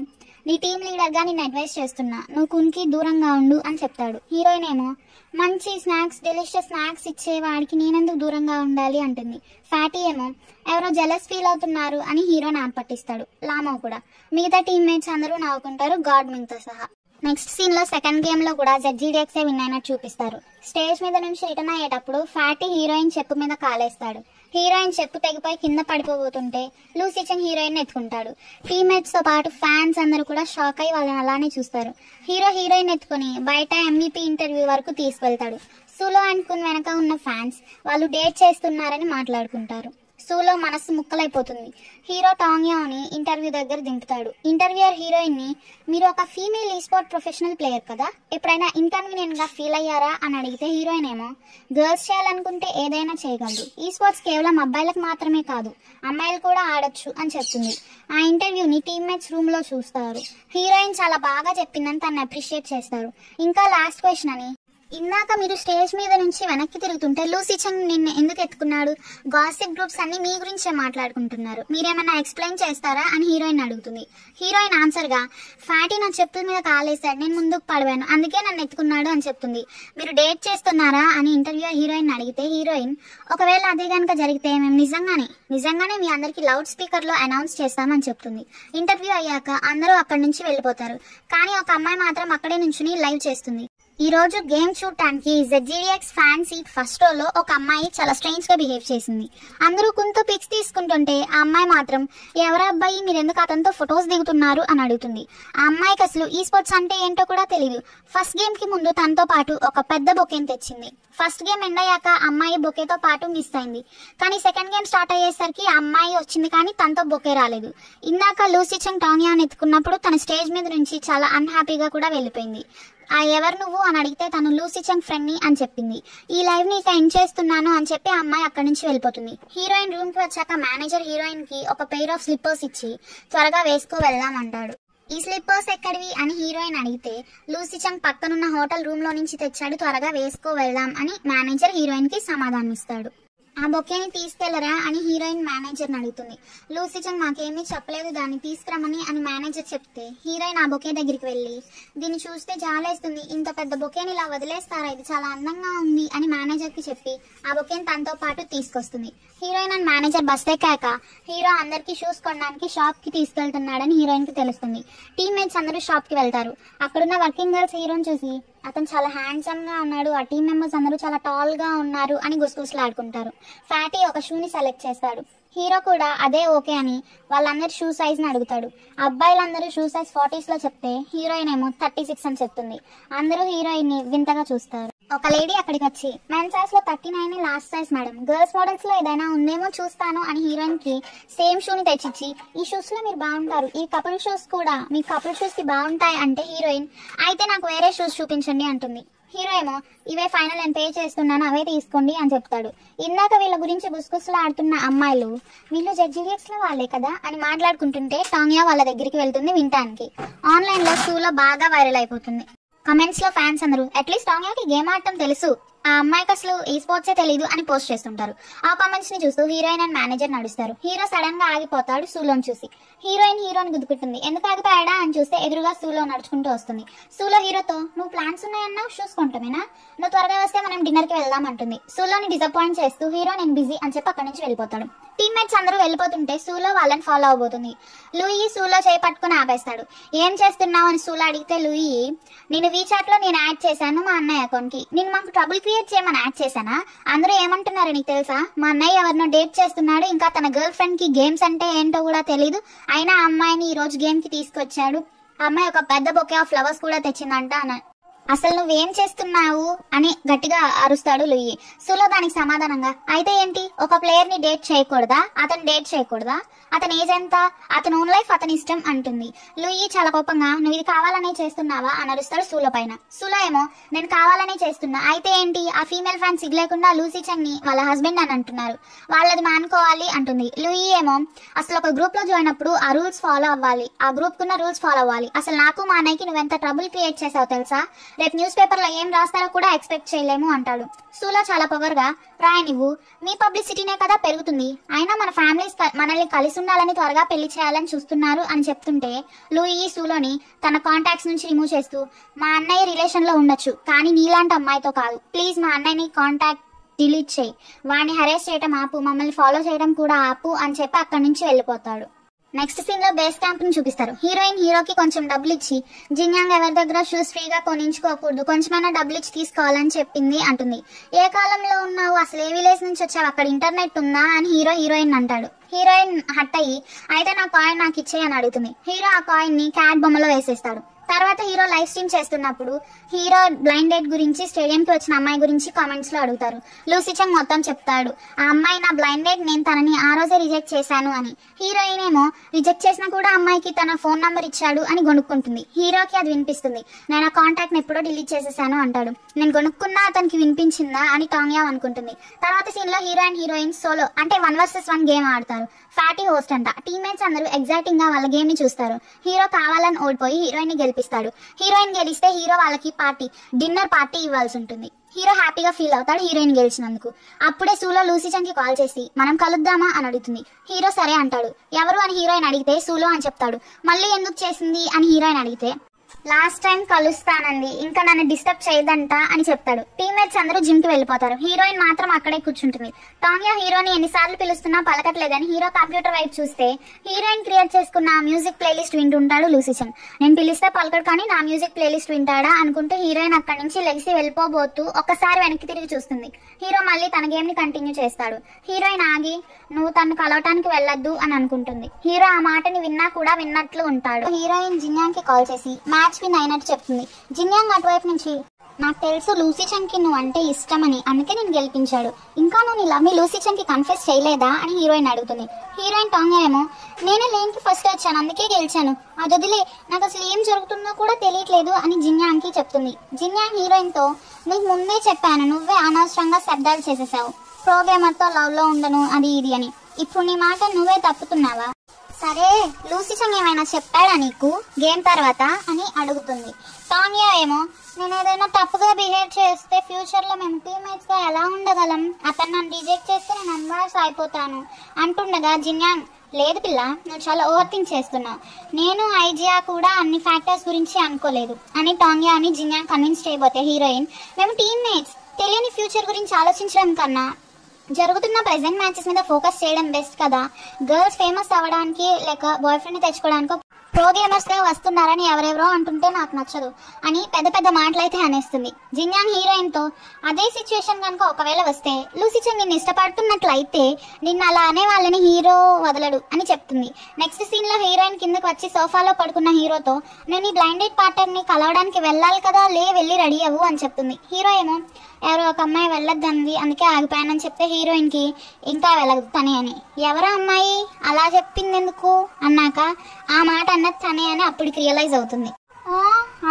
నీ టీమ్ లీడర్ గా నేను అడ్వైస్ చేస్తున్నా, నువ్వు కున్కి దూరంగా ఉండు అని చెప్తాడు. హీరోయిన్ ఏమో మంచి స్నాక్స్ డెలిషియస్ స్నాక్స్ ఇచ్చే వాడికి నేనెందుకు దూరంగా ఉండాలి అంటుంది. ఫ్యాటీ ఏమో ఎవరో జెలస్ ఫీల్ అవుతున్నారు అని హీరోని ఆపట్టిస్తాడు. లామో కూడా. మిగతా టీమ్మేట్స్ అందరూ నవ్వుకుంటారు, గాడ్ మింగ్తో సహా. నెక్స్ట్ సీన్ లో సెకండ్ గేమ్ లో కూడా ZGDXే విన్ అయినట్టు చూపిస్తారు. స్టేజ్ మీద నుంచి రిటర్న్ అయ్యేటప్పుడు ఫ్యాటీ హీరోయిన్ చెప్పు మీద కాలేస్తాడు. హీరోయిన్ చెప్పు తెగిపోయి కింద పడిపోబోతుంటే లూసీ చంగ్ హీరోయిన్ ఎత్తుకుంటాడు. టీమ్మేట్స్ తో పాటు ఫ్యాన్స్ అందరూ కూడా షాక్ అయ్యి వాళ్ళని అలానే చూస్తారు. హీరో హీరోయిన్ ఎత్తుకుని బయట MVP ఇంటర్వ్యూ వరకు తీసుకెళ్తాడు. సూలో అండ్ కున్ వెనక ఉన్న ఫ్యాన్స్ వాళ్ళు డేట్ చేస్తున్నారని మాట్లాడుకుంటారు. సూలో మనసు ముక్కలైపోతుంది. హీరో టాంగ్యాని ఇంటర్వ్యూ దగ్గర దింపుతాడు. ఇంటర్వ్యూయర్ హీరోయిన్ ని మీరు ఒక ఫీమేల్ ఈస్పోర్ట్ ప్రొఫెషనల్ ప్లేయర్ కదా, ఎప్పుడైనా ఇన్కన్వీనియంట్ గా ఫీల్ అయ్యారా అని అడిగితే హీరోయిన్ ఏమో గర్ల్స్ చేయాలనుకుంటే ఏదైనా చేయగలరు, ఈ స్పోర్ట్స్ కేవలం అబ్బాయిలకు మాత్రమే కాదు అమ్మాయిలు కూడా ఆడొచ్చు అని చెప్తుంది. ఆ ఇంటర్వ్యూని టీమ్మేట్స్ రూమ్ లో చూస్తారు. హీరోయిన్ చాలా బాగా చెప్పిందని తను అప్రిషియేట్ చేస్తారు. ఇంకా లాస్ట్ క్వశ్చన్ అని ఇందాక మీరు స్టేజ్ మీద నుంచి వెనక్కి తిరుగుతుంటే లూసీ చంగ్ నిన్ను ఎందుకు ఎత్తుకున్నాడు, గాసిప్ గ్రూప్స్ అన్ని మీ గురించే మాట్లాడుకుంటున్నారు, మీరేమన్నా ఎక్స్ప్లెయిన్ చేస్తారా అని హీరోయిన్ అడుగుతుంది. హీరోయిన్ ఆన్సర్ గా ఫ్యాటీ నా చెప్పుల మీద కాలేశాడు, నేను ముందుకు పడిపోయాను, అందుకే నన్ను ఎత్తుకున్నాడు అని చెప్తుంది. మీరు డేట్ చేస్తున్నారా అని ఇంటర్వ్యూ హీరోయిన్ అడిగితే హీరోయిన్ ఒకవేళ అదే కనుక జరిగితే మేము నిజంగానే మీ అందరికి లౌడ్ స్పీకర్ లో అనౌన్స్ చేస్తామని చెప్తుంది. ఇంటర్వ్యూ అయ్యాక అందరూ అక్కడి నుంచి వెళ్ళిపోతారు. కానీ ఒక అమ్మాయి మాత్రం అక్కడే నుంచుని లైవ్ చేస్తుంది. ఈ రోజు గేమ్ చూడటానికి ZGDX ఫ్యాన్ సీట్ ఫస్ట్ రోలో ఒక అమ్మాయి చాలా స్ట్రేంజ్ గా బిహేవ్ చేసింది. అందరూ కుంతో పిక్స్ తీసుకుంటుంటే ఆ అమ్మాయి మాత్రం ఎవరా అబ్బాయి మీరు ఎందుకు అతనితో ఫొటోస్ దిగుతున్నారు అని అడుగుతుంది. ఆ అమ్మాయికి అసలు ఈ స్పోర్ట్స్ అంటే ఏంటో కూడా తెలియదు. ఫస్ట్ గేమ్ కి ముందు తనతో పాటు ఒక పెద్ద బొకేని తెచ్చింది. ఫస్ట్ గేమ్ ఎండ్ అయ్యాక అమ్మాయి బొకేతో పాటు మిస్ అయింది. కానీ సెకండ్ గేమ్ స్టార్ట్ అయ్యేసరికి ఆ అమ్మాయి వచ్చింది కానీ తనతో బొకే రాలేదు. ఇందాక లూసీ చంగ్ టాంగ్యాని ఎత్తుకున్నప్పుడు తన స్టేజ్ మీద నుంచి చాలా అన్హ్యాపీగా కూడా వెళ్ళిపోయింది. ఆ ఎవరు నువ్వు అని అడిగితే తను లూసీ చంగ్ ఫ్రెండ్ ని అని చెప్పింది. ఈ లైవ్ ని ఇక ఎండ్ చేస్తున్నాను అని చెప్పి ఆ అమ్మాయి అక్కడి నుంచి వెళ్ళిపోతుంది. హీరోయిన్ రూమ్ కి వచ్చాక మేనేజర్ హీరోయిన్ కి ఒక పెయిర్ ఆఫ్ స్లిప్పర్స్ ఇచ్చి త్వరగా వేసుకో వెళ్దాం అంటాడు. ఈ స్లిప్పర్స్ ఎక్కడివి అని హీరోయిన్ అడిగితే లూసీ చంగ్ పక్కనున్న హోటల్ రూమ్ లో నుంచి తెచ్చాడు, త్వరగా వేసుకో వెళ్దాం అని మేనేజర్ హీరోయిన్ కి సమాధానం ఇస్తాడు. ఆ బొకేని తీసుకెళ్లరా అని హీరోయిన్ మేనేజర్ని అడుగుతుంది. లూసీ చంగ్ మాకేమీ చెప్పలేదు దాన్ని తీసుకురమని అని మేనేజర్ చెప్తే హీరోయిన్ ఆ బొకే దగ్గరికి వెళ్ళి దీన్ని చూస్తే జాలేస్తుంది, ఇంత పెద్ద బొకేని ఇలా వదిలేస్తారా, ఇది చాలా అందంగా ఉంది అని మేనేజర్కి చెప్పి ఆ బొకేని తనతో పాటు తీసుకొస్తుంది. హీరోయిన్ అండ్ మేనేజర్ బస్ ఎక్కాక హీరో అందరికీ షూస్ కొనడానికి షాప్కి తీసుకెళ్తున్నాడని హీరోయిన్కి తెలుస్తుంది. టీమ్మేట్స్ అందరూ షాప్కి వెళ్తారు. అక్కడున్న వర్కింగ్ గర్ల్స్ హీరోని చూసి అతను చాలా హ్యాండ్సమ్ గా ఉన్నాడు, ఆ టీం మెంబర్స్ అందరూ చాలా టాల్ గా ఉన్నారు అని గుసగుసలాడుకుంటారు. ఫ్యాటీ ఒక షూని సెలెక్ట్ చేస్తాడు. హీరో కూడా అదే ఓకే అని వాళ్ళందరూ షూ సైజ్ ని అడుగుతాడు. అబ్బాయిలందరూ షూ సైజ్ 40s లో చెప్తే హీరోయిన్ ఏమో 36 అని చెప్తుంది. అందరూ హీరోయిన్ ని వింతగా చూస్తారు. ఒక లేడీ అక్కడికి వచ్చి మెన్ సైజ్ లో 39 last size madam, girls models లో ఏదైనా ఉందేమో చూస్తాను అని హీరోయిన్ కి సేమ్ షూని తెచ్చిచ్చి ఈ షూస్ లో మీరు బాగుంటారు, ఈ కపుల్ షూస్ కూడా మీ కపుల్ షూస్ కి బాగుంటాయి అంటే హీరోయిన్ అయితే నాకు వేరే షూస్ చూపించండి అంటుంది. హీరో ఏమో ఇవే ఫైనల్, నేను పే చేస్తున్నాను అవే తీసుకోండి అని చెప్తాడు. ఇందాక వీళ్ళ గురించి గుసగుసలు ఆడుతున్న అమ్మాయిలు వీళ్ళు జడ్జిలియట్స్ లో వాళ్ళే కదా అని మాట్లాడుకుంటుంటే టాంగ్యా వాళ్ళ దగ్గరికి వెళ్తుంది వినటానికి. ఆన్లైన్ లో షూలో బాగా వైరల్ అయిపోతుంది. కమెంట్స్ లో ఫ్యాన్స్ అందరూ అట్లీస్ట్ టాంగ్యాకి గేమ్ ఆడటం తెలుసు, ఆ అమ్మాయికి అసలు ఈ స్పోర్ట్సే తెలియదు అని పోస్ట్ చేస్తుంటారు. ఆ కామెంట్స్ ని చూస్తూ హీరోయిన్ అండ్ మేనేజర్ నడుస్తారు. హీరో సడన్ గా ఆగిపోతాడు సూలోని చూసి. హీరోయిన్ హీరోని గుద్దుకుంటుంది. ఎందుకు ఆగిపోయాడా అని చూస్తే ఎదురుగా సూలో నడుచుకుంటూ వస్తుంది. సూలో హీరోతో నువ్వు ప్లాన్స్ ఉన్నాయన్నా షూస్ కొంటామేనా, నువ్వు త్వరగా వస్తే మనం డిన్నర్ కి వెళ్దాం అంటుంది. సూలోని డిసప్పాయింట్ చేస్తూ హీరో నేను బిజీ అని చెప్పి అక్కడి నుంచి వెళ్ళిపోతాడు. టీమ్మేట్స్ అందరూ వెళ్ళిపోతుంటే సూలో వాళ్ళని ఫాలో అవబోతుంది. లూయి సూలో చేయి పట్టుకుని ఆపేస్తాడు. ఏం చేస్తున్నావు అని సూలో అడిగితే లూయి నేను వీచాట్ లో నేను యాడ్ చేశాను మా అన్నయ్య అకౌంట్ కి, నేను మాకు ట్రబుల్ క్రియేట్ చేయమని యాడ్ చేశానా, అందరూ ఏమంటున్నారు నీకు తెలుసా, మా అన్నయ్య ఎవరినో డేట్ చేస్తున్నాడు, ఇంకా తన గర్ల్ ఫ్రెండ్ కి గేమ్స్ అంటే ఏంటో కూడా తెలీదు, అయినా ఆ అమ్మాయిని ఈ రోజు గేమ్ కి తీసుకొచ్చాడు, ఆ అమ్మాయి ఒక పెద్ద బొకే ఆఫ్ ఫ్లవర్స్ కూడా తెచ్చిందంట అని, అసలు నువ్వేం చేస్తున్నావు అని గట్టిగా అరుస్తాడు లూయి. సులో దానికి సమాధానంగా అయితే ఏంటి, ఒక ప్లేయర్ ని డేట్ చేయకూడదా, అతను డేట్ చేయకూడదా, అతని ఏజ్ ఎంత, అతని ఓన్ లైఫ్ అతని ఇష్టం అంటుంది. లూయి చాలా కోపంగా నువ్వు ఇది కావాలనే చేస్తున్నావా అని అరుస్తాడు సూలో పైన. సూలో ఏమో నేను కావాలనే చేస్తున్నా, అయితే ఏంటి, ఆ ఫీమేల్ ఫ్యాన్స్ సిగ్లేకుండా లూసీ చంగ్ ని వాళ్ళ హస్బెండ్ అని అంటున్నారు, వాళ్ళది మానుకోవాలి అంటుంది. లూయి ఏమో అసలు ఒక గ్రూప్ లో జాయిన్ అప్పుడు ఆ రూల్స్ ఫాలో అవ్వాలి, ఆ గ్రూప్ కున్న రూల్స్ ఫాలో అవ్వాలి, అసలు నాకు మా అన్నయ్యకి నువ్వెంత ట్రబుల్ క్రియేట్ చేసావు తెలుసా, రేపు న్యూస్ పేపర్ లో ఏం రాస్తారో కూడా ఎక్స్పెక్ట్ చేయలేము అంటాడు. సూలో చాలా పవర్ గా రాయనివ్వు, మీ పబ్లిసిటీనే కదా పెరుగుతుంది, అయినా మన ఫ్యామిలీస్ మనల్ని కలిసి ఉండాలని త్వరగా పెళ్లి చేయాలని చూస్తున్నారు అని చెప్తుంటే లూయి సూలోని తన కాంటాక్ట్స్ నుంచి రిమూవ్ చేస్తూ మా అన్నయ్య రిలేషన్ లో ఉండొచ్చు కానీ నీలాంటి అమ్మాయితో కాదు, ప్లీజ్ మా అన్నయ్యని కాంటాక్ట్ డిలీట్ చేయి, వాడిని హెరాస్ చేయడం ఆపు, మమ్మల్ని ఫాలో చేయడం కూడా ఆపు అని చెప్పి అక్కడి నుంచి వెళ్ళిపోతాడు. నెక్స్ట్ సీన్ లో బేస్ క్యాంప్ ని చూపిస్తారు. హీరోయిన్ హీరోకి కొంచెం డబ్బులు ఇచ్చి జిన్యాంగ్ ఎవరి దగ్గర షూస్ ఫ్రీగా కొనించుకోకూడదు, కొంచెమైనా డబ్బులు ఇచ్చి తీసుకోవాలని చెప్పింది అంటుంది. ఏ కాలంలో ఉన్నావు, అసలు ఏ విలేజ్ నుంచి వచ్చావు, అక్కడ ఇంటర్నెట్ ఉందా అని హీరోయిన్ అంటాడు. హీరోయిన్ హట్ అయ్యి అయితే నా కాయిన్ నాకు ఇచ్చేయి అని అడుగుతుంది. హీరో ఆ కాయిన్ ని క్యాట్ బొమ్మలో వేసేస్తాడు. తర్వాత హీరో లైవ్ స్ట్రీమ్ చేస్తున్నప్పుడు హీరో బ్లైండ్ డేట్ గురించి స్టేడియం కి వచ్చిన అమ్మాయి గురించి కామెంట్స్ లో అడుగుతారు. లూసీ చంగ్ మొత్తం చెప్తాడు, ఆ అమ్మాయి నా బ్లైండ్ డేట్, నేను తనని ఆ రోజే రిజెక్ట్ చేశాను అని. హీరోయిన్ ఏమో రిజెక్ట్ చేసినా కూడా అమ్మాయికి తన ఫోన్ నంబర్ ఇచ్చాడు అని గొనుక్కుంటుంది. హీరోకి అది వినిపిస్తుంది. నేను ఆ కాంటాక్ట్ ని ఎప్పుడో డిలీట్ చేసేసాను అంటాడు. నేను గొనుక్కున్నా అతనికి వినిపించిందా అని టాంగ్యా అనుకుంటుంది. తర్వాత సీన్ లో హీరో అండ్ హీరోయిన్ సోలో అంటే 1 vs 1 గేమ్ ఆడతారు. ఫ్యాటీ హోస్ట్ అంట. టీమ్మేట్స్ అందరూ ఎగ్జైటింగ్ గా వాళ్ళ గేమ్ ని చూస్తారు. హీరో కావాలని ఓడిపోయి హీరోయిన్ ని గెలిపిస్తాడు. హీరోయిన్ గెలిస్తే హీరో వాళ్ళకి డిన్నర్ పార్టీ ఇవ్వాల్సి ఉంటుంది. హీరో హ్యాపీగా ఫీల్ అవుతాడు హీరోయిన్ గెలిచినందుకు. అప్పుడే సూలో లూసీ చంగ్ కి కాల్ చేసి మనం కలుద్దామా అని అడుగుతుంది. హీరో సరే అంటాడు. ఎవరు అని హీరోయిన్ అడిగితే సూలో అని చెప్తాడు. మళ్ళీ ఎందుకు చేసింది అని హీరోయిన్ అడిగితే లాస్ట్ టైం కలుస్తానంది, ఇంకా నన్ను డిస్టర్బ్ చేయదంట అని చెప్తాడు. టీమ్మేట్స్ అందరూ జిమ్ కి వెళ్ళిపోతారు. హీరోయిన్ మాత్రం అక్కడే కూర్చుంటుంది. టాంగ్యా హీరోని ఎన్నిసార్లు పిలుస్తున్నా పలకట్లేదని హీరో కంప్యూటర్ వైపు చూస్తే హీరోయిన్ క్రియేట్ చేసుకున్న మ్యూజిక్ ప్లేలిస్ట్ వింటుంటాడు లూసీ చంగ్. నేను పిలిస్తే పలకడు కానీ నా మ్యూజిక్ ప్లేలిస్ట్ వింటాడా అనుకుంటూ హీరోయిన్ అక్కడి నుంచి లెగిసి వెళ్ళిపోబోతూ ఒక్కసారి వెనక్కి తిరిగి చూస్తుంది. హీరో మళ్ళీ తన గేమ్ ని కంటిన్యూ చేస్తాడు. హీరోయిన్ ఆగి నువ్వు తను కలవటానికి వెళ్ళొద్దు అని అనుకుంటుంది. హీరో ఆ మాటని విన్నా కూడా విన్నట్లు ఉంటాడు. హీరోయిన్ జిన్యాంగ్ కి కాల్ చేసి మ్యాచ్ విన్ అయినట్టు చెప్తుంది. జిన్యాంగ్ అటువైపు నుంచి నాకు తెలుసు లూసీ చంగ్ కి నువ్వు అంటే ఇష్టమని, అందుకే నేను గెలిపించాడు, ఇంకా నువ్వు నీ లవ్ ని లూసీ చంగ్ కి కన్ఫెస్ చేయలేదా అని హీరోయిన్ అడుగుతుంది. హీరోయిన్ టాంగ్యా ఏమో నేనే లేన్ కి ఫస్ట్ వచ్చాను అందుకే గెలిచాను, అది వదిలే, నాకు అసలు ఏం జరుగుతుందో కూడా తెలియట్లేదు అని జిన్యాంగ్ కి చెప్తుంది. జిన్యాంగ్ హీరోయిన్ తో నీకు ముందే చెప్పాను, నువ్వే అనవసరంగా శబ్దాలు చేసేసావు, ప్రోగ్రామర్ తో లవ్ లో ఉండను అది ఇది అని, ఇప్పుడు నీ మాట నువ్వే తప్పుతున్నావా, సరే లూసీ చంగ్ ఏమైనా చెప్పాడా నీకు గేమ్ తర్వాత అని అడుగుతుంది. టాన్యా ఏమో నేను ఏదైనా తప్పుగా బిహేవ్ చేస్తే ఫ్యూచర్లో మేము టీమ్మేట్స్గా ఎలా ఉండగలం, అతను నన్ను రిజెక్ట్ చేస్తే నేను ఎంబారస్ అయిపోతాను అంటుండగా జిన్యాంగ్ లేదు పిల్ల, నువ్వు చాలా ఓవర్ థింక్ చేస్తున్నావు, నేను ఐజియా కూడా అన్ని ఫ్యాక్టర్స్ గురించి అనుకోలేదు అని టాన్యా అని జిన్యాంగ్ కన్విన్స్ చేయబోతే హీరోయిన్ మేము టీమ్మేట్స్ తెలియని ఫ్యూచర్ గురించి ఆలోచించడం కన్నా జరుగుతున్న ప్రెజెంట్ మ్యాచెస్ మీద ఫోకస్ చేయడం బెస్ట్ కదా, గర్ల్స్ ఫేమస్ అవ్వడానికి లేక బాయ్ ఫ్రెండ్ తెచ్చుకోవడానికి ప్రో గేమర్స్గా వస్తున్నారని ఎవరెవరో అంటుంటే నాకు నచ్చదు అని పెద్ద పెద్ద మాటలైతే అనేస్తుంది. జిన్యాంగ్ హీరోయిన్తో అదే సిచ్యువేషన్ కనుక ఒకవేళ వస్తే లూసీ చంగ్ నిన్ను ఇష్టపడుతున్నట్లయితే నిన్ను అలా అనే వాళ్ళని హీరో వదలడు అని చెప్తుంది. నెక్స్ట్ సీన్లో హీరోయిన్ కిందకు వచ్చి సోఫాలో పడుకున్న హీరోతో నేను ఈ బ్లైండెడ్ పార్ట్నర్ని కలవడానికి వెళ్ళాలి కదా, వెళ్ళి రెడీ అవ్వు అని చెప్తుంది. హీరో ఏమో ఎవరో ఒక అమ్మాయి వెళ్ళొద్దంది అందుకే ఆగిపోయానని చెప్తే హీరోయిన్కి ఇంకా వెళ్ళదు తనే అని. ఎవరో అమ్మాయి అలా చెప్పింది ఎందుకు అన్నాక ఆ మాట అన్నది తనే అని అప్పటికి రియలైజ్ అవుతుంది.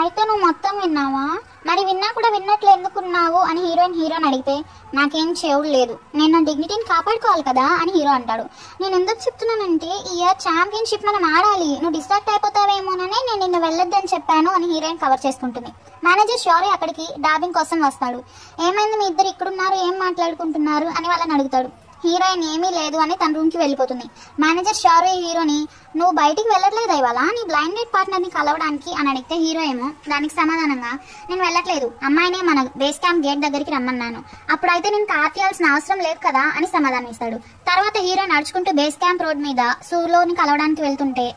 అయితే నువ్వు మొత్తం విన్నావా, మరి విన్నా కూడా విన్నట్లు ఎందుకున్నావు అని హీరోని అడిగితే నాకేం చెవుడు లేదు, నేను నా డిగ్నిటీని కాపాడుకోవాలి కదా అని హీరో అంటాడు. నేను ఎందుకు చెప్తున్నానంటే ఈ ఇయర్ ఛాంపియన్షిప్ మనం ఆడాలి, నువ్వు డిస్ట్రాక్ట్ అయిపోతావేమోననే నేను నిన్ను వెళ్ళొద్దని చెప్పాను అని హీరోయిన్ కవర్ చేసుకుంటుంది. మేనేజర్ షారీ అక్కడికి డాబింగ్ కోసం వస్తాడు. ఏమైంది మీ ఇద్దరు ఇక్కడున్నారు, ఏం మాట్లాడుకుంటున్నారు అని వాళ్ళని అడుగుతాడు. హీరోయిన్ ఏమీ లేదు అని తన రూమ్కి వెళ్ళిపోతుంది. మేనేజర్ షారీ హీరోని నువ్వు బయటికి వెళ్ళట్లేదు ఇవాళ నీ బ్లైండెడ్ పార్ట్నర్ని కలవడానికి అని అడిగితే హీరో ఏమో దానికి సమాధానంగా నేను వెళ్ళట్లేదు, అమ్మాయినే మన బేస్ క్యాంప్ గేట్ దగ్గరికి రమ్మన్నాను, అప్పుడైతే నేను కార్ తీయాల్సిన అవసరం లేదు కదా అని సమాధానం ఇస్తాడు. తర్వాత హీరో నడుచుకుంటూ బేస్ క్యాంప్ రోడ్ మీద సూలోని కలవడానికి వెళ్తుంటే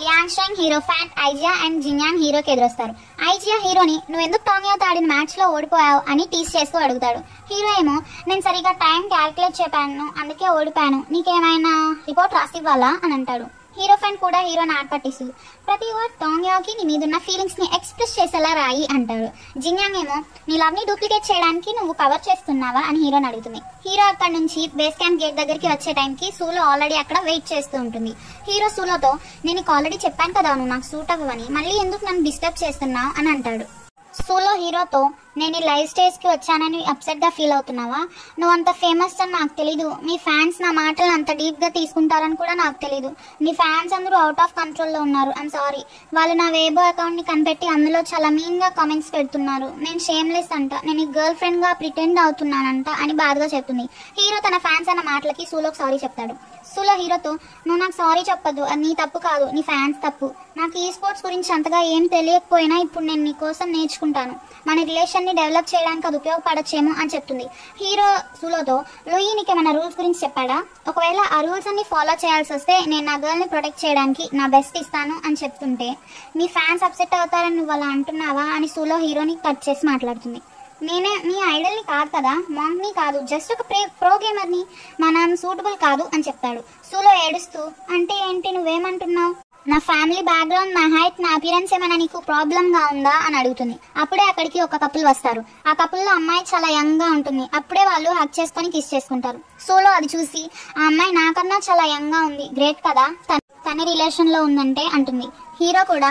Liang Sheng hero fan Aijia and Jinyang హీరోకి ఎదురొస్తారు. ఐజియా హీరోని నువ్వు ఎందుకు టాంగ్యాతో ఆడిన మ్యాచ్లో ఓడిపోయావు అని టీస్ చేస్తూ అడుగుతాడు. హీరో ఏమో నేను సరిగా టైం క్యాల్కులేట్ చెప్పాను అందుకే ఓడిపోయాను, నీకేమైనా రిపోర్ట్ రాసివ్వాలా అని అంటాడు. హీరో ఫ్రెండ్ కూడా హీరోని ఆటపట్టిస్తూ ప్రతి వర్డ్ టాంగ్యాకి నీ మీదున్న ఫీలింగ్స్ని ఎక్స్ప్రెస్ చేసేలా రాయి అంటాడు. జిన్యాంగ్ ఏమో నీ లవ్ని డూప్లికేట్ చేయడానికి నువ్వు కవర్ చేస్తున్నావా అని హీరోని అడుగుతుంది. హీరో అక్కడ నుంచి బేస్ క్యాంప్ గేట్ దగ్గరికి వచ్చే టైంకి సూలో ఆల్రెడీ అక్కడ వెయిట్ చేస్తూ ఉంటుంది. హీరో సూలోతో నేను నీకు ఆల్రెడీ చెప్పాను కదా నువ్వు నాకు సూట్ అవ్వని, మళ్ళీ ఎందుకు నన్ను డిస్టర్బ్ చేస్తున్నావు అని అంటాడు. సూలో హీరోతో నేను ఈ లైవ్ స్టేజ్కి వచ్చానని అప్సెట్గా ఫీల్ అవుతున్నావా, నువ్వు అంత ఫేమస్ అని నాకు తెలీదు, మీ ఫ్యాన్స్ నా మాటలు అంత డీప్గా తీసుకుంటారని కూడా నాకు తెలీదు, నీ ఫ్యాన్స్ అందరూ అవుట్ ఆఫ్ కంట్రోల్లో ఉన్నారు, ఐమ్ సారీ, వాళ్ళు నా వేబో అకౌంట్ని కనిపెట్టి అందులో చాలా మీన్గా కామెంట్స్ పెడుతున్నారు, నేను షేమ్లెస్ అంట, నేను గర్ల్ ఫ్రెండ్గా ప్రిటెండ్ అవుతున్నానంట అని బాధగా చెప్తుంది. హీరో తన ఫ్యాన్స్ అన్న మాటలకి సూలోకి సారీ చెప్తాడు. సూలో హీరోతో నువ్వు నాకు సారీ చెప్పద్దు, అది నీ తప్పు కాదు నీ ఫ్యాన్స్ తప్పు, నాకు ఈ స్పోర్ట్స్ గురించి అంతగా ఏం తెలియకపోయినా ఇప్పుడు నేను నీ కోసం నేర్చుకుంటాను, మన రిలేషన్ని డెవలప్ చేయడానికి అది ఉపయోగపడచ్చేమో అని చెప్తుంది. హీరో సూలోతో లూయి నీకేమైనా రూల్స్ గురించి చెప్పాడా, ఒకవేళ ఆ రూల్స్ అన్ని ఫాలో చేయాల్సి వస్తే నేను నా గర్ల్ని ప్రొటెక్ట్ చేయడానికి నా బెస్ట్ ఇస్తాను అని చెప్తుంటే మీ ఫ్యాన్స్ అప్సెట్ అవుతారని నువ్వు అలా అంటున్నావా అని సూలో హీరోని కట్ చేసి మాట్లాడుతుంది. నేనే మీ ఐడల్ని కాదు కదా, మాంక్ని కాదు, జస్ట్ ఒక ప్రో గేమర్ని, మనం సూటబుల్ కాదు అని చెప్తాడు. సూలో ఏడుస్తూ అంటే ఏంటి నువ్వేమంటున్నావు, నా ఫ్యామిలీ బ్యాక్గ్రౌండ్, నా హైట్, నా అపిరెన్స్ ఏమైనా నీకు ప్రాబ్లంగా ఉందా అని అడుగుతుంది. అప్పుడే అక్కడికి ఒక కపుల్ వస్తారు. ఆ కపుల్లో అమ్మాయి చాలా యంగ్గా ఉంటుంది. అప్పుడే వాళ్ళు హగ్ చేసుకొని కిస్ చేసుకుంటారు. సూలో అది చూసి ఆ అమ్మాయి నాకన్నా చాలా యంగ్గా ఉంది, గ్రేట్ కదా, తన రిలేషన్లో ఉందంటే అంటుంది. హీరో కూడా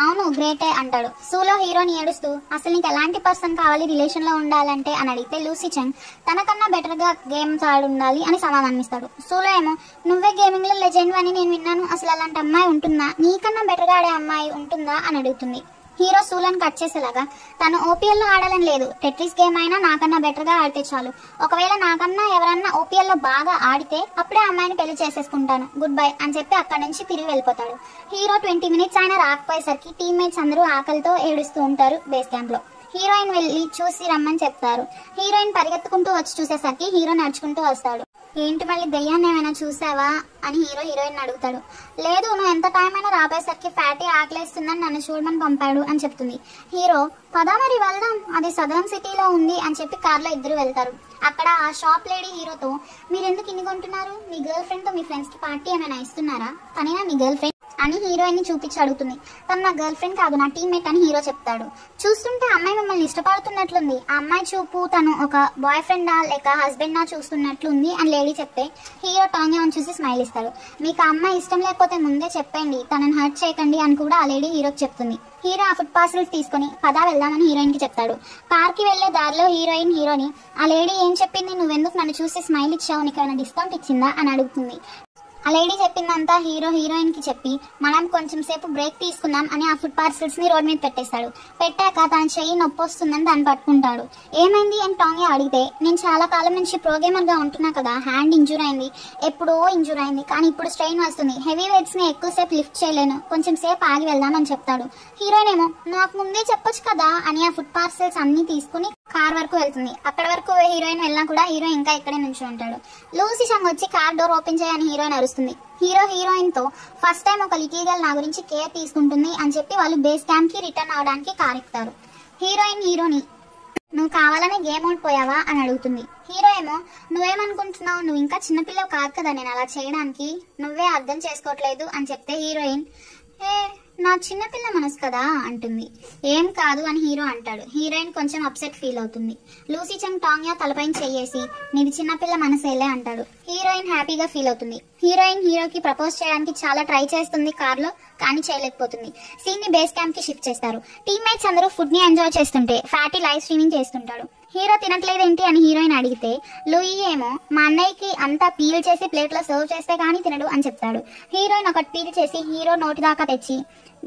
అవును గ్రేటే అంటాడు. సూలో హీరోని ఏడుస్తూ అసలు నీకు ఎలాంటి పర్సన్ కావాలి రిలేషన్లో ఉండాలంటే అని అడిగితే లూసీ చంగ్ తనకన్నా బెటర్గా గేమ్స్ ఆడి ఉండాలి అని సమాధానం ఇస్తాడు. సూలో ఏమో నువ్వే గేమింగ్లో లెజెండ్ అని నేను విన్నాను, అసలు అలాంటి అమ్మాయి ఉంటుందా, నీకన్నా బెటర్గా ఆడే అమ్మాయి ఉంటుందా అని అడుగుతుంది. హీరో సూలను కట్ చేసేలాగా తను ఓపీఎల్లో ఆడాలని లేదు, టెట్రిస్ గేమ్ అయినా నాకన్నా బెటర్గా ఆడితే చాలు, ఒకవేళ నాకన్నా ఎవరన్నా ఓపీఎల్లో బాగా ఆడితే అప్పుడే అమ్మాయిని పెళ్లి చేసేసుకుంటాను, గుడ్ బై అని చెప్పి అక్కడి నుంచి తిరిగి వెళ్ళిపోతాడు. హీరో 20 minutes అయినా రాకపోయేసరికి టీమ్మేట్స్ అందరూ ఆకలితో ఏడుస్తూ ఉంటారు బేస్ క్యాంప్లో. హీరోయిన్ వెళ్ళి చూసి రమ్మని చెప్తారు. హీరోయిన్ పరిగెత్తుకుంటూ వచ్చి చూసేసరికి హీరో నడుచుకుంటూ వస్తాడు. ఏంటి మళ్ళీ దెయ్యాన్ని ఏమైనా చూసావా అని హీరోయిన్ అడుగుతాడు. లేదు, నువ్వు ఎంత టైం అయినా రాబోయేసరికి ఫ్యాటీ ఆకలేస్తుందని నన్ను చూడమని పంపాడు అని చెప్తుంది. హీరో పదా మరి వెళ్దాం, అది సదరన్ సిటీలో ఉంది అని చెప్పి కార్లో ఇద్దరు వెళ్తారు. అక్కడ ఆ షాప్ లేడీ హీరోతో మీరు ఎందుకు ఇన్ని కొంటున్నారు, మీ గర్ల్ ఫ్రెండ్తో మీ ఫ్రెండ్స్కి పార్టీ ఏమైనా ఇస్తున్నారా, తనేనా మీ గర్ల్ ఫ్రెండ్ అని హీరోయిన్ ని చూపించి అడుగుతుంది. తను నా గర్ల్ ఫ్రెండ్ కాదు, నా టీమ్మేట్ అని హీరో చెప్తాడు. చూస్తుంటే అమ్మాయి మిమ్మల్ని ఇష్టపడుతున్నట్లుంది, ఆ అమ్మాయి చూపు తను ఒక బాయ్ ఫ్రెండా లేక హస్బెండా చూస్తున్నట్లుంది అని లేడీ చెప్తే హీరో టాంగ్యాని చూసి స్మైల్ ఇస్తాడు. మీకు ఆ అమ్మాయి ఇష్టం లేకపోతే ముందే చెప్పండి, తనని హర్ట్ చేయకండి అని కూడా ఆ లేడీ హీరోకి చెప్తుంది. హీరో ఆ ఫుడ్ పార్సల్ తీసుకుని పదా వెళ్దామని హీరోయిన్ కి చెప్తాడు. కార్ కి వెళ్లే దారిలో హీరోని ఆ లేడీ ఏం చెప్పింది, నువ్వెందుకు నన్ను చూసి స్మైల్ ఇచ్చావు, నీకు ఏమైనా డిస్కౌంట్ ఇచ్చిందా అని అడుగుతుంది. ఆ లేడీ చెప్పిందంతా హీరో హీరోయిన్ కి చెప్పి మనం కొంచెం సేపు బ్రేక్ తీసుకుందాం అని ఆ ఫుడ్ పార్సల్స్ ని రోడ్ మీద పెట్టేస్తాడు. పెట్టాక తన చెయ్యి నొప్పి వస్తుందని దాన్ని పట్టుకుంటాడు. ఏమైంది అని టాంగి అడిగితే, నేను చాలా కాలం నుంచి ప్రోగేమర్ గా ఉంటున్నా కదా, హ్యాండ్ ఇంజూర్ అయింది, ఎప్పుడో ఇంజూర్ అయింది, కానీ ఇప్పుడు స్ట్రెయిన్ వస్తుంది, హెవీ వెయిట్స్ ని ఎక్కువసేపు లిఫ్ట్ చేయలేను, కొంచెం సేపు ఆగి వెళ్దామని చెప్తాడు. హీరోయిన్ ఏమో నాకు ముందే చెప్పొచ్చు కదా అని ఆ ఫుడ్ పార్సల్స్ అన్ని తీసుకుని కార్ వరకు వెళ్తుంది. అక్కడ వరకు హీరోయిన్ వెళ్ళినా కూడా హీరో ఇంకా ఇక్కడే నుంచి ఉంటాడు. లూసీ చంగ్ వచ్చి కార్ డోర్ ఓపెన్ చేయని హీరోయిన్ అరుస్తుంది. హీరో హీరోయిన్ తో ఫస్ట్ టైం ఒక లిటిల్ గర్ల్ నా గురించి కేర్ తీసుకుంటుంది అని చెప్పి వాళ్ళు బేస్ క్యాంప్ కి రిటర్న్ అవడానికి కార్ ఎక్కుతారు. హీరోయిన్ హీరోని నువ్వు కావాలని గేమ్ ఓడిపోయావా అని అడుగుతుంది. హీరో ఏమో నువ్వేమనుకుంటున్నావు, నువ్వు ఇంకా చిన్నపిల్లవు కాదు కదా నేను అలా చేయడానికి, నువ్వే అర్థం చేసుకోవట్లేదు అని చెప్తే హీరోయిన్ నా చిన్నపిల్ల మనసు కదా అంటుంది. ఏం కాదు అని హీరో అంటాడు. హీరోయిన్ కొంచెం అప్సెట్ ఫీల్ అవుతుంది. లూసీ చంగ్ టాంగ్యా తలపైన చెయ్యేసి నీది చిన్నపిల్ల మనసేలే అంటాడు. హీరోయిన్ హ్యాపీగా ఫీల్ అవుతుంది. హీరోయిన్ హీరోకి ప్రపోజ్ చేయడానికి చాలా ట్రై చేస్తుంది కార్లో, కానీ చేయలేకపోతుంది. సీన్ ని బేస్ క్యాంప్ కి షిఫ్ట్ చేస్తారు. టీమ్మేట్స్ అందరూ ఫుడ్ ని ఎంజాయ్ చేస్తుంటే ఫ్యాటీ లైవ్ స్ట్రీమింగ్ చేస్తుంటాడు. హీరో తినట్లేదేంటి అని హీరోయిన్ అడిగితే లూయి ఏమో మా అన్నయ్యకి అంతా పీల్ చేసి ప్లేట్లో సర్వ్ చేస్తే కానీ తినడు అని చెప్తాడు. హీరోయిన్ ఒకటి పీల్ చేసి హీరో నోటి దాకా తెచ్చి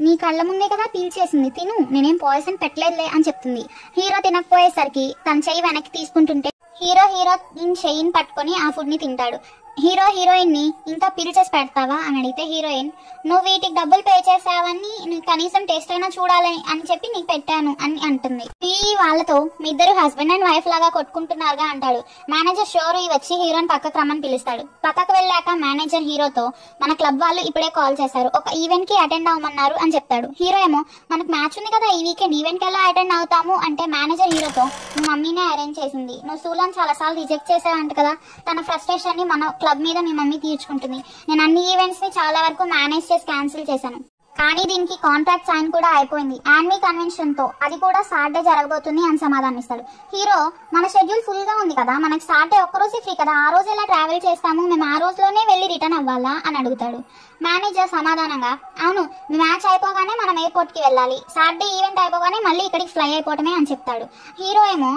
నీ కళ్ళ ముందే కదా పీల్ చేసింది, తిను, నేనేం పాయిజన్ పెట్టలేదులే అని చెప్తుంది. హీరో తినకపోయేసరికి తన చెయ్యి వెనక్కి తీసుకుంటుంటే హీరోయిన్ చెయ్యిని పట్టుకొని ఆ ఫుడ్ ని తింటాడు. హీరో హీరోయిన్ ని ఇంకా పీల్ చేసి పెడతావా అని అడిగితే హీరోయిన్ నువ్వు వీటికి డబ్బులు పే చేసావని కనీసం టేస్ట్ అయినా చూడాలని అని చెప్పి నీకు పెట్టాను అని అంటుంది. ఈ వాళ్ళతో మీ ఇద్దరు హస్బెండ్ అండ్ వైఫ్ లాగా కొట్టుకుంటున్నారుగా అంటాడు. మేనేజర్ షోరీ వచ్చి హీరోని పక్కకు రమ్మని పిలుస్తాడు. పక్కకు వెళ్ళాక మేనేజర్ హీరోతో మన క్లబ్ వాళ్ళు ఇప్పుడే కాల్ చేశారు, ఒక ఈవెంట్ కి అటెండ్ అవ్వమన్నారు అని చెప్తాడు. హీరో ఏమో మనకు మ్యాచ్ ఉంది కదా ఈ వీకెండ్, ఈవెంట్ కి ఎలా అటెండ్ అవుతాము అంటే మేనేజర్ హీరోతో నువ్వు మమ్మీనే అరేంజ్ చేసింది, నువ్వు సూలాన్ చాలా సార్లు రిజెక్ట్ చేసావంట కదా, తన ఫ్రస్ట్రేషన్ ని మన క్లబ్ మీద మీ మమ్మీ తీర్చుకుంటుంది, నేను అన్ని ఈవెంట్స్ ని చాలా వరకు మేనేజ్ చేసి క్యాన్సిల్ చేశాను, కానీ దీనికి కాంట్రాక్ట్ సైన్ కూడా అయిపోయింది యాన్మీ కన్వెన్షన్ తో, అది కూడా సాటర్డే జరగబోతుంది అని సమాధానం ఇస్తాడు. హీరో మన షెడ్యూల్ ఫుల్ గా ఉంది కదా, మనకి సాటర్డే ఒక్కరోజే ఫ్రీ కదా, ఆ రోజు ఎలా ట్రావెల్ చేస్తాము, మేము ఆ రోజులోనే వెళ్ళి రిటర్న్ అవ్వాలా అని అడుగుతాడు. మేనేజర్ సమాధానంగా అవును మీ మ్యాచ్ అయిపోగానే మనం ఎయిర్పోర్ట్ కి వెళ్ళాలి, సాటర్డే ఈవెంట్ అయిపోగానే మళ్ళీ ఇక్కడికి ఫ్లై అయిపోవటమే అని చెప్తాడు. హీరో ఏమో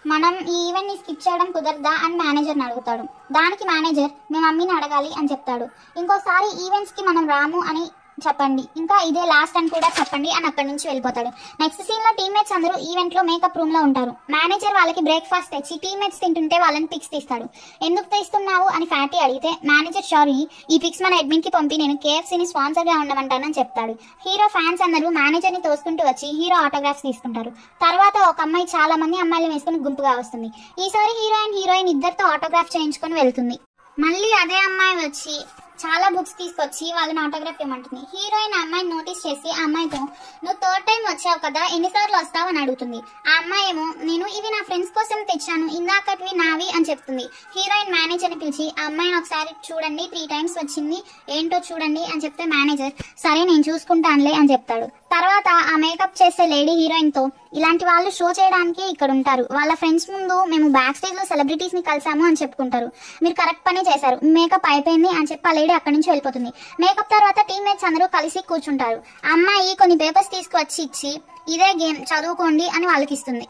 మనం ఈ ఈవెంట్ ని స్కిప్ చేయడం కుదరదా అని మేనేజర్ని అడుగుతాడు. దానికి మేనేజర్ మీ మమ్మీని అడగాలి అని చెప్తాడు. ఇంకోసారి ఈవెంట్స్ కి మనం రాము అని చెప్పండి, ఇంకా ఇదే లాస్ట్ అని కూడా చెప్పండి అని అక్కడి నుంచి వెళ్ళిపోతాడు. నెక్స్ట్ సీన్ లో టీమ్మేట్స్ అందరూ ఈవెంట్ లో మేకప్ రూమ్ లో ఉంటారు. మేనేజర్ వాళ్ళకి బ్రేక్ఫాస్ట్ తెచ్చి టీమ్మేట్స్ తింటుంటే వాళ్ళని పిక్స్ తీస్తాడు. ఎందుకు తీస్తున్నావు అని ఫ్యాటీ అడిగితే మేనేజర్ సారీ ఈ పిక్స్ మన అడ్మిన్ కి పంపి నేను కేఎఫ్సీని స్పాన్సర్ గా ఉండమంటానని చెప్తాడు. హీరో ఫ్యాన్స్ అందరూ మేనేజర్ ని తోసుకుంటూ వచ్చి హీరో ఆటోగ్రాఫ్స్ తీసుకుంటారు. తర్వాత ఒక అమ్మాయి చాలా మంది అమ్మాయిలు వేసుకుని గుంపుగా వస్తుంది. ఈసారి హీరోయిన్ ఇద్దరితో ఆటోగ్రాఫ్ చేయించుకొని వెళ్తుంది. మళ్ళీ అదే అమ్మాయి వచ్చి చాలా బుక్స్ తీసుకొచ్చి వాళ్ళని ఆటోగ్రాఫ్ ఇవ్వమంటుంది. హీరోయిన్ ఆ అమ్మాయిని నోటీస్ చేసి ఆ అమ్మాయితో నువ్వు థర్డ్ టైం వచ్చావు కదా ఎన్నిసార్లు వస్తావు అని అడుగుతుంది. ఆ అమ్మాయి ఏమో నేను ఇవి నా ఫ్రెండ్స్ కోసం తెచ్చాను, ఇందాకటివి నావి అని చెప్తుంది. హీరోయిన్ మేనేజర్ ని పిలిచి ఆ అమ్మాయిని ఒకసారి చూడండి 3 times వచ్చింది ఏంటో చూడండి అని చెప్తే మేనేజర్ సరే నేను చూసుకుంటానులే అని చెప్తాడు. తర్వాత ఆ మేకప్ చేసే లేడీ హీరోయిన్ తో ఇలాంటి వాళ్ళు షో చేయడానికి ఇక్కడ ఉంటారు, వాళ్ళ ఫ్రెండ్స్ ముందు మేము బ్యాక్ స్టేజ్ లో సెలబ్రిటీస్ ని కలిసాము అని చెప్పుకుంటారు, మీరు కరెక్ట్ పనే చేశారు, మేకప్ అయిపోయింది అని చెప్పి ఆ లేడీ అక్కడి నుంచి వెళ్ళిపోతుంది. మేకప్ తర్వాత టీమ్మేట్స్ అందరూ కలిసి కూర్చుంటారు. ఆ అమ్మాయి కొన్ని పేపర్స్ తీసుకువచ్చి ఇచ్చి ఇదే గేమ్ చదువుకోండి అని వాళ్ళకి ఇస్తుంది.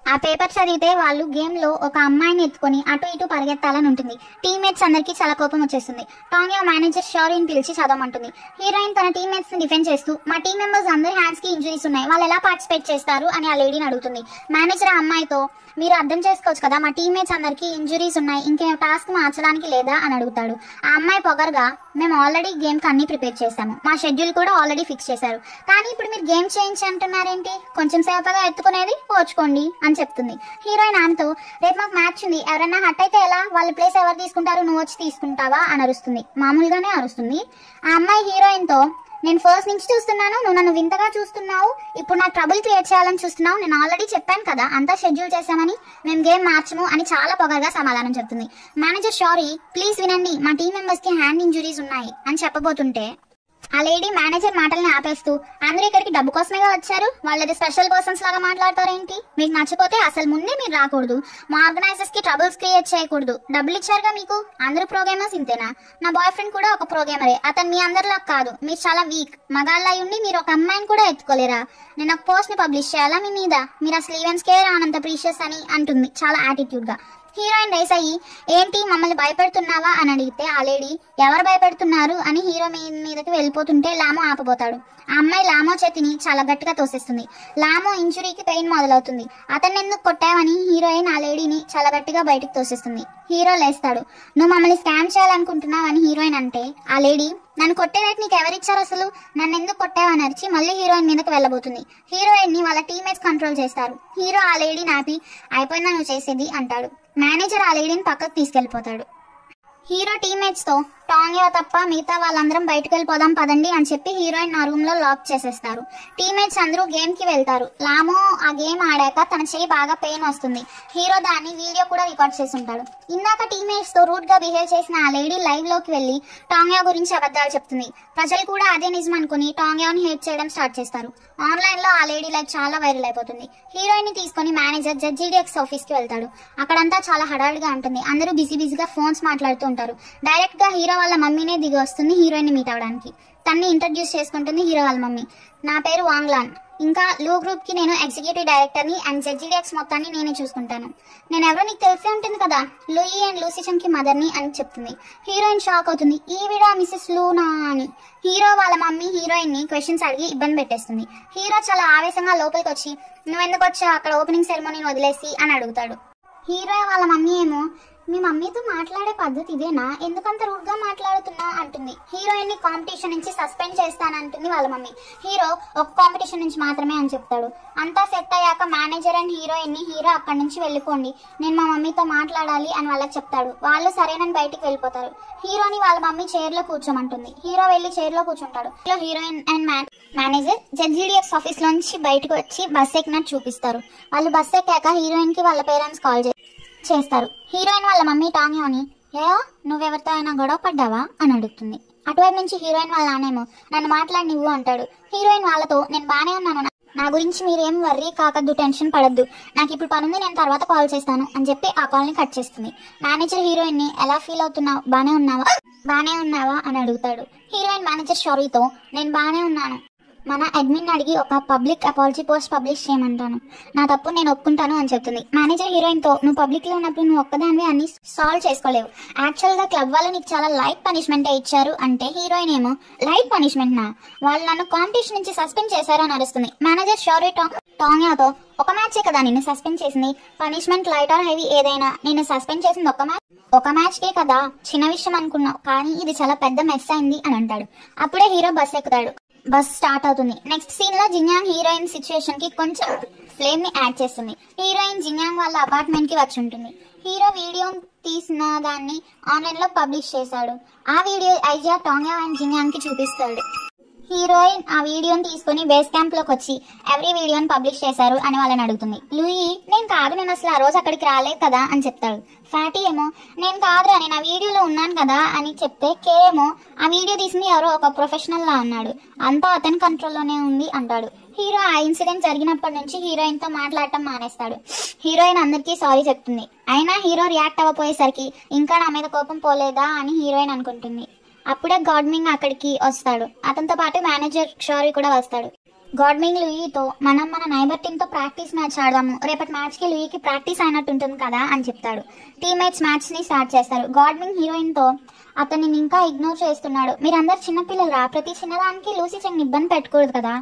ఆ పేపర్ చదివితే వాళ్ళు గేమ్ లో ఒక అమ్మాయిని ఎత్తుకొని అటు ఇటు పరిగెత్తాలని ఉంటుంది. టీమ్మేట్స్ అందరికి చాలా కోపం వచ్చేస్తుంది. టాంగ్యా మేనేజర్ షారీని పిలిచి చదవమంటుంది. హీరోయిన్ తన టీమ్మేట్స్ ని డిఫెండ్ చేస్తూ మా టీమ్ మెంబర్స్ అందరి హ్యాండ్స్ కి ఇంజురీస్ ఉన్నాయి, వాళ్ళు ఎలా పార్టిసిపేట్ చేస్తారు అని ఆ లేడీని అడుగుతుంది. మేనేజర్ ఆ అమ్మాయితో మీరు అర్థం చేసుకోవచ్చు కదా మా టీమ్మేట్స్ అందరికి ఇంజురీస్ ఉన్నాయి, ఇంకేం టాస్క్ మార్చడానికి లేదా అని అడుగుతాడు. ఆ అమ్మాయి పొగరుగా మేము ఆల్రెడీ గేమ్ కి అన్ని ప్రిపేర్ చేశాము, మా షెడ్యూల్ కూడా ఆల్రెడీ ఫిక్స్ చేశారు, కానీ ఇప్పుడు మీరు గేమ్ చేంజ్ అంటున్నారేంటి, కొంచెం సేపగా ఎత్తుకునేది పోచుకోండి అని చెప్తుంది. హీరోయిన్ ఆమెతో రేపు మాకు మ్యాచ్ ఉంది, ఎవరైనా హట్ అయితే ఎలా, వాళ్ళ ప్లేస్ ఎవరు తీసుకుంటారు, నువ్వు వచ్చి తీసుకుంటావా అని అరుస్తుంది. మామూలుగానే అరుస్తుంది. ఆ అమ్మాయి హీరోయిన్ తో నేను ఫస్ట్ నుంచి చూస్తున్నాను, నువ్వు నన్ను వింతగా చూస్తున్నావు, ఇప్పుడు నాకు ట్రబుల్ క్రియేట్ చేయాలని చూస్తున్నావు, నేను ఆల్రెడీ చెప్పాను కదా అంతా షెడ్యూల్ చేశామని, మేము గేమ్ మార్చము అని చాలా పొగరుగా సమాధానం చెప్తుంది. మేనేజర్ సారీ ప్లీజ్ వినండి మా టీమ్ మెంబర్స్ కి హ్యాండ్ ఇంజురీస్ ఉన్నాయి అని చెప్పబోతుంటే ఆ లేడీ మేనేజర్ మాటల్ని ఆపేస్తూ అందరూ ఇక్కడికి డబ్బు కోసమేగా వచ్చారు, వాళ్ళది స్పెషల్ పర్సన్స్ లాగా మాట్లాడతారేంటి, మీకు నచ్చపోతే అసలు ముందే మీరు రాకూడదు, మా ఆర్గనైజర్స్ కి ట్రబుల్స్ క్రియేట్ చేయకూడదు, డబ్బులు ఇచ్చారుగా మీకు, అందరూ ప్రోగ్రామర్స్ ఇంతేనా, నా బాయ్ ఫ్రెండ్ కూడా ఒక ప్రోగ్రామరే, అతను మీ అందరిలా కాదు, మీరు చాలా వీక్, మగాళ్ళ ఉండి మీరు ఒక అమ్మాయిని కూడా ఎత్తుకోలేరా, నేను ఒక పోస్ట్ ని పబ్లిష్ చేయాలా మీ మీద, మీరు అసలు ఈవెంట్స్ కే రానంత ప్రీషియస్ అని అంటుంది చాలా యాటిట్యూడ్ గా. హీరోయిన్ రేస్ అయ్యి ఏంటి మమ్మల్ని భయపెడుతున్నావా అని అడిగితే ఆ లేడీ ఎవరు భయపెడుతున్నారు అని హీరో మీదకి వెళ్ళిపోతుంటే లామో ఆపబోతాడు. ఆ అమ్మాయి లామో చేతిని చాలా గట్టిగా తోసేస్తుంది. లామో ఇంజురీకి పెయిన్ మొదలవుతుంది. అతన్ని ఎందుకు కొట్టావని హీరోయిన్ ఆ లేడీని చాలా గట్టిగా బయటకు తోసేస్తుంది. హీరో లేస్తాడు. నువ్వు మమ్మల్ని స్కామ్ చేయాలనుకుంటున్నావు అని హీరోయిన్ అంటే ఆ లేడీ నన్ను కొట్టే రేట్ నీకు ఎవరిచ్చారు అసలు, నన్ను ఎందుకు కొట్టావని అరిచి మళ్ళీ హీరోయిన్ మీదకి వెళ్ళబోతుంది. హీరోయిన్ ని వాళ్ళ టీమేట్స్ కంట్రోల్ చేస్తారు. హీరో ఆ లేడీని ఆపి అయిపోయిందా నువ్వు చేసేది అంటాడు. మేనేజర్ ఆ లేడీని పక్కకు తీసుకెళ్లిపోతాడు. హీరో టీమేట్స్ తో టాంగ్యో తప్ప మిగతా వాళ్ళందరం బయటకు వెళ్ళిపోదాం పదండి అని చెప్పి హీరోయిన్ ఆ రూమ్ లో లాక్ చేసేస్తారు. టీమేట్స్ అందరూ గేమ్ కి వెళ్తారు. లామో ఆ గేమ్ ఆడాక తన చేయి బాగా పెయిన్ వస్తుంది. హీరో దాన్ని వీడియో కూడా రికార్డ్ చేసి ఉంటాడు. ఇందాక టీమేట్స్ తో రూట్ గా బిహేవ్ చేసిన ఆ లేడీ లైవ్ లోకి వెళ్లి టాంగ్యో గురించి అబద్ధాలు చెప్తుంది. ప్రజలు కూడా అదే నిజం అనుకుని టాంగ్యోని హేట్ చేయడం స్టార్ట్ చేస్తారు. ఆన్లైన్ లో ఆ లేడీ లైఫ్ చాలా వైరల్ అయిపోతుంది. హీరోయిన్ ని తీసుకుని మేనేజర్ జెడ్జీడీఎక్స్ ఆఫీస్ కి వెళ్తాడు. అక్కడంతా చాలా హడావిడిగా ఉంటుంది. అందరూ బిజీగా ఫోన్స్ మాట్లాడుతూ ఉంటారు. డైరెక్ట్ గా హీరో వాళ్ళ మమ్మీనే దిగి వస్తుంది హీరోయిన్ ని మీట్ అవడానికి. తన్ని ఇంట్రడ్యూస్ చేసుకుంటుంది హీరో వాళ్ళ మమ్మీ. నా పేరు వాంగ్లాన్, ఇంకా లూ గ్రూప్ కి నేను ఎగ్జిక్యూటివ్ డైరెక్టర్ ని అండ్ జెడ్జీడీఎక్స్ మొత్తాన్ని నేనే చూసుకుంటాను. నేను ఎవరో నీకు తెలిసే ఉంటుంది కదా, లూయి అండ్ లూసిచన్ కి మదర్ ని అని చెప్తుంది. హీరోయిన్ షాక్ అవుతుంది. ఈవిడ మిసెస్ లూనా అని. హీరో వాళ్ళ మమ్మీ హీరోయిన్ ని క్వశ్చన్స్ అడిగి ఇబ్బంది పెట్టేస్తుంది. హీరో చాలా ఆవేశంగా లోపలికి వచ్చి నువ్వెందుకు వచ్చావు అక్కడ ఓపెనింగ్ సెరమోనీని వదిలేసి అని అడుగుతాడు. హీరో వాళ్ళ మమ్మీ ఏమో మీ మమ్మీతో మాట్లాడే పద్ధతి ఇదేనా, ఎందుకంత రూడ్ గా మాట్లాడుతున్నా అంటుంది. హీరోయిన్ ని కాంపిటీషన్ నుంచి సస్పెండ్ చేస్తానంటుంది వాళ్ళ మమ్మీ. హీరో ఒక కాంపిటీషన్ నుంచి మాత్రమే అని చెప్తాడు. అంతా సెట్ అయ్యాక మేనేజర్ అండ్ హీరోయిన్ ని హీరో అక్కడి నుంచి వెళ్ళిపోండి, నేను మా మమ్మీతో మాట్లాడాలి అని వాళ్ళకి చెప్తాడు. వాళ్ళు సరేనని బయటికి వెళ్ళిపోతారు. హీరోని వాళ్ళ మమ్మీ చైర్ లో కూర్చోమంటుంది. హీరో వెళ్లి చైర్ లో కూర్చుంటాడు. హీరోయిన్ అండ్ మేనేజర్ జెడ్జీడీఎక్స్ ఆఫీస్ లోంచి బయటకు వచ్చి బస్ ఎక్కినట్టు చూపిస్తారు. వాళ్ళు బస్ ఎక్కాక హీరోయిన్ కి వాళ్ళ పేరెంట్స్ కాల్ చేస్తారు. హీరోయిన్ వాళ్ళ మమ్మీ టాంగ్యోని నువ్వెవరితో అయినా గొడవ పడ్డావా అని అడుగుతుంది. అటువైపు నుంచి హీరోయిన్ వాళ్ళ నానేమో నన్ను మాట్లాడి నువ్వు అంటాడు. హీరోయిన్ వాళ్ళతో నేను బానే ఉన్నాను, నా గురించి మీరేం వర్రీ కాకద్దు, టెన్షన్ పడద్దు, నాకు ఇప్పుడు పనుంది, నేను తర్వాత కాల్ చేస్తాను అని చెప్పి ఆ కాల్ ని కట్ చేస్తుంది. మేనేజర్ హీరోయిన్ ని ఎలా ఫీల్ అవుతున్నావు, బానే ఉన్నావా అని అడుగుతాడు. హీరోయిన్ మేనేజర్ షారీతో నేను బానే ఉన్నాను, మన అడ్మిన్ అడిగి ఒక పబ్లిక్ అపాలజీ పోస్ట్ పబ్లిష్ చేయమంటాను, నా తప్పు నేను ఒప్పుకుంటాను అని చెప్తుంది. మేనేజర్ హీరోయిన్ తో నువ్వు పబ్లిక్ లో ఉన్నప్పుడు నువ్వు ఒక్కదానివే అన్ని సాల్వ్ చేసుకోలేవు, యాక్చువల్ గా క్లబ్ వాళ్ళు నీకు చాలా లైట్ పనిష్మెంట్ ఇచ్చారు అంటే హీరోయిన్ ఏమో లైట్ పనిష్మెంట్ నా, వాళ్ళు నన్ను కాంపిటీషన్ నుంచి సస్పెండ్ చేశారు అని అరుస్తుంది. మేనేజర్ షారీ టాంగ్యోతో ఒక మ్యాచే కదా నిన్ను సస్పెండ్ చేసింది, పనిష్మెంట్ లైట్ ఆర్ హెవీ ఏదైనా, నిన్ను సస్పెండ్ చేసింది ఒక మ్యాచ్ కే కదా, చిన్న విషయం అనుకున్నావు కానీ ఇది చాలా పెద్ద మెస్ అయింది అని అంటాడు. అప్పుడే హీరో బస్ ఎక్కుతాడు. బస్ స్టార్ట్ అవుతుంది. నెక్స్ట్ సీన్ లో జిన్యాంగ్ హీరోయిన్ సిచ్యువేషన్ కి కొంచెం ఫ్లేమ్ ని యాడ్ చేస్తుంది. హీరోయిన్ జిన్యాంగ్ వాళ్ళ అపార్ట్మెంట్ కి వచ్చి ఉంటుంది. హీరో వీడియో తీసిన దాన్ని ఆన్లైన్ లో పబ్లిష్ చేశాడు. ఆ వీడియో ఐజియా టాంగ్యో అండ్ జిన్యాంగ్ కి చూపిస్తాడు. హీరోయిన్ ఆ వీడియోని తీసుకుని బేస్ క్యాంప్ లోకి వచ్చి ఎవరీ వీడియోని పబ్లిష్ చేశారు అని వాళ్ళని అడుగుతుంది. లూయి నేను అసలు ఆ రోజు అక్కడికి రాలేదు కదా అని చెప్తాడు. ఫ్యాటీ ఏమో నేను కాదురా, నేను ఆ వీడియోలో ఉన్నాను కదా అని చెప్తే కే ఏమో ఆ వీడియో తీసింది ఎవరో ఒక ప్రొఫెషనల్ లా అన్నాడు, అంతా అతని కంట్రోల్లోనే ఉంది అంటాడు. హీరో ఆ ఇన్సిడెంట్ జరిగినప్పటి నుంచి హీరోయిన్ తో మాట్లాడటం మానేస్తాడు. హీరోయిన్ అందరికీ సారీ చెప్తుంది. అయినా హీరో రియాక్ట్ అవ్వపోయేసరికి ఇంకా నా మీద కోపం పోలేదా అని హీరోయిన్ అనుకుంటుంది. అప్పుడే గాడ్మింగ్ అక్కడికి వస్తాడు. అతనితో పాటు మేనేజర్ షారీ కూడా వస్తాడు. గాడ్మింగ్ లూయితో మనం మన నైబర్ టీమ్ తో ప్రాక్టీస్ మ్యాచ్ ఆడదాము, రేపటి మ్యాచ్ కి లూయికి ప్రాక్టీస్ అయినట్టు ఉంటుంది కదా అని చెప్తాడు. టీమ్మేట్స్ మ్యాచ్ ని స్టార్ట్ చేస్తారు. గాడ్మింగ్ హీరోయిన్ తో అతన్ని ఇంకా ఇగ్నోర్ చేస్తున్నాడు. మీరందరు చిన్నపిల్లలు రా, ప్రతి చిన్నదానికి లూసీ చెంగ్ ఇబ్బంది పెట్టకూడదు కదా,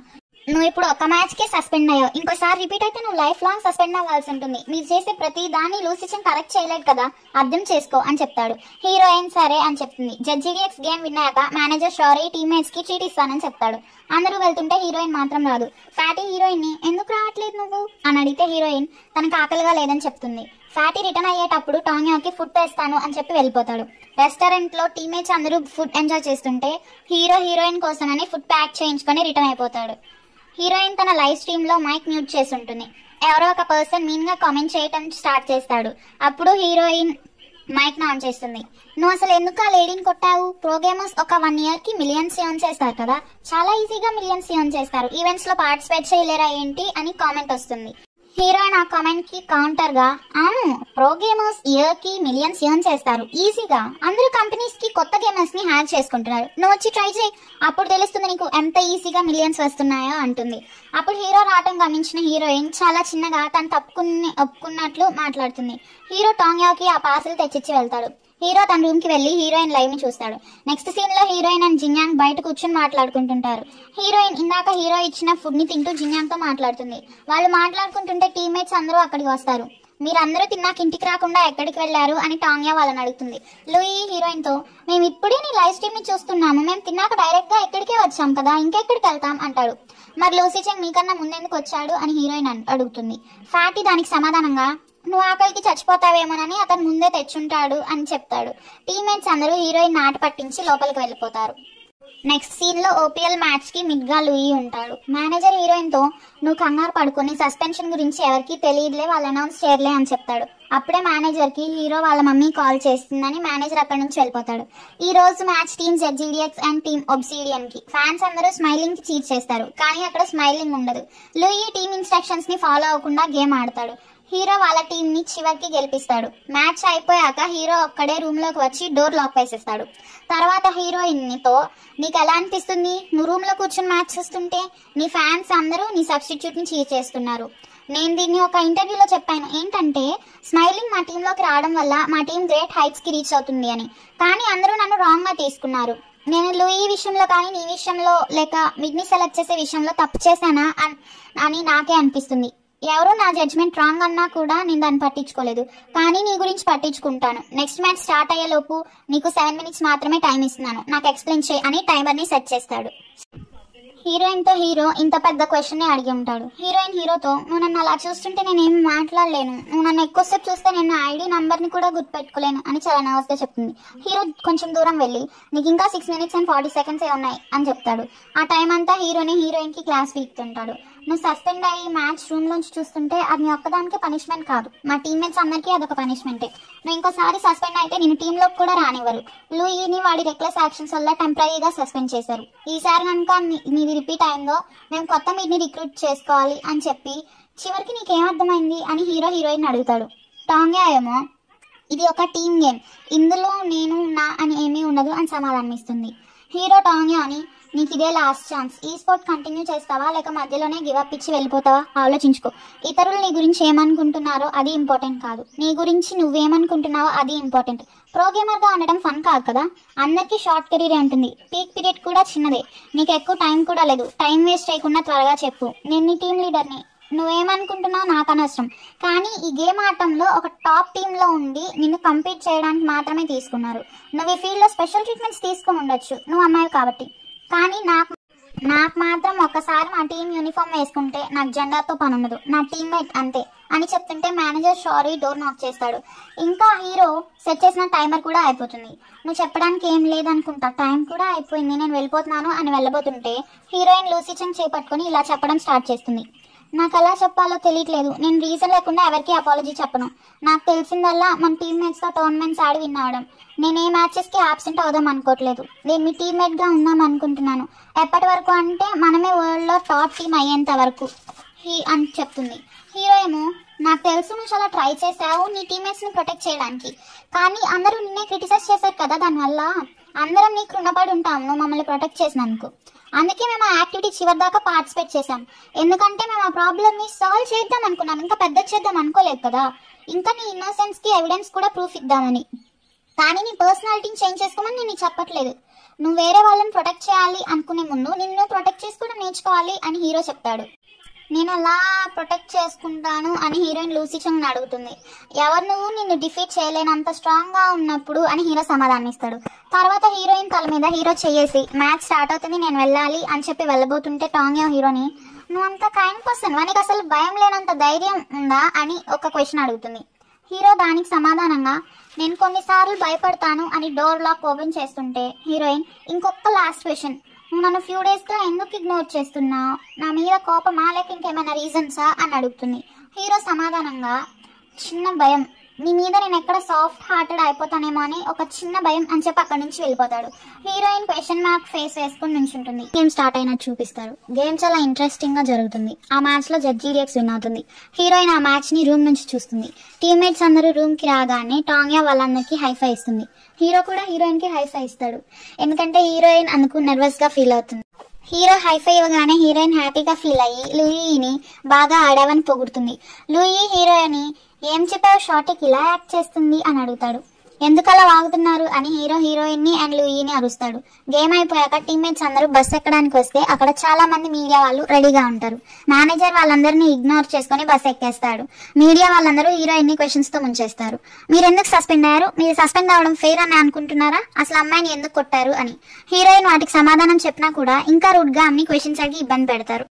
నువ్వు ఇప్పుడు ఒక మ్యాచ్ కి సస్పెండ్ అయ్యావు, ఇంకోసారి రిపీట్ అయితే నువ్వు లైఫ్ లాంగ్ సస్పెండ్ అవ్వాల్సి ఉంటుంది, మీరు చేసే ప్రతి దాన్ని లూసిచన్ కరెక్ట్ చేయలేదు కదా, అర్థం చేసుకో అని చెప్తాడు. హీరోయిన్ సరే అని చెప్తుంది. జెడ్జీడీఎక్స్ గేమ్ విన్నాక మేనేజర్ షారీ టీమ్మేట్స్ కి ట్రీట్ ఇస్తానని చెప్తాడు. అందరూ వెళ్తుంటే హీరోయిన్ మాత్రం రాదు. ఫ్యాటీ హీరోయిన్ ని ఎందుకు రావట్లేదు నువ్వు అని అడిగితే హీరోయిన్ తనకు ఆకలిగా లేదని చెప్తుంది. ఫ్యాటీ రిటర్న్ అయ్యేటప్పుడు టాంగ్యోకి ఫుడ్ తెస్తాను అని చెప్పి వెళ్ళిపోతాడు. రెస్టారెంట్ లో టీమ్మేట్స్ అందరూ ఫుడ్ ఎంజాయ్ చేస్తుంటే హీరోయిన్ కోసమని ఫుడ్ ప్యాక్ చేయించుకొని రిటర్న్ అయిపోతాడు. హీరోయిన్ తన లైవ్ స్ట్రీమ్ లో మైక్ మ్యూట్ చేసి ఉంటుంది. ఎవరో ఒక పర్సన్ మీన్ గా కామెంట్ చేయటం స్టార్ట్ చేస్తాడు. అప్పుడు హీరోయిన్ మైక్ ను ఆన్ చేస్తుంది. నువ్వు అసలు ఎందుకు ఆ లేడీని కొట్టావు, ప్రోగేమర్స్ ఒక 1 year కి మిలియన్స్ ఎర్న్ చేస్తారు కదా, చాలా ఈజీగా మిలియన్స్ ఎర్న్ చేస్తారు, ఈవెంట్స్ లో పార్టిసిపేట్ చేయలేరా ఏంటి అని కామెంట్ వస్తుంది. హీరోయిన్ ఆ కామెంట్ కి కౌంటర్ గా, అవును ప్రో గేమర్స్ ఇయర్ కి మిలియన్స్ ఎర్న్ చేస్తారు ఈజీగా. అందరూ కంపెనీస్ కి కొత్త గేమర్స్ ని హ్యాక్ చేసుకుంటున్నారు. నువ్వు వచ్చి ట్రై చేయి, అప్పుడు తెలుస్తుంది నీకు ఎంత ఈజీగా మిలియన్స్ వస్తున్నాయో అంటుంది. అప్పుడు హీరో రావటం గమనించిన హీరోయిన్ చాలా చిన్నగా తను ఒప్పుకున్నట్లు మాట్లాడుతుంది. హీరో టాంగ్యాకి ఆ పార్సల్ తెచ్చిచ్చి వెళ్తాడు. హీరో తన రూమ్ కి వెళ్లి హీరోయిన్ లైవ్ ని చూస్తాడు. నెక్స్ట్ సీన్ లో హీరోయిన్ అండ్ జిన్యాంగ్ బయట కూర్చొని మాట్లాడుకుంటుంటారు. హీరోయిన్ ఇందాక హీరో ఇచ్చిన ఫుడ్ ని తింటూ జిన్యాంగ్ తో మాట్లాడుతుంది. వాళ్ళు మాట్లాడుకుంటుంటే టీమ్మేట్స్ అందరూ అక్కడికి వస్తారు. మీరందరూ తిన్నాక ఇంటికి రాకుండా ఎక్కడికి వెళ్లారు అని టాంగ్యా వాళ్ళని అడుగుతుంది. లూయి హీరోయిన్ తో, మేము ఇప్పుడే నీ లైవ్ స్ట్రీమ్ ని చూస్తున్నాము, మేము తిన్నాక డైరెక్ట్ గా ఎక్కడికే వచ్చాం కదా, ఇంకెక్కడికి వెళ్తాం అంటాడు. మరి లూసీ చెంగ్ మీకన్నా ముందెందుకు వచ్చాడు అని హీరోయిన్ అడుగుతుంది. ఫ్యాటీ దానికి సమాధానంగా, నువ్వు ఆకలికి చచ్చిపోతావేమోనని అతను ముందే తెచ్చుంటాడు అని చెప్తాడు. టీమ్మేట్స్ అందరూ హీరోయిన్ నాట పట్టించి లోపలికి వెళ్ళిపోతారు. నెక్స్ట్ సీన్ లో ఓపీఎల్ మ్యాచ్ కి మిడ్ గా లూయి ఉంటాడు. మేనేజర్ హీరోయిన్ తో, నువ్వు కంగారు పడుకొని సస్పెన్షన్ గురించి ఎవరికి తెలియదులే, వాళ్ళు అనౌన్స్ చేయర్లే అని చెప్తాడు. అప్పుడే మేనేజర్ కి హీరో వాళ్ళ మమ్మీ కాల్ చేస్తుందని మేనేజర్ అక్కడి నుంచి వెళ్ళిపోతాడు. ఈ రోజు match team ZGDX and team obsidian కి. ఫ్యాన్స్ అందరూ స్మైలింగ్ కి చీట్ చేస్తారు, కానీ అక్కడ స్మైలింగ్ ఉండదు. లూయి టీమ్ ఇన్స్ట్రక్షన్స్ ని ఫాలో అవ్వకుండా గేమ్ ఆడతాడు. హీరో వాళ్ళ టీం ని చివరికి గెలిపిస్తాడు. మ్యాచ్ అయిపోయాక హీరో ఒక్కడే రూమ్ లోకి వచ్చి డోర్ లాక్ వేసేస్తాడు. తర్వాత హీరోయిన్ తో, నీకు ఎలా అనిపిస్తుంది నువ్వు రూమ్ లో కూర్చొని మ్యాచ్ చూస్తుంటే? నీ ఫ్యాన్స్ అందరూ నీ సబ్స్టిట్యూట్ ని చీట్ చేస్తున్నారు. నేను దీన్ని ఒక ఇంటర్వ్యూలో చెప్పాను, ఏంటంటే స్మైలింగ్ మా టీంలోకి రావడం వల్ల మా టీం గ్రేట్ హైట్స్ కి రీచ్ అవుతుంది అని. కానీ అందరూ నన్ను రాంగ్ గా తీసుకున్నారు. నేను లూయి విషయంలో కానీ నీ విషయంలో లేక మిడ్ ని సెలెక్ట్ చేసే విషయంలో తప్పు చేశానా అని నాకే అనిపిస్తుంది. ఎవరో నా జడ్జ్మెంట్ రాంగ్ అన్నా కూడా నేను దాన్ని పట్టించుకోలేదు, కానీ నీ గురించి పట్టించుకుంటాను. నెక్స్ట్ మ్యాచ్ స్టార్ట్ అయ్యే లోపు నీకు 7 minutes మాత్రమే టైం ఇస్తున్నాను, నాకు ఎక్స్ప్లెయిన్ చేయి అని టైమర్ ని సెట్ చేస్తాడు. హీరోయిన్ తో హీరో ఇంత పెద్ద క్వశ్చన్ ని అడిగి ఉంటాడు. హీరోయిన్ హీరోతో, నువ్వు నన్ను అలా చూస్తుంటే నేనేం మాట్లాడలేను, నువ్వు నన్ను ఎక్కువసేపు చూస్తే నేను ఐడి నంబర్ ని కూడా గుర్తుపెట్టుకోలేను అని చాలా నర్వస్ గా చెప్తుంది. హీరో కొంచెం దూరం వెళ్ళి, నీకు ఇంకా 6 minutes and 40 seconds ఉన్నాయి అని చెప్తాడు. ఆ టైం అంతా హీరోని హీరోయిన్ కి క్లాస్ వీక్తుంటాడు. నువ్వు సస్పెండ్ అయ్యి మ్యాచ్ రూమ్ లోంచి చూస్తుంటే అది నీ ఒక్కదానికే పనిష్మెంట్ కాదు, మా టీమ్మేట్స్ అందరికీ అదొక పనిష్మెంటే. నువ్వు ఇంకోసారి సస్పెండ్ అయితే నేను టీంలోకి కూడా రానివ్వరు. లూయిని వాడి రెక్లెస్ యాక్షన్స్ వల్ల టెంపరీగా సస్పెండ్ చేశారు. ఈసారి కనుక నీది రిపీట్ అయిందో మేము కొత్త మీడ్ని రిక్రూట్ చేసుకోవాలి అని చెప్పి, చివరికి నీకేమర్థమైంది అని హీరో హీరోయిన్ అడుగుతాడు. టాంగ్యా ఏమో, ఇది ఒక టీమ్ గేమ్, ఇందులో నేను నా అని ఏమీ ఉండదు అని సమాధానం ఇస్తుంది. హీరో టాంగ్యా అని, నీకు ఇదే లాస్ట్ ఛాన్స్, ఈ స్పోర్ట్ కంటిన్యూ చేస్తావా లేక మధ్యలోనే గివప్ ఇచ్చి వెళ్ళిపోతావా ఆలోచించుకో. ఇతరులు నీ గురించి ఏమనుకుంటున్నారో అది ఇంపార్టెంట్ కాదు, నీ గురించి నువ్వేమనుకుంటున్నావో అది ఇంపార్టెంట్. ప్రో గేమర్ గా ఉండడం ఫన్ కాదు కదా, అందరికీ షార్ట్ కెరీరే ఉంటుంది, పీక్ పీరియడ్ కూడా చిన్నదే, నీకు ఎక్కువ టైం కూడా లేదు. టైం వేస్ట్ చేయకుండా త్వరగా చెప్పు, నేను నీ టీం లీడర్ని, నువ్వేమనుకుంటున్నావు నాకు అనవసరం. కానీ ఈ గేమ్ ఆటంలో ఒక టాప్ టీంలో ఉండి నిన్ను కంపీట్ చేయడానికి మాత్రమే తీసుకున్నారు. నువ్వు ఈ ఫీల్డ్లో స్పెషల్ ట్రీట్మెంట్స్ తీసుకుని ఉండొచ్చు, నువ్వు అమ్మాయి కాబట్టి. కానీ నాకు మాత్రం ఒక్కసారి మా టీం యూనిఫామ్ వేసుకుంటే నాకు జెండాతో పని ఉండదు, నా టీమ్మేట్ అంతే అని చెప్తుంటే మేనేజర్ సారీ డోర్ నాక్ చేస్తాడు. ఇంకా హీరో సెట్ చేసిన టైమర్ కూడా అయిపోతుంది. నువ్వు చెప్పడానికి ఏం లేదనుకుంటా, టైం కూడా అయిపోయింది, నేను వెళ్ళిపోతున్నాను అని వెళ్ళబోతుంటే హీరోయిన్ లూసీ చెంగ్ చేపట్టుకొని ఇలా చెప్పడం స్టార్ట్ చేస్తుంది. నాకు ఎలా చెప్పాలో తెలియట్లేదు, నేను రీజన్ లేకుండా ఎవరికి అపాలజీ చెప్పను. నాకు తెలిసిందల్లా మన టీమ్మేట్స్తో టోర్నమెంట్స్ ఆడి విన్ అవడం. నేను ఏ మ్యాచెస్కి ఆబ్సెంట్ అవుదాం అనుకోవట్లేదు, నేను మీ టీమ్మేట్గా ఉందాం అనుకుంటున్నాను. ఎప్పటి వరకు అంటే మనమే వరల్డ్లో టాప్ టీం అయ్యేంత వరకు అని చెప్తుంది. హీరో ఏమో, నాకు తెలుసు నువ్వు చాలా ట్రై చేసావు నీ టీమ్మేట్స్ని ప్రొటెక్ట్ చేయడానికి, కానీ అందరూ నిన్నే క్రిటిసైజ్ చేశారు కదా, దానివల్ల అందరం నీకు రుణపడి ఉంటాం నువ్వు మమ్మల్ని ప్రొటెక్ట్ చేసినందుకు. అందుకే మేము ఆ యాక్టివిటీ చివరి దాకా పార్టిసిపేట్ చేసాం, ఎందుకంటే మేము ఆ ప్రాబ్లమ్ని సాల్వ్ చేద్దాం అనుకున్నాం, ఇంకా పెద్ద చేద్దాం అనుకోలేదు కదా. ఇంకా నీ ఇన్నోసెన్స్కి ఎవిడెన్స్ కూడా ప్రూఫ్ ఇద్దామని. కానీ నీ పర్సనాలిటీని చేంజ్ చేసుకోమని నేను చెప్పట్లేదు, నువ్వు వేరే వాళ్ళని ప్రొటెక్ట్ చేయాలి అనుకునే ముందు నిన్ను ప్రొటెక్ట్ చేసుకోవడం నేర్చుకోవాలి అని హీరో చెప్తాడు. నేను అలా ప్రొటెక్ట్ చేసుకుంటాను అని హీరోయిన్ లూసీ చెంగ్ అడుగుతుంది. ఎవరు నువ్వు నిన్ను డిఫీట్ చేయలేనంత స్ట్రాంగ్ గా ఉన్నప్పుడు అని హీరో సమాధానం ఇస్తాడు. తర్వాత హీరోయిన్ తల మీద హీరో చేసి మ్యాచ్ స్టార్ట్ అవుతుంది నేను వెళ్ళాలి అని చెప్పి వెళ్ళబోతుంటే టాంగ్యా హీరోని, నువ్వు అంత కైండ్ పర్సన్, నీకు అసలు భయం లేనంత ధైర్యం ఉందా అని ఒక క్వశ్చన్ అడుగుతుంది. హీరో దానికి సమాధానంగా, నేను కొన్నిసార్లు భయపడతాను అని డోర్ లాక్ ఓపెన్ చేస్తుంటే హీరోయిన్, ఇంకొక లాస్ట్ క్వశ్చన్, నువ్వు నన్ను ఫ్యూ డేస్గా ఎందుకు ఇగ్నోర్ చేస్తున్నావు, నా మీద కోపమా లేక ఇంకేమైనా రీజన్సా అని అడుగుతుంది. హీరో సమాధానంగా, చిన్న భయం, నీ మీద నేను ఎక్కడ సాఫ్ట్ హార్టెడ్ అయిపోతానేమో అని ఒక చిన్న భయం అని చెప్పి అక్కడి నుంచి వెళ్ళిపోతాడు. హీరోయిన్ క్వశ్చన్ మార్క్ ఫేస్ వేసుకుని నుంచుంటుంది. గేమ్ స్టార్ట్ అయినట్టు చూపిస్తారు. గేమ్ చాలా ఇంట్రెస్టింగ్ గా జరుగుతుంది. ఆ మ్యాచ్ లో జడ్జీడిఎక్స్ విన్ అవుతుంది. హీరోయిన్ ఆ మ్యాచ్ ని రూమ్ నుంచి చూస్తుంది. టీమ్మేట్స్ అందరూ రూమ్ కి రాగానే టాంగ్యా వాళ్ళందరికీ హైఫై ఇస్తుంది. హీరో కూడా హీరోయిన్ కి హైఫై ఇస్తాడు. ఎందుకంటే హీరోయిన్ అందుకు నర్వస్ గా ఫీల్ అవుతుంది. హీరో హైఫై ఇవ్వగానే హీరోయిన్ హ్యాపీగా ఫీల్ అయ్యి లూయిని బాగా ఆడావని పొగుడుతుంది. లూయి హీరోయిన్ ఏం చెప్పావు షార్ట్కి ఇలా యాక్ట్ చేస్తుంది అని అడుగుతాడు. ఎందుకలా వాగుతున్నారు అని హీరో హీరోయిన్ ని అండ్ లూయిని అరుస్తాడు. గేమ్ అయిపోయాక టీమ్మేట్స్ అందరూ బస్ ఎక్కడానికి వస్తే అక్కడ చాలా మంది మీడియా వాళ్ళు రెడీగా ఉంటారు. మేనేజర్ వాళ్ళందరినీ ఇగ్నోర్ చేసుకుని బస్ ఎక్కేస్తాడు. మీడియా వాళ్ళందరూ హీరోయిన్ ని క్వశ్చన్స్ తో ముంచేస్తారు. మీరు ఎందుకు సస్పెండ్ అయ్యారు? మీరు సస్పెండ్ అవ్వడం ఫెయిర్ అని అనుకుంటున్నారా? అసలు అమ్మాయిని ఎందుకు కొట్టారు అని. హీరోయిన్ వాటికి సమాధానం చెప్పినా కూడా ఇంకా రూడ్ గా అన్ని క్వశ్చన్స్ అడిగి ఇబ్బంది పెడతారు.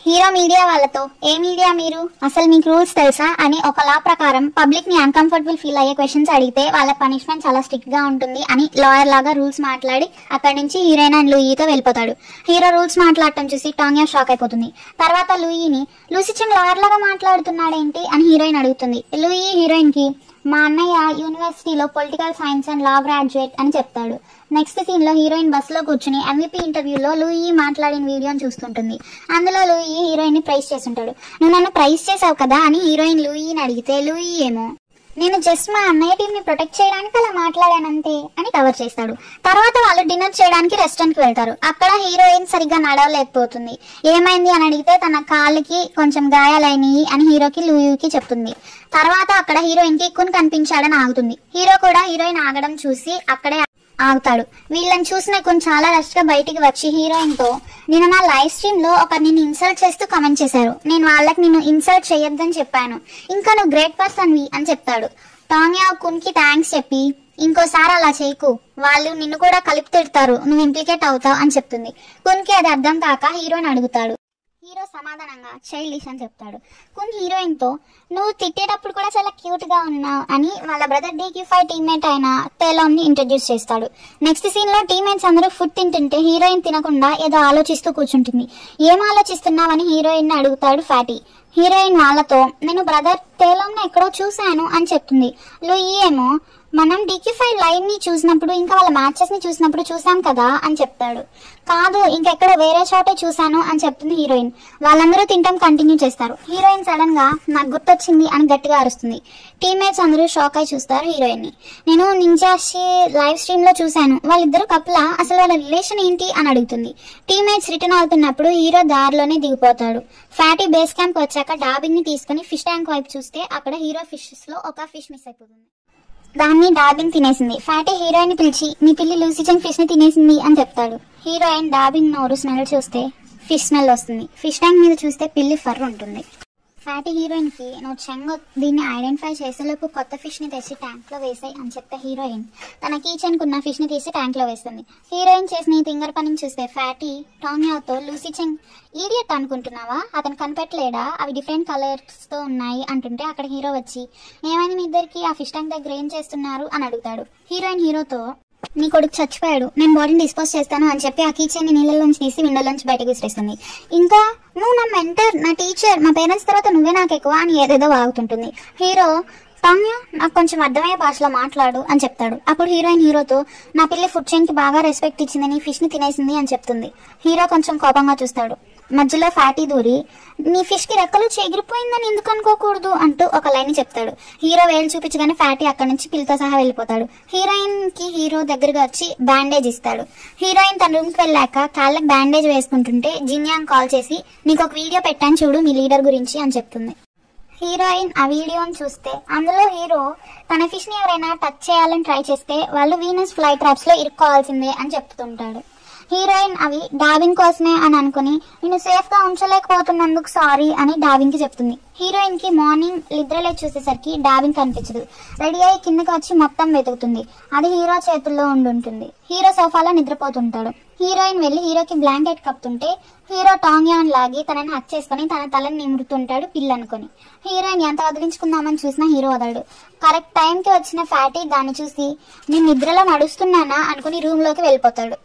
హీరో మీడియా వాళ్ళతో ఏ మీడియా మీరు, అసలు మీకు రూల్స్ తెలుసా అని ఒక లా ప్రకారం పబ్లిక్ ని అన్కంఫర్టబుల్ ఫీల్ అయ్యే క్వశ్చన్స్ అడిగితే వాళ్ళ పనిష్మెంట్ చాలా స్ట్రిక్ట్ గా ఉంటుంది అని లాయర్ లాగా రూల్స్ మాట్లాడి అక్కడి నుంచి హీరోయిన్ అండ్ లూయితో వెళ్ళిపోతాడు. హీరో రూల్స్ మాట్లాడటం చూసి టాంగ్యా షాక్ అయిపోతుంది. తర్వాత లూయిని లూసీ చెంగ్ లాయర్ లాగా మాట్లాడుతున్నాడేంటి అని హీరోయిన్ అడుగుతుంది. లూయి హీరోయిన్ కి మా అన్నయ్య యూనివర్సిటీలో political science and law graduate అని చెప్తాడు. నెక్స్ట్ సీన్ లో హీరోయిన్ బస్ లో కూర్చుని MVP ఇంటర్వ్యూలో లూయి మాట్లాడిన వీడియోని చూస్తుంటుంది. అందులో లూయి హీరోయిన్ ని ప్రైజ్ చేస్తుంటాడు. నువ్వు నన్ను ప్రైజ్ చేసావు కదా అని హీరోయిన్ లూయిని అడిగితే లూయి ఏమో నేను జస్ట్ మా అన్నయ్య టీం ని ప్రొటెక్ట్ చేయడానికి అలా మాట్లాడానంతే అని కవర్ చేస్తాడు. తర్వాత వాళ్ళు డిన్నర్ చేయడానికి రెస్టారెంట్ కి వెళ్తారు. అక్కడ హీరోయిన్ సరిగ్గా నడవలేకపోతుంది. ఏమైంది అని అడిగితే తన కాళ్ళకి కొంచెం గాయాలైనవి అని హీరోకి లూయికి చెప్తుంది. తర్వాత అక్కడ హీరోయిన్ కి కున్ కనిపించాడని ఆగుతుంది. హీరో కూడా హీరోయిన్ ఆగడం చూసి అక్కడే ఆగుతాడు. వీళ్ళని చూసిన కున్ చాలా రష్ గా బయటికి వచ్చి హీరోయిన్ తో నేను నా లైవ్ స్ట్రీమ్ లో ఒక నిన్ను ఇన్సల్ట్ చేస్తూ కమెంట్ చేశారు. నేను వాళ్ళకి నిన్ను ఇన్సల్ట్ చేయొద్దని చెప్పాను. ఇంకా నువ్వు గ్రేట్ పర్సన్ వి అని చెప్తాడు. టాంగ్యా కున్ కి థ్యాంక్స్ చెప్పి ఇంకోసారి అలా చేయకు, వాళ్ళు నిన్ను కూడా కలిపి తిడతారు, నువ్వు ఇంప్లికేట్ అవుతావు అని చెప్తుంది. కున్ కి అది అర్థం కాక హీరోని అడుగుతాడు. హీరో సమాధానంగా చైల్డిష్ అని చెప్తాడు. కున్ హీరోయిన్ తో నువ్వు తిట్టేటప్పుడు కూడా చాలా క్యూట్ గా ఉన్నావు అని వాళ్ళ బ్రదర్ DQ5 టీమ్మేట్ అయిన తేలోమ్ ని ఇంట్రడ్యూస్ చేస్తాడు. నెక్స్ట్ సీన్ లో టీమ్మేట్స్ అందరూ ఫుడ్ తింటుంటే హీరోయిన్ తినకుండా ఏదో ఆలోచిస్తూ కూర్చుంటుంది. ఏం ఆలోచిస్తున్నావని హీరోయిన్ ని అడుగుతాడు ఫ్యాటీ. హీరోయిన్ వాళ్ళతో నేను బ్రదర్ తేలోమ్ ని ఎక్కడో చూశాను అని చెప్తుంది. లూయి ఏమో మనం DQ5 లైవ్ ని చూసినప్పుడు ఇంకా వాళ్ళ మ్యాచెస్ ని చూసినప్పుడు చూసాం కదా అని చెప్తాడు. కాదు ఇంకెక్కడ వేరే చోటే చూసాను అని చెప్తుంది హీరోయిన్. వాళ్ళందరూ తింటాం కంటిన్యూ చేస్తారు. హీరోయిన్ సడన్ గా నాకు గుర్తొచ్చింది అని గట్టిగా అరుస్తుంది. టీమ్మేట్స్ అందరూ షాక్ అయి చూస్తారు హీరోయిన్ ని. నేను నింజాషి లైవ్ స్ట్రీమ్ లో చూసాను, వాళ్ళిద్దరు కప్పులా, అసలు వాళ్ళ రిలేషన్ ఏంటి అని అడుగుతుంది. టీమ్మేట్స్ రిటర్న్ అవుతున్నప్పుడు హీరో దారిలోనే దిగిపోతాడు. ఫ్యాటీ బేస్ క్యాంప్ వచ్చాక డాబింగ్ ని తీసుకుని ఫిష్ ట్యాంక్ వైపు చూస్తే అక్కడ హీరో ఫిషెస్ లో ఒక ఫిష్ మిస్ అయిపోతుంది. దాన్ని డాబింగ్ తినేసింది. ఫ్యాటీ హీరోయిన్ ని పిలిచి నీ పిల్లి లూసీ చెంగ్ ఫిష్ ని తినేసింది అని చెప్తాడు. హీరోయిన్ డాబింగ్ నోరు స్మెల్ చూస్తే ఫిష్ స్మెల్ వస్తుంది. ఫిష్ ట్యాంక్ మీద చూస్తే పిల్లి ఫర్ ఉంటుంది. ఫ్యాటీ హీరోయిన్ కి నువ్వు చెంగ్ దీన్ని ఐడెంటిఫై చేసేలోపు కొత్త ఫిష్ ని తెచ్చి ట్యాంక్ లో వేసాయి అని చెప్తే హీరోయిన్ తన కీచెన్ కున్న ఫిష్ ని తీసి ట్యాంక్ లో వేస్తుంది. హీరోయిన్ చేసిన ఫింగర్ పనిని చూస్తే ఫ్యాటీ టాంగ్యాతో లూసీ చెంగ్ ఈడియట్ అనుకుంటున్నావా, అతను కనిపెట్టలేడా, అవి డిఫరెంట్ కలర్స్ తో ఉన్నాయి అంటుంటే అక్కడ హీరో వచ్చి ఏమైంది మీ ఇద్దరికి, ఆ ఫిష్ ట్యాంక్ దగ్గర ఏం చేస్తున్నారు అని అడుగుతాడు. హీరోయిన్ హీరోతో నీ కొడుకు చచ్చిపోయాడు, నేను బాడీని డిస్పోజ్ చేస్తాను అని చెప్పి ఆ కీచెన్ ని నీళ్ళలోంచి తీసి విండోలోంచి బయటకు విసిరేస్తుంది. ఇంకా నువ్వు నా మెంటర్, నా టీచర్, మా పేరెంట్స్ తర్వాత నువ్వే నాకు ఎక్కువ అని ఏదేదో వాగుతుంటుంది. హీరో టాంగ్యా నాకు కొంచెం అర్థమయ్యే భాషలో మాట్లాడు అని చెప్తాడు. అప్పుడు హీరోయిన్ హీరోతో నా పిల్లి ఫుడ్ చైన్ కి బాగా రెస్పెక్ట్ ఇచ్చిందని ఫిష్ ని తినేసింది అని చెప్తుంది. హీరో కొంచెం కోపంగా చూస్తాడు. మధ్యలో ఫ్యాటీ దూరి నీ ఫిష్ కి రెక్కలు చెగిరిపోయిందని ఎందుకు అనుకోకూడదు అంటూ ఒక లైన్ చెప్తాడు. హీరో వేలు చూపించగానే ఫ్యాటీ అక్కడి నుంచి పిల్లతో సహా వెళ్ళిపోతాడు. హీరోయిన్ కి హీరో దగ్గరగా వచ్చి బ్యాండేజ్ ఇస్తాడు. హీరోయిన్ తన రూమ్ కి వెళ్ళాక కాళ్ళకి బ్యాండేజ్ వేసుకుంటుంటే జిన్యాంగ్ కాల్ చేసి నీకు ఒక వీడియో పెట్టాను చూడు మీ లీడర్ గురించి అని చెప్తుంది. హీరోయిన్ ఆ వీడియోని చూస్తే అందులో హీరో తన ఫిష్ ని ఎవరైనా టచ్ చేయాలని ట్రై చేస్తే వాళ్ళు వీనస్ ఫ్లై ట్రాప్స్ లో ఇరుక్కోవాల్సిందే అని చెప్తుంటాడు. హీరోయిన్ అవి డాబింగ్ కోసమే అని అనుకుని నేను సేఫ్ గా ఉంచలేకపోతున్నందుకు సారీ అని డాబింగ్ కి చెప్తుంది. హీరోయిన్ కి మార్నింగ్ నిద్రలే చూసేసరికి డాబింగ్ కనిపించదు. రెడీ అయ్యి కిందకి వచ్చి మొత్తం వెతుకుతుంది. అది హీరో చేతుల్లో ఉండుంటుంది. హీరో సోఫాలో నిద్రపోతుంటాడు. హీరోయిన్ వెళ్లి హీరోకి బ్లాంకెట్ కప్పుతుంటే హీరో టాంగ్యాన్ లాగి తనని హక్ చేసుకుని తన తలని నిమురుతుంటాడు పిల్లి అనుకుని. హీరోయిన్ ఎంత వదిలించుకుందామని చూసినా హీరో వదలడు. కరెక్ట్ టైం కి వచ్చిన ఫ్యాటీ దాన్ని చూసి నేను నిద్రలో నడుస్తున్నానా అనుకుని రూమ్ లోకి వెళ్ళిపోతాడు.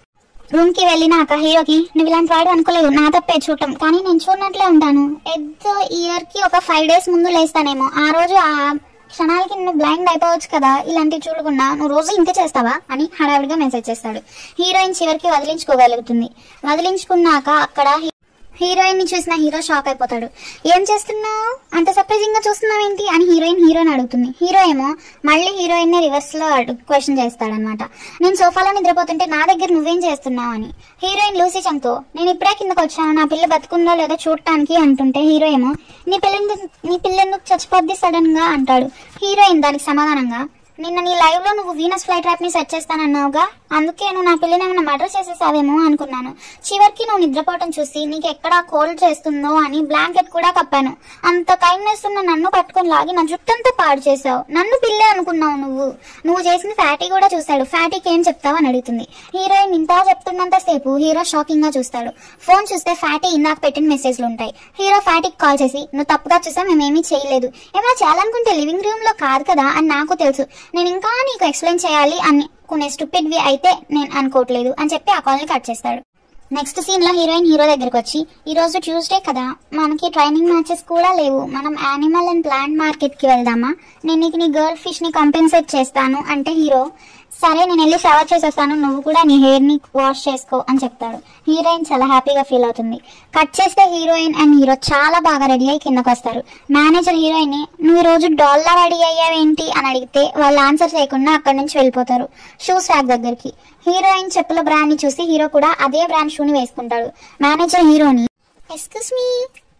రూమ్ కి వెళ్ళినాక హీరోకి నువ్వు ఇలాంటి వాడు అనుకోలేదు, నా తప్పే చూడటం, కానీ నేను చూడనట్లే ఉంటాను. ఎగ్జో ఇయర్ కి ఒక 5 days ముందు లేస్తానేమో, ఆ రోజు ఆ క్షణాలకి నువ్వు బ్లైండ్ అయిపోవచ్చు కదా, ఇలాంటివి చూడకుండా నువ్వు రోజు ఇంతే చేస్తావా అని హడావిడిగా మెసేజ్ చేస్తాడు. హీరోయిన్ చివరికి వదిలించుకోగలుగుతుంది. వదిలించుకున్నాక అక్కడ హీరోయిన్ ని చూసిన హీరో షాక్ అయిపోతాడు. ఏం చేస్తున్నావు, అంత సర్ప్రైజింగ్ గా చూస్తున్నావు ఏంటి అని హీరోయిన్ అడుగుతుంది. హీరో ఏమో మళ్ళీ హీరోయిన్ ని రివర్స్ లో క్వశ్చన్ చేస్తాడనమాట. నేను సోఫాలో నిద్రపోతుంటే నా దగ్గర నువ్వేం చేస్తున్నావు అని. హీరోయిన్ లూసీ చంగ్ తో నేను ఇప్పుడే కిందకు వచ్చాను, నా పిల్ల బతుకుందో లేదో చూడటానికి అంటుంటే హీరో ఏమో నీ పిల్లెందుకు చచ్చిపోద్ది సడన్ గా అంటాడు. హీరోయిన్ దానికి సమాధానంగా నిన్న నీ లైవ్ లో నువ్వు వీనస్ ఫ్లై ట్రాప్ ని సెట్ చేస్తానన్నావుగా, అందుకే నువ్వు నా పిల్లని ఏమైనా మర్డర్ చేసేసావేమో అనుకున్నాను. చివరికి నువ్వు నిద్రపోవటం చూసి నీకు ఎక్కడ కోల్డ్ చేస్తుందో అని బ్లాంకెట్ కూడా కప్పాను. అంత కైండ్నెస్ ఉన్న నన్ను పట్టుకొని లాగి నా జుట్టంతా పాడు చేసావు. నన్ను పిల్లే అనుకున్నావు నువ్వు చేసిన ఫ్యాటీ కూడా చూస్తాడు. ఫ్యాటీకి ఏం చెప్తావు అని అడుగుతుంది. హీరోయిన్ ఇంత చెప్తున్నంత సేపు హీరో షాకింగ్ గా చూస్తాడు. ఫోన్ చూస్తే ఫ్యాటీ ఇందాక పెట్టిన మెసేజ్లు ఉంటాయి. హీరో ఫ్యాటీకి కాల్ చేసి నువ్వు తప్పుగా చూసా, మేమేమీ చేయలేదు, ఏమైనా చేయాలనుకుంటే లివింగ్ రూమ్ లో కాదు కదా అని నాకు తెలుసు, నేను ఇంకా నీకు ఎక్స్ప్లెయిన్ చేయాలి అని కొన్ని స్టూపిడ్ వి అయితే నేను అనుకోవట్లేదు అని చెప్పి ఆ కాల్ ని కట్ చేస్తాడు. నెక్స్ట్ సీన్ లో హీరోయిన్ హీరో దగ్గరకు వచ్చి ఈ రోజు ట్యూస్డే కదా, మనకి ట్రైనింగ్ మ్యాచెస్ కూడా లేవు, మనం యానిమల్ అండ్ ప్లాంట్ మార్కెట్ కి వెళ్దామా, నేను నీకు నీ గర్ల్ ఫిష్ ని కాంపెన్సేట్ చేస్తాను అంటే హీరో సరే నేను వెళ్ళి షవర్ చేసేస్తాను, నువ్వు కూడా నీ హెయిర్ ని వాష్ చేసుకో అని చెప్తాడు. హీరోయిన్ చాలా హ్యాపీగా ఫీల్ అవుతుంది. కట్ చేస్తే హీరోయిన్ అండ్ హీరో చాలా బాగా రెడీ అయ్యి కిందకు వస్తారు. మేనేజర్ హీరోయిన్ ని నువ్వు ఈ రోజు డాల్లా రెడీ అయ్యావేంటి అని అడిగితే వాళ్ళు ఆన్సర్ చేయకుండా అక్కడి నుంచి వెళ్ళిపోతారు షూస్ ర్యాక్ దగ్గరికి. హీరోయిన్ చెప్పుల బ్రాండ్ ని చూసి హీరో కూడా అదే బ్రాండ్ షూని వేసుకుంటాడు. మేనేజర్ హీరోని ఎక్స్క్యూజ్ మీ,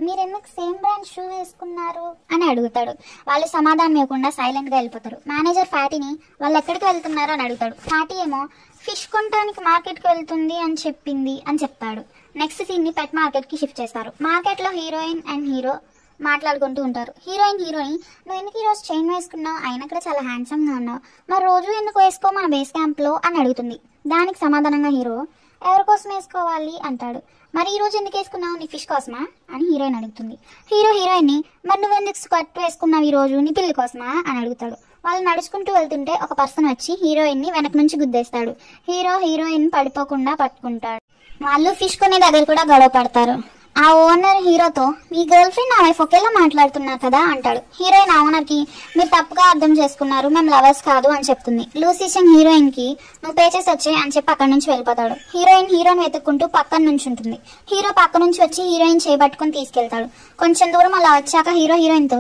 మీరెందుకు సేమ్ బ్రాండ్ షూ వేసుకున్నారు అని అడుగుతాడు. వాళ్ళు సమాధానం ఇవ్వకుండా సైలెంట్ గా వెళ్ళిపోతారు. మేనేజర్ ఫ్యాటీని వాళ్ళు ఎక్కడికి వెళ్తున్నారు అని అడుగుతాడు. ఫ్యాటీ ఏమో ఫిష్ కొనడానికి మార్కెట్ కి వెళ్తుంది అని చెప్పింది అని చెప్తాడు. నెక్స్ట్ సీన్ ని పెట్ మార్కెట్ కి షిఫ్ట్ చేస్తారు. మార్కెట్ లో హీరోయిన్ అండ్ హీరో మాట్లాడుకుంటూ ఉంటారు. హీరోయిన్ నువ్వు ఎందుకు ఈ రోజు చైన్ వేసుకున్నావు, అయినా కూడా చాలా హ్యాండ్సమ్ గా ఉన్నావు, మరి రోజు ఎందుకు వేసుకో మన బేస్ క్యాంప్ లో అని అడుగుతుంది. దానికి సమాధానంగా హీరో ఎవరి కోసం వేసుకోవాలి అంటాడు. మరి ఈ రోజు ఎందుకు వేసుకున్నావు, నీ ఫిష్ కోసమా అని హీరోయిన్ అడుగుతుంది. హీరోయిన్ ని మరి నువ్వు ఎందుకు స్కర్ట్ వేసుకున్నావు ఈ రోజు, నీ పిల్లి కోసమా అని అడుగుతాడు. వాళ్ళు నడుచుకుంటూ వెళ్తుంటే ఒక పర్సన్ వచ్చి హీరోయిన్ ని వెనక నుంచి గుద్దేస్తాడు. హీరోయిన్ పడిపోకుండా పట్టుకుంటాడు. వాళ్ళు ఫిష్ కొనే దగ్గర కూడా గొడవ పడతారు. ఆ ఓనర్ హీరోతో మీ గర్ల్ ఫ్రెండ్ నా వైఫ్ ఒకేలా మాట్లాడుతున్నారు కదా అంటాడు. హీరోయిన్ ఆ ఓనర్ కి మీరు తప్పుగా అర్థం చేసుకున్నారు, మేము లవర్స్ కాదు అని చెప్తుంది. లూసీ చంగ్ హీరోయిన్ కి నువ్వు పే చేసి వచ్చే అని చెప్పి అక్కడి నుంచి వెళ్ళిపోతాడు. హీరోయిన్ వెతుక్కుంటూ పక్కన నుంచి ఉంటుంది. హీరో పక్క నుంచి వచ్చి హీరోయిన్ చేపట్టుకుని తీసుకెళ్తాడు. కొంచెం దూరం అలా వచ్చాక హీరోయిన్ తో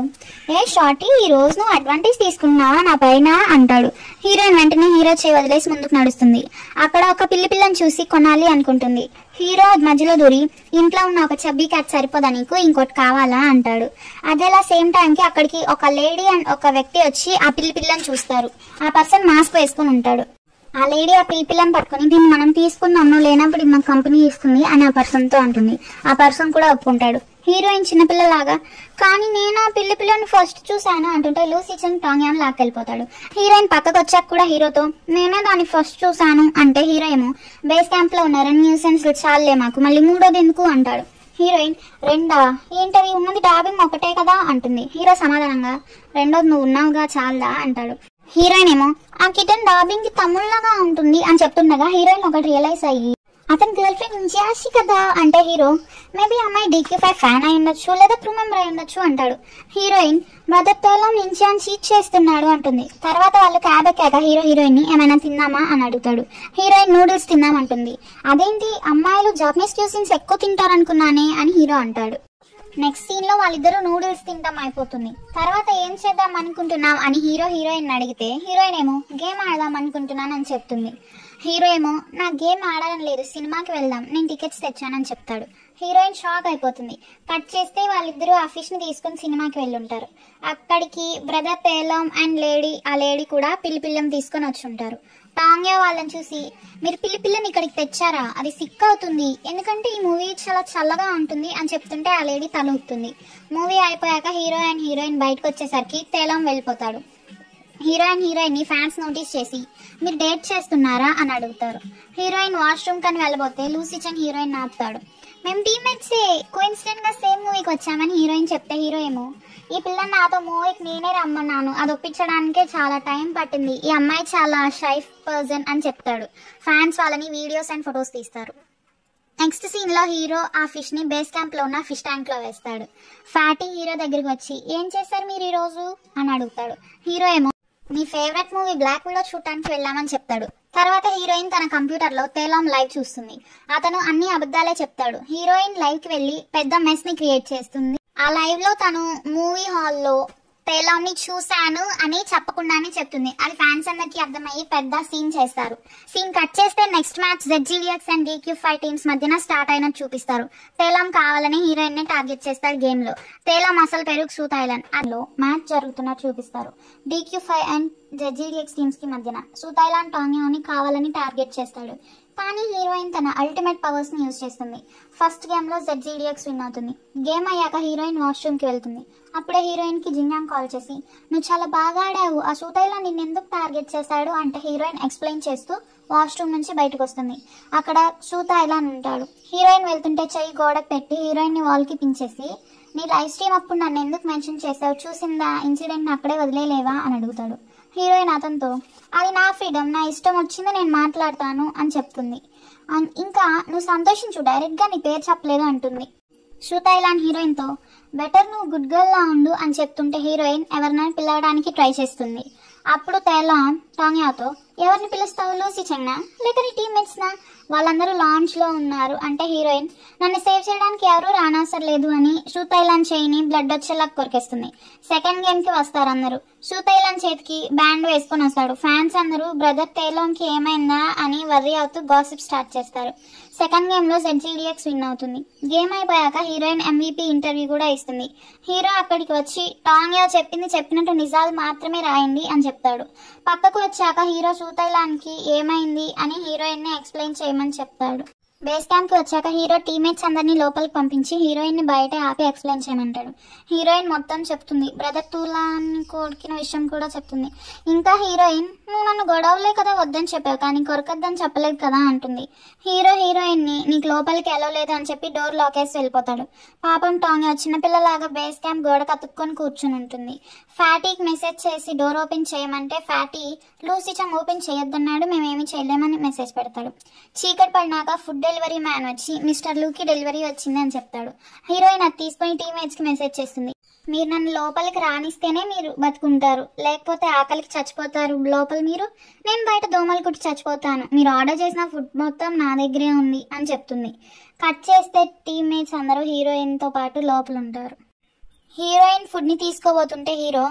ఏ షార్టీ ఈ రోజు నువ్వు అడ్వాంటేజ్ తీసుకున్నావా నా పైన అంటాడు. హీరోయిన్ వెంటనే హీరో చేయి వదిలేసి ముందుకు నడుస్తుంది. అక్కడ ఒక పిల్లని చూసి కొనాలి అనుకుంటుంది. హీరో మధ్యలో దూరి ఇంట్లో ఉన్న ఒక చబ్బీ క్యాట్ సరిపోదా నీకు, ఇంకోటి కావాలా అంటాడు. అదేలా సేమ్ టైం కి అక్కడికి ఒక లేడీ అండ్ ఒక వ్యక్తి వచ్చి ఆ పిల్లని చూస్తారు. ఆ పర్సన్ మాస్క్ వేసుకుని ఉంటాడు. ఆ లేడీ ఆ పిల్లని పట్టుకుని దీన్ని మనం తీసుకుందాం, నువ్వు లేనప్పుడు ఇది మా కంపెనీ ఇస్తుంది అని ఆ పర్సన్ తో అంటుంది. ఆ పర్సన్ కూడా ఒప్పుకుంటాడు. హీరోయిన్ చిన్నపిల్లలాగా కానీ నేను ఆ పిల్లని ఫస్ట్ చూసాను అంటుంటే లూసీ చంగ్ టాంగ్యాన్ లాక్కెళ్ళిపోతాడు. హీరోయిన్ పక్కకు వచ్చాక కూడా హీరోతో నేనే దాన్ని ఫస్ట్ చూసాను అంటే హీరో ఏమో బేస్ క్యాంప్ లో ఉన్న 2 న్యూసెన్స్ చాలే మాకు, మళ్ళీ 3వది ఎందుకు అంటాడు. హీరోయిన్ 2 ఏంటది, ఉన్నది డాబింగ్ ఒకటే కదా అంటుంది. హీరో సమాధానంగా 2వది నువ్వు ఉన్నావుగా చాలదా అంటాడు. హీరోయిన్ ఏమో ఆ కిటన్ డాబింగ్ కి తమ్ముళ్ళగా ఉంటుంది అని చెప్తుండగా హీరోయిన్ ఒకటి రియలైజ్ అయ్యి అతని గర్ల్ ఫ్రెండ్ ఇంజాషి కదా అంటే హీరో మేబీ అమ్మాయి DQ5 ఫ్యాన్ అయి ఉండొచ్చు లేదా క్రూ మెంబర్ అయి ఉండొచ్చు అంటాడు. హీరోయిన్ బ్రదర్ తేలో నింజాన్ చీట్ చేస్తున్నాడు అంటుంది. తర్వాత వాళ్ళు క్యాబ్ ఎక్కాక హీరోయిన్ ని ఏమైనా తిన్నామా అని అడుగుతాడు. హీరోయిన్ నూడిల్స్ తిన్నామంటుంది. అదేంటి అమ్మాయిలు జాపనీస్ క్యూజిన్స్ ఎక్కువ తింటారనుకున్నానే అని హీరో అంటాడు. నెక్స్ట్ సీన్ లో వాళ్ళిద్దరూ నూడిల్స్ తింటాం అయిపోతుంది. తర్వాత ఏం చేద్దాం అనుకుంటున్నాం అని హీరోయిన్ అడిగితే హీరోయిన్ ఏమో గేమ్ ఆడదాం అనుకుంటున్నాను అని చెప్తుంది. హీరో ఏమో నా గేమ్ ఆడాలని లేదు, సినిమాకి వెళ్దాం, నేను టికెట్స్ తెచ్చానని చెప్తాడు. హీరోయిన్ షాక్ అయిపోతుంది. కట్ చేస్తే వాళ్ళిద్దరూ ఆ ఫిష్ ని తీసుకుని సినిమాకి వెళ్ళుంటారు. అక్కడికి బ్రదర్ పేలం అండ్ ఆ లేడీ కూడా పిల్లని తీసుకొని వచ్చి ఉంటారు. టాంగ్యా వాళ్ళని చూసి మీరు పిల్లని ఇక్కడికి తెచ్చారా, అది సిక్ అవుతుంది, ఎందుకంటే ఈ మూవీ చాలా చల్లగా ఉంటుంది అని చెప్తుంటే ఆ లేడీ తల ఊపుతుంది. మూవీ అయిపోయాక హీరో అండ్ హీరోయిన్ బయటకు వచ్చేసరికి తేలం వెళ్ళిపోతాడు. హీరోయిన్ ని ఫ్యాన్స్ నోటీస్ చేసి మీరు డేట్ చేస్తున్నారా అని అడుగుతారు. హీరోయిన్ వాష్రూమ్ కని వెళ్ళబోతే లూసీ చంగ్ హీరోయిన్ ఆపుతాడు. మేము టీమ్మేట్సే, కోఇన్సిడెంట్ గా సేమ్ మూవీకి వచ్చామని హీరోయిన్ చెప్తే హీరో ఏమో ఈ పిల్లని నాతో మూవీకి నేనే రమ్మన్నాను, అది ఒప్పించడానికే చాలా టైం పట్టింది, ఈ అమ్మాయి చాలా షై పర్సన్ అని చెప్తాడు. ఫ్యాన్స్ వాళ్ళని వీడియోస్ అండ్ ఫొటోస్ తీస్తారు. నెక్స్ట్ సీన్ లో హీరో ఆ ఫిష్ ని బేస్ క్యాంప్ లో ఉన్న ఫిష్ ట్యాంక్ లో వేస్తాడు. ఫ్యాటీ హీరో దగ్గరికి వచ్చి ఏం చేస్తారు మీరు ఈ రోజు అని అడుగుతాడు. హీరో ఏమో మీ ఫేవరెట్ మూవీ బ్లాక్ విడో చూడటానికి వెళ్ళామని చెప్తాడు. తర్వాత హీరోయిన్ తన కంప్యూటర్ లో తేలాం లైవ్ చూస్తుంది. అతను అన్ని అబద్ధాలే చెప్తాడు. హీరోయిన్ లైవ్ కి వెళ్లి పెద్ద మెస్ ని క్రియేట్ చేస్తుంది. ఆ లైవ్ లో తను మూవీ హాల్లో తేలాం ని చూశాను అని చెప్పకుండానే చెప్తుంది. అది ఫ్యాన్స్ అందరికి అర్థమయ్యి పెద్ద సీన్ చేస్తారు. సీన్ కట్ చేస్తే next match ZGDX and DQ5 teams మధ్యన స్టార్ట్ అయినట్టు చూపిస్తారు. తేలాం కావాలని హీరోయిన్ ని టార్గెట్ చేస్తాడు గేమ్ లో. తేలాం అసలు పెరుగు సూత్ ఐలాండ్ అందులో మ్యాచ్ జరుగుతున్నట్టు చూపిస్తారు. DQ5 అండ్ ZGDX టీమ్స్ కి మధ్యన సూత్ ఐలాండ్ టాంగ్యోని కావాలని టార్గెట్ చేస్తాడు. కానీ హీరోయిన్ తన అల్టిమేట్ పవర్స్ ని యూజ్ చేస్తుంది. ఫస్ట్ గేమ్ లో ZGDX విన్ అవుతుంది. గేమ్ అయ్యాక హీరోయిన్ వాష్రూమ్ కి వెళ్తుంది. అప్పుడే హీరోయిన్ కి జింగాంగ్ కాల్ చేసి నువ్వు చాలా బాగా ఆడావు, ఆ సూతైలా నిన్ను ఎందుకు టార్గెట్ చేశాడు అంటే హీరోయిన్ ఎక్స్ప్లెయిన్ చేస్తూ వాష్రూమ్ నుంచి బయటకు వస్తుంది. అక్కడ సూతైలాన్ ఉంటాడు. హీరోయిన్ వెళ్తుంటే చెయ్యి గోడకు పెట్టి హీరోయిన్ ని వాల్ కి పించేసి నీ లైవ్ స్ట్రీమ్ అప్పుడు నన్ను ఎందుకు మెన్షన్ చేసావు, చూసిందా ఇన్సిడెంట్ అక్కడే వదిలేలేవా అని అడుగుతాడు. హీరోయిన్ అతనితో అది నా ఫ్రీడమ్, నా ఇష్టం వచ్చింది నేను మాట్లాడతాను అని చెప్తుంది. ఇంకా నువ్వు సంతోషించు, డైరెక్ట్ గా నీ పేరు చెప్పలేదు అంటుంది. సూతైలాన్ హీరోయిన్ తో బెటర్ నువ్వు గుడ్ గర్ల్ లా ఉండు అని చెప్తుంటే హీరోయిన్ ఎవరినైనా పిలవడానికి ట్రై చేస్తుంది. అప్పుడు తేలాం టాంగ్యాతో ఎవరిని పిలుస్తావు, లూసీ చెంగ్నా లేక నీ టీమ్మేట్స్ నా, వాళ్ళందరూ లాంచ్ లో ఉన్నారు అంటే హీరోయిన్ నన్ను సేవ్ చేయడానికి ఎవరు రానవసరం లేదు అని సూతైలాన్ చేయిని బ్లడ్ వచ్చేలా కొరికేస్తుంది. సెకండ్ గేమ్ కి వస్తారు అందరూ. సూతైలాన్ చేతికి బ్యాండ్ వేసుకొని వస్తాడు. ఫ్యాన్స్ అందరూ బ్రదర్ తేలాం కి ఏమైందా అని వర్రీ అవుతూ గాసిప్ స్టార్ట్ చేస్తారు. సెకండ్ గేమ్ లో ZGDX విన్ అవుతుంది. గేమ్ అయిపోయాక హీరోయిన్ MVP ఇంటర్వ్యూ కూడా ఇస్తుంది. హీరో అక్కడికి వచ్చి టాంగ్యా చెప్పినట్టు నిజాలు మాత్రమే రాయండి అని చెప్తాడు. పక్కకు వచ్చాక హీరో సూతైలాన్ కి ఏమైంది అని హీరోయిన్ ని ఎక్స్ప్లెయిన్ చేయమని చెప్తాడు. బేస్ క్యాంప్ కి వచ్చాక హీరో టీమ్మేట్స్ అందరినీ లోపలికి పంపించి హీరోయిన్ ని బయట ఆపి ఎక్స్ప్లెయిన్ చేయమంటాడు. హీరోయిన్ మొత్తం చెప్తుంది. బ్రదర్ తూలాన్ కొరికిన విషయం కూడా చెప్తుంది. ఇంకా హీరోయిన్ నువ్వు నన్ను గొడవలే కదా వద్దని చెప్పావు కానీ కొరకద్దని చెప్పలేదు కదా అంటుంది. హీరోయిన్ ని నీకు లోపలికి వెళ్ళలేదు అని చెప్పి డోర్ లాకేసి వెళ్ళిపోతాడు. పాపం టాంగ్యా చిన్నపిల్లలాగా బేస్ క్యాంప్ గోడ కతుక్కొని కూర్చుని ఉంటుంది. ఫ్యాటీకి మెసేజ్ చేసి డోర్ ఓపెన్ చేయమంటే ఫ్యాటీ లూసీ చంగ్ ఓపెన్ చేయొద్దన్నాడు, మేమేమి చేయలేమని మెసేజ్ పెడతాడు. చీకటి పడినాక ఫుడ్ డెలివరీ మ్యాన్ వచ్చి మిస్టర్ లూకి డెలివరీ వచ్చింది అని చెప్తాడు. హీరోయిన్ అది తీసుకుని టీమ్మేట్స్ కి మెసేజ్ చేస్తుంది. మీరు నన్ను లోపలికి రానిస్తేనే మీరు బతుకుంటారు, లేకపోతే ఆకలికి చచ్చిపోతారు లోపల మీరు, నేను బయట దోమలు కుట్టి చచ్చిపోతాను, మీరు ఆర్డర్ చేసిన ఫుడ్ మొత్తం నా దగ్గరే ఉంది అని చెప్తుంది. కట్ చేస్తే టీమ్మేట్స్ అందరూ హీరోయిన్ తో పాటు లోపల ఉంటారు. హీరోయిన్ ఫుడ్ ని తీసుకోబోతుంటే హీరో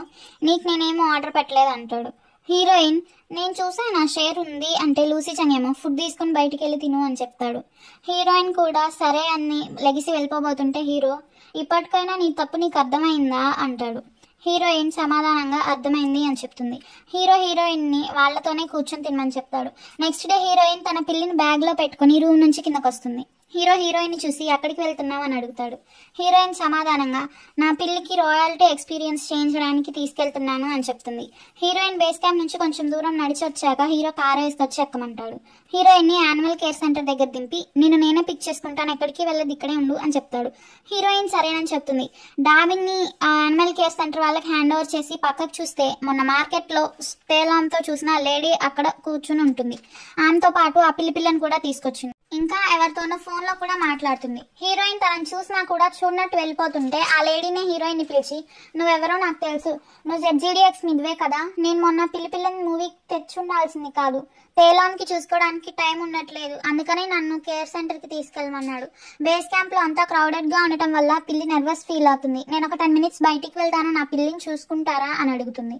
నీకు నేనేమో ఆర్డర్ పెట్టలేదు అంటాడు. హీరోయిన్ నేను చూసా నా షేర్ ఉంది అంటే లూసీ చంగ్ ఏమో ఫుడ్ తీసుకుని బయటికి వెళ్ళి తిను అని చెప్తాడు. హీరోయిన్ కూడా సరే అని లెగిసి వెళ్ళిపోబోతుంటే హీరో ఇప్పటికైనా నీ తప్పు నీకు అర్థమైందా అంటాడు. హీరోయిన్ సమాధానంగా అర్థమైంది అని చెప్తుంది. హీరోయిన్ ని వాళ్లతోనే కూర్చొని తినమని చెప్తాడు. నెక్స్ట్ డే హీరోయిన్ తన పిల్లిని బ్యాగ్ లో పెట్టుకుని రూమ్ నుంచి కిందకు వస్తుంది. హీరోయిన్ ని చూసి ఎక్కడికి వెళ్తున్నావు అని అడుగుతాడు. హీరోయిన్ సమాధానంగా నా పిల్లికి రాయల్టీ ఎక్స్పీరియన్స్ చేయించడానికి తీసుకెళ్తున్నాను అని చెప్తుంది. హీరోయిన్ బేస్ క్యాంప్ నుంచి కొంచెం దూరం నడిచి వచ్చాక హీరో కారు వేసుకొచ్చి ఎక్కమంటాడు. హీరోయిన్ ని యానిమల్ కేర్ సెంటర్ దగ్గర దింపి నేనే పిక్ చేసుకుంటాను, ఎక్కడికి వెళ్ళదు ఇక్కడే ఉండు అని చెప్తాడు. హీరోయిన్ సరేనని చెప్తుంది. డాబింగ్ ని యానిమల్ కేర్ సెంటర్ వాళ్ళకి హ్యాండ్ ఓవర్ చేసి పక్కకు చూస్తే మొన్న మార్కెట్ లో తేలాంతో చూసిన లేడీ అక్కడ కూర్చుని ఉంటుంది. ఆమెతో పాటు ఆ పిల్లని కూడా తీసుకొచ్చింది. ఇంకా ఎవరితోనో ఫోన్ లో కూడా మాట్లాడుతుంది. హీరోయిన్ తనని చూసినా కూడా చూడనట్టు వెళ్ళిపోతుంటే ఆ లేడీనే హీరోయిన్ ని పిలిచి నువ్వెవరో నాకు తెలుసు, నువ్వు ZGDX నిదివే కదా, నేను మొన్న పిల్లని మూవీకి తెచ్చుండాల్సింది కాదు, తేలాంకి చూసుకోవడానికి టైం ఉండట్లేదు, అందుకని నన్ను కేర్ సెంటర్ కి తీసుకెళ్ళమన్నాడు. బేస్ క్యాంప్ లో అంతా క్రౌడెడ్ గా ఉండటం వల్ల పిల్లి నర్వస్ ఫీల్ అవుతుంది, నేను ఒక 10 minutes బయటికి వెళ్తాను, నా పిల్లిని చూసుకుంటారా అని అడుగుతుంది.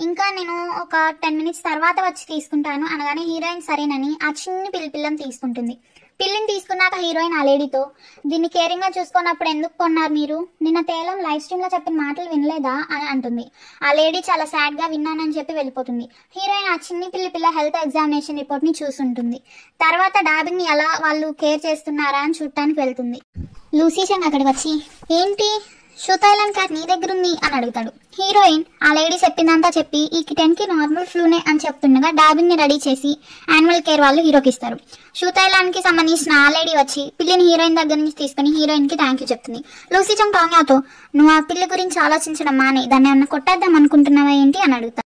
ఇంకా నేను ఒక 10 minutes తర్వాత వచ్చి తీసుకుంటాను అనగానే హీరోయిన్ సరేనని ఆ చిన్ని పిల్లని తీసుకుంటుంది. పిల్లిని తీసుకున్నాక హీరోయిన్ ఆ లేడీతో దీన్ని కేరింగ్ గా చూసుకున్నప్పుడు ఎందుకు కొన్నారు మీరు, నిన్న తేలం లైవ్ స్ట్రీమ్ లో చెప్పిన మాటలు వినలేదా అని అంటుంది. ఆ లేడీ చాలా సాడ్ గా విన్నానని చెప్పి వెళ్ళిపోతుంది. హీరోయిన్ ఆ చిన్ని పిల్ల హెల్త్ ఎగ్జామినేషన్ రిపోర్ట్ ని చూసుంటుంది. తర్వాత డాబింగ్ ని ఎలా వాళ్ళు కేర్ చేస్తున్నారా అని చూడటానికి వెళ్తుంది. లూసీ చంగ్ అక్కడికి వచ్చి ఏంటి సూతైలాన్ క్యాట్ నీ దగ్గర ఉంది అని అడుగుతాడు. హీరోయిన్ ఆ లేడీ చెప్పిందంతా చెప్పి ఈ కిటెన్ కి నార్మల్ ఫ్లూనే అని చెప్తుండగా డాబింగ్ ని రెడీ చేసి యానిమల్ కేర్ వాళ్ళు హీరోకి ఇస్తారు. సూతైలాన్ కి సంబంధించిన ఆ లేడీ వచ్చి పిల్లిని హీరోయిన్ దగ్గర నుంచి తీసుకుని హీరోయిన్ కి థ్యాంక్ యూ చెప్తుంది. లూసీ చంగ్ టాంగ్యాతో నువ్వు ఆ పిల్లి గురించి ఆలోచించడం మానే, దాన్ని ఏమన్నా కొట్టేద్దాం అనుకుంటున్నావా ఏంటి అని అడుగుతాడు.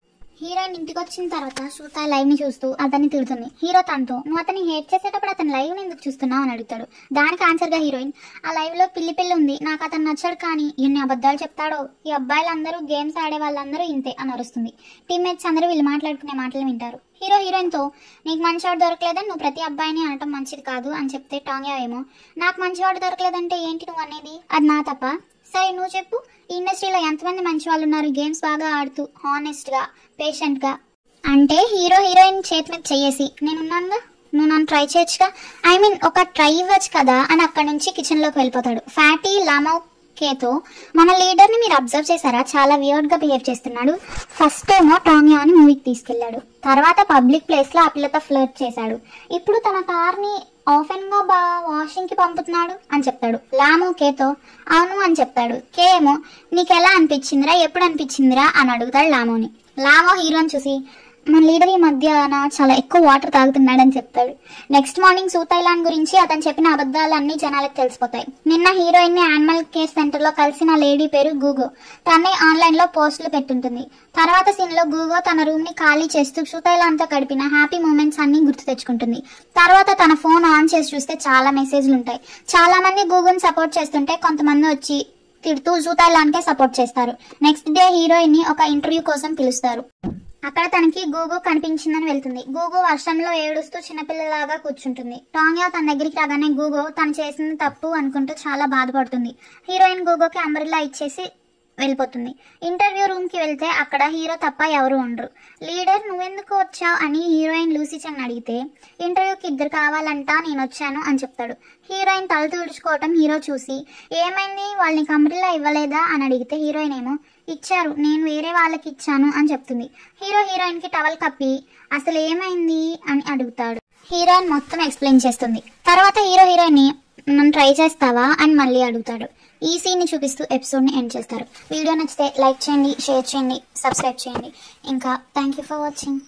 హీరోయిన్ ఇంటికి వచ్చిన తర్వాత శ్రుత లైవ్ ని చూస్తూ అతన్ని తిడుతుంది. హీరో తనతో నువ్వు అతన్ని హేట్ చేసేటప్పుడు అతని లైవ్ ని ఎందుకు చూస్తున్నావు అని అడుగుతాడు. దానికి ఆన్సర్ గా హీరోయిన్ ఆ లైవ్ లో పిల్లి ఉంది, నాకు అతను నచ్చాడు, కానీ ఎన్ని అబద్ధాలు చెప్తాడో, ఈ అబ్బాయిలందరూ గేమ్స్ ఆడే వాళ్ళందరూ ఇంతే అని అరుస్తుంది. టీమ్మేట్స్ అందరూ వీళ్ళు మాట్లాడుకునే మాటలు వింటారు. హీరోయిన్ తో నీకు మంచివాడు దొరకలేదని నువ్వు ప్రతి అబ్బాయిని అనటం మంచిది కాదు అని చెప్తే టాంగ్యా ఏమో నాకు మంచివాడు దొరకలేదంటే ఏంటి నువ్వు అనేది, అది నా తప్ప, సరే నువ్వు చెప్పు, ఈ ఇండస్ట్రీలో ఎంతమంది మంచి వాళ్ళు ఉన్నారు గేమ్స్ బాగా ఆడుతూ హానెస్ట్ గా పేషెంట్ గా అంటే హీరోయిన్ చేతి మీద చెయ్యేసి నేనున్నానుగా నువ్వు నన్ను ట్రై చేయొచ్చుగా, ఐ మీన్ ఒక ట్రై ఇవ్వచ్చు కదా అని అక్కడ నుంచి కిచెన్ లోకి వెళ్ళిపోతాడు. ఫ్యాటీ లామో కేతో మన లీడర్ ని మీరు అబ్జర్వ్ చేశారా, చాలా వియర్డ్ గా బిహేవ్ చేస్తున్నాడు. ఫస్ట్ ఏమో టాంగ్యా అని మూవీకి తీసుకెళ్లాడు, తర్వాత పబ్లిక్ ప్లేస్ లో ఆ పిల్లతో ఫ్లర్ట్ చేశాడు, ఇప్పుడు తన కార్ ని ఆఫెన్ గా వాషింగ్ కి పంపుతున్నాడు అని చెప్తాడు. లామో కేతో అవును అని చెప్తాడు. కే ఏమో నీకెలా అనిపించిందిరా, ఎప్పుడు అనిపించిందిరా అని అడుగుతాడు లామోని. లామో హీరోని చూసి మన లీడర్ ఈ మధ్య చాలా ఎక్కువ వాటర్ తాగుతున్నాడని చెప్తాడు. నెక్స్ట్ మార్నింగ్ సూతైలాండ్ గురించి అతను చెప్పిన అబద్ధాలన్నీ జనాలకు తెలిసిపోతాయి. నిన్న హీరోయిన్ ని యానిమల్ కేర్ సెంటర్ లో కలిసిన లేడీ పేరు గూగో, తనే ఆన్లైన్ లో పోస్టులు పెట్టుంటుంది. తర్వాత సీన్ లో గూగో తన రూమ్ ని ఖాళీ చేస్తూ సూతైలాండ్ తో గడిపిన హ్యాపీ మూమెంట్స్ అన్ని గుర్తు తెచ్చుకుంటుంది. తర్వాత తన ఫోన్ ఆన్ చేసి చూస్తే చాలా మెసేజ్లు ఉంటాయి. చాలా మంది గూగోని సపోర్ట్ చేస్తుంటే కొంతమంది వచ్చి తిడుతూ సూతైలాండ్ కే సపోర్ట్ చేస్తారు. నెక్స్ట్ డే హీరోయిన్ ని ఒక ఇంటర్వ్యూ కోసం పిలుస్తారు. అక్కడ తనకి గూగో కనిపించిందని వెళ్తుంది. గూగో వర్షంలో ఏడుస్తూ చిన్నపిల్లలాగా కూర్చుంటుంది. టాంగ్యా తన దగ్గరికి రాగానే గూగో తను చేసింది తప్పు అనుకుంటూ చాలా బాధపడుతుంది. హీరోయిన్ గూగోకి అంబ్రెల్లా ఇచ్చేసి వెళ్ళిపోతుంది. ఇంటర్వ్యూ రూమ్ కి వెళ్తే అక్కడ హీరో తప్ప ఎవరు ఉండరు. లీడర్ నువ్వెందుకు వచ్చావు అని హీరోయిన్ లూసీ చెంగ్ అడిగితే ఇంటర్వ్యూకి 2 కావాలంట, నేను వచ్చాను అని చెప్తాడు. హీరోయిన్ తల తుడుచుకోవటం హీరో చూసి ఏమైంది వాళ్ళని అంబ్రెల్లా ఇవ్వలేదా అని అడిగితే హీరోయిన్ ఏమో ఇచ్చారు, నేను వేరే వాళ్ళకి ఇచ్చాను అని చెప్తుంది. హీరోయిన్ కి టవల్ కప్పి అసలు ఏమైంది అని అడుగుతాడు. హీరోయిన్ మొత్తం ఎక్స్ప్లెయిన్ చేస్తుంది. తర్వాత హీరోయిన్ ని నన్ను ట్రై చేస్తావా అని మళ్ళీ అడుగుతాడు. ఈ సీన్ ని చూపిస్తూ ఎపిసోడ్ ని ఎండ్ చేస్తారు. వీడియో నచ్చితే లైక్ చేయండి, షేర్ చేయండి, సబ్స్క్రైబ్ చేయండి. ఇంకా థ్యాంక్ యూ ఫర్ వాచింగ్.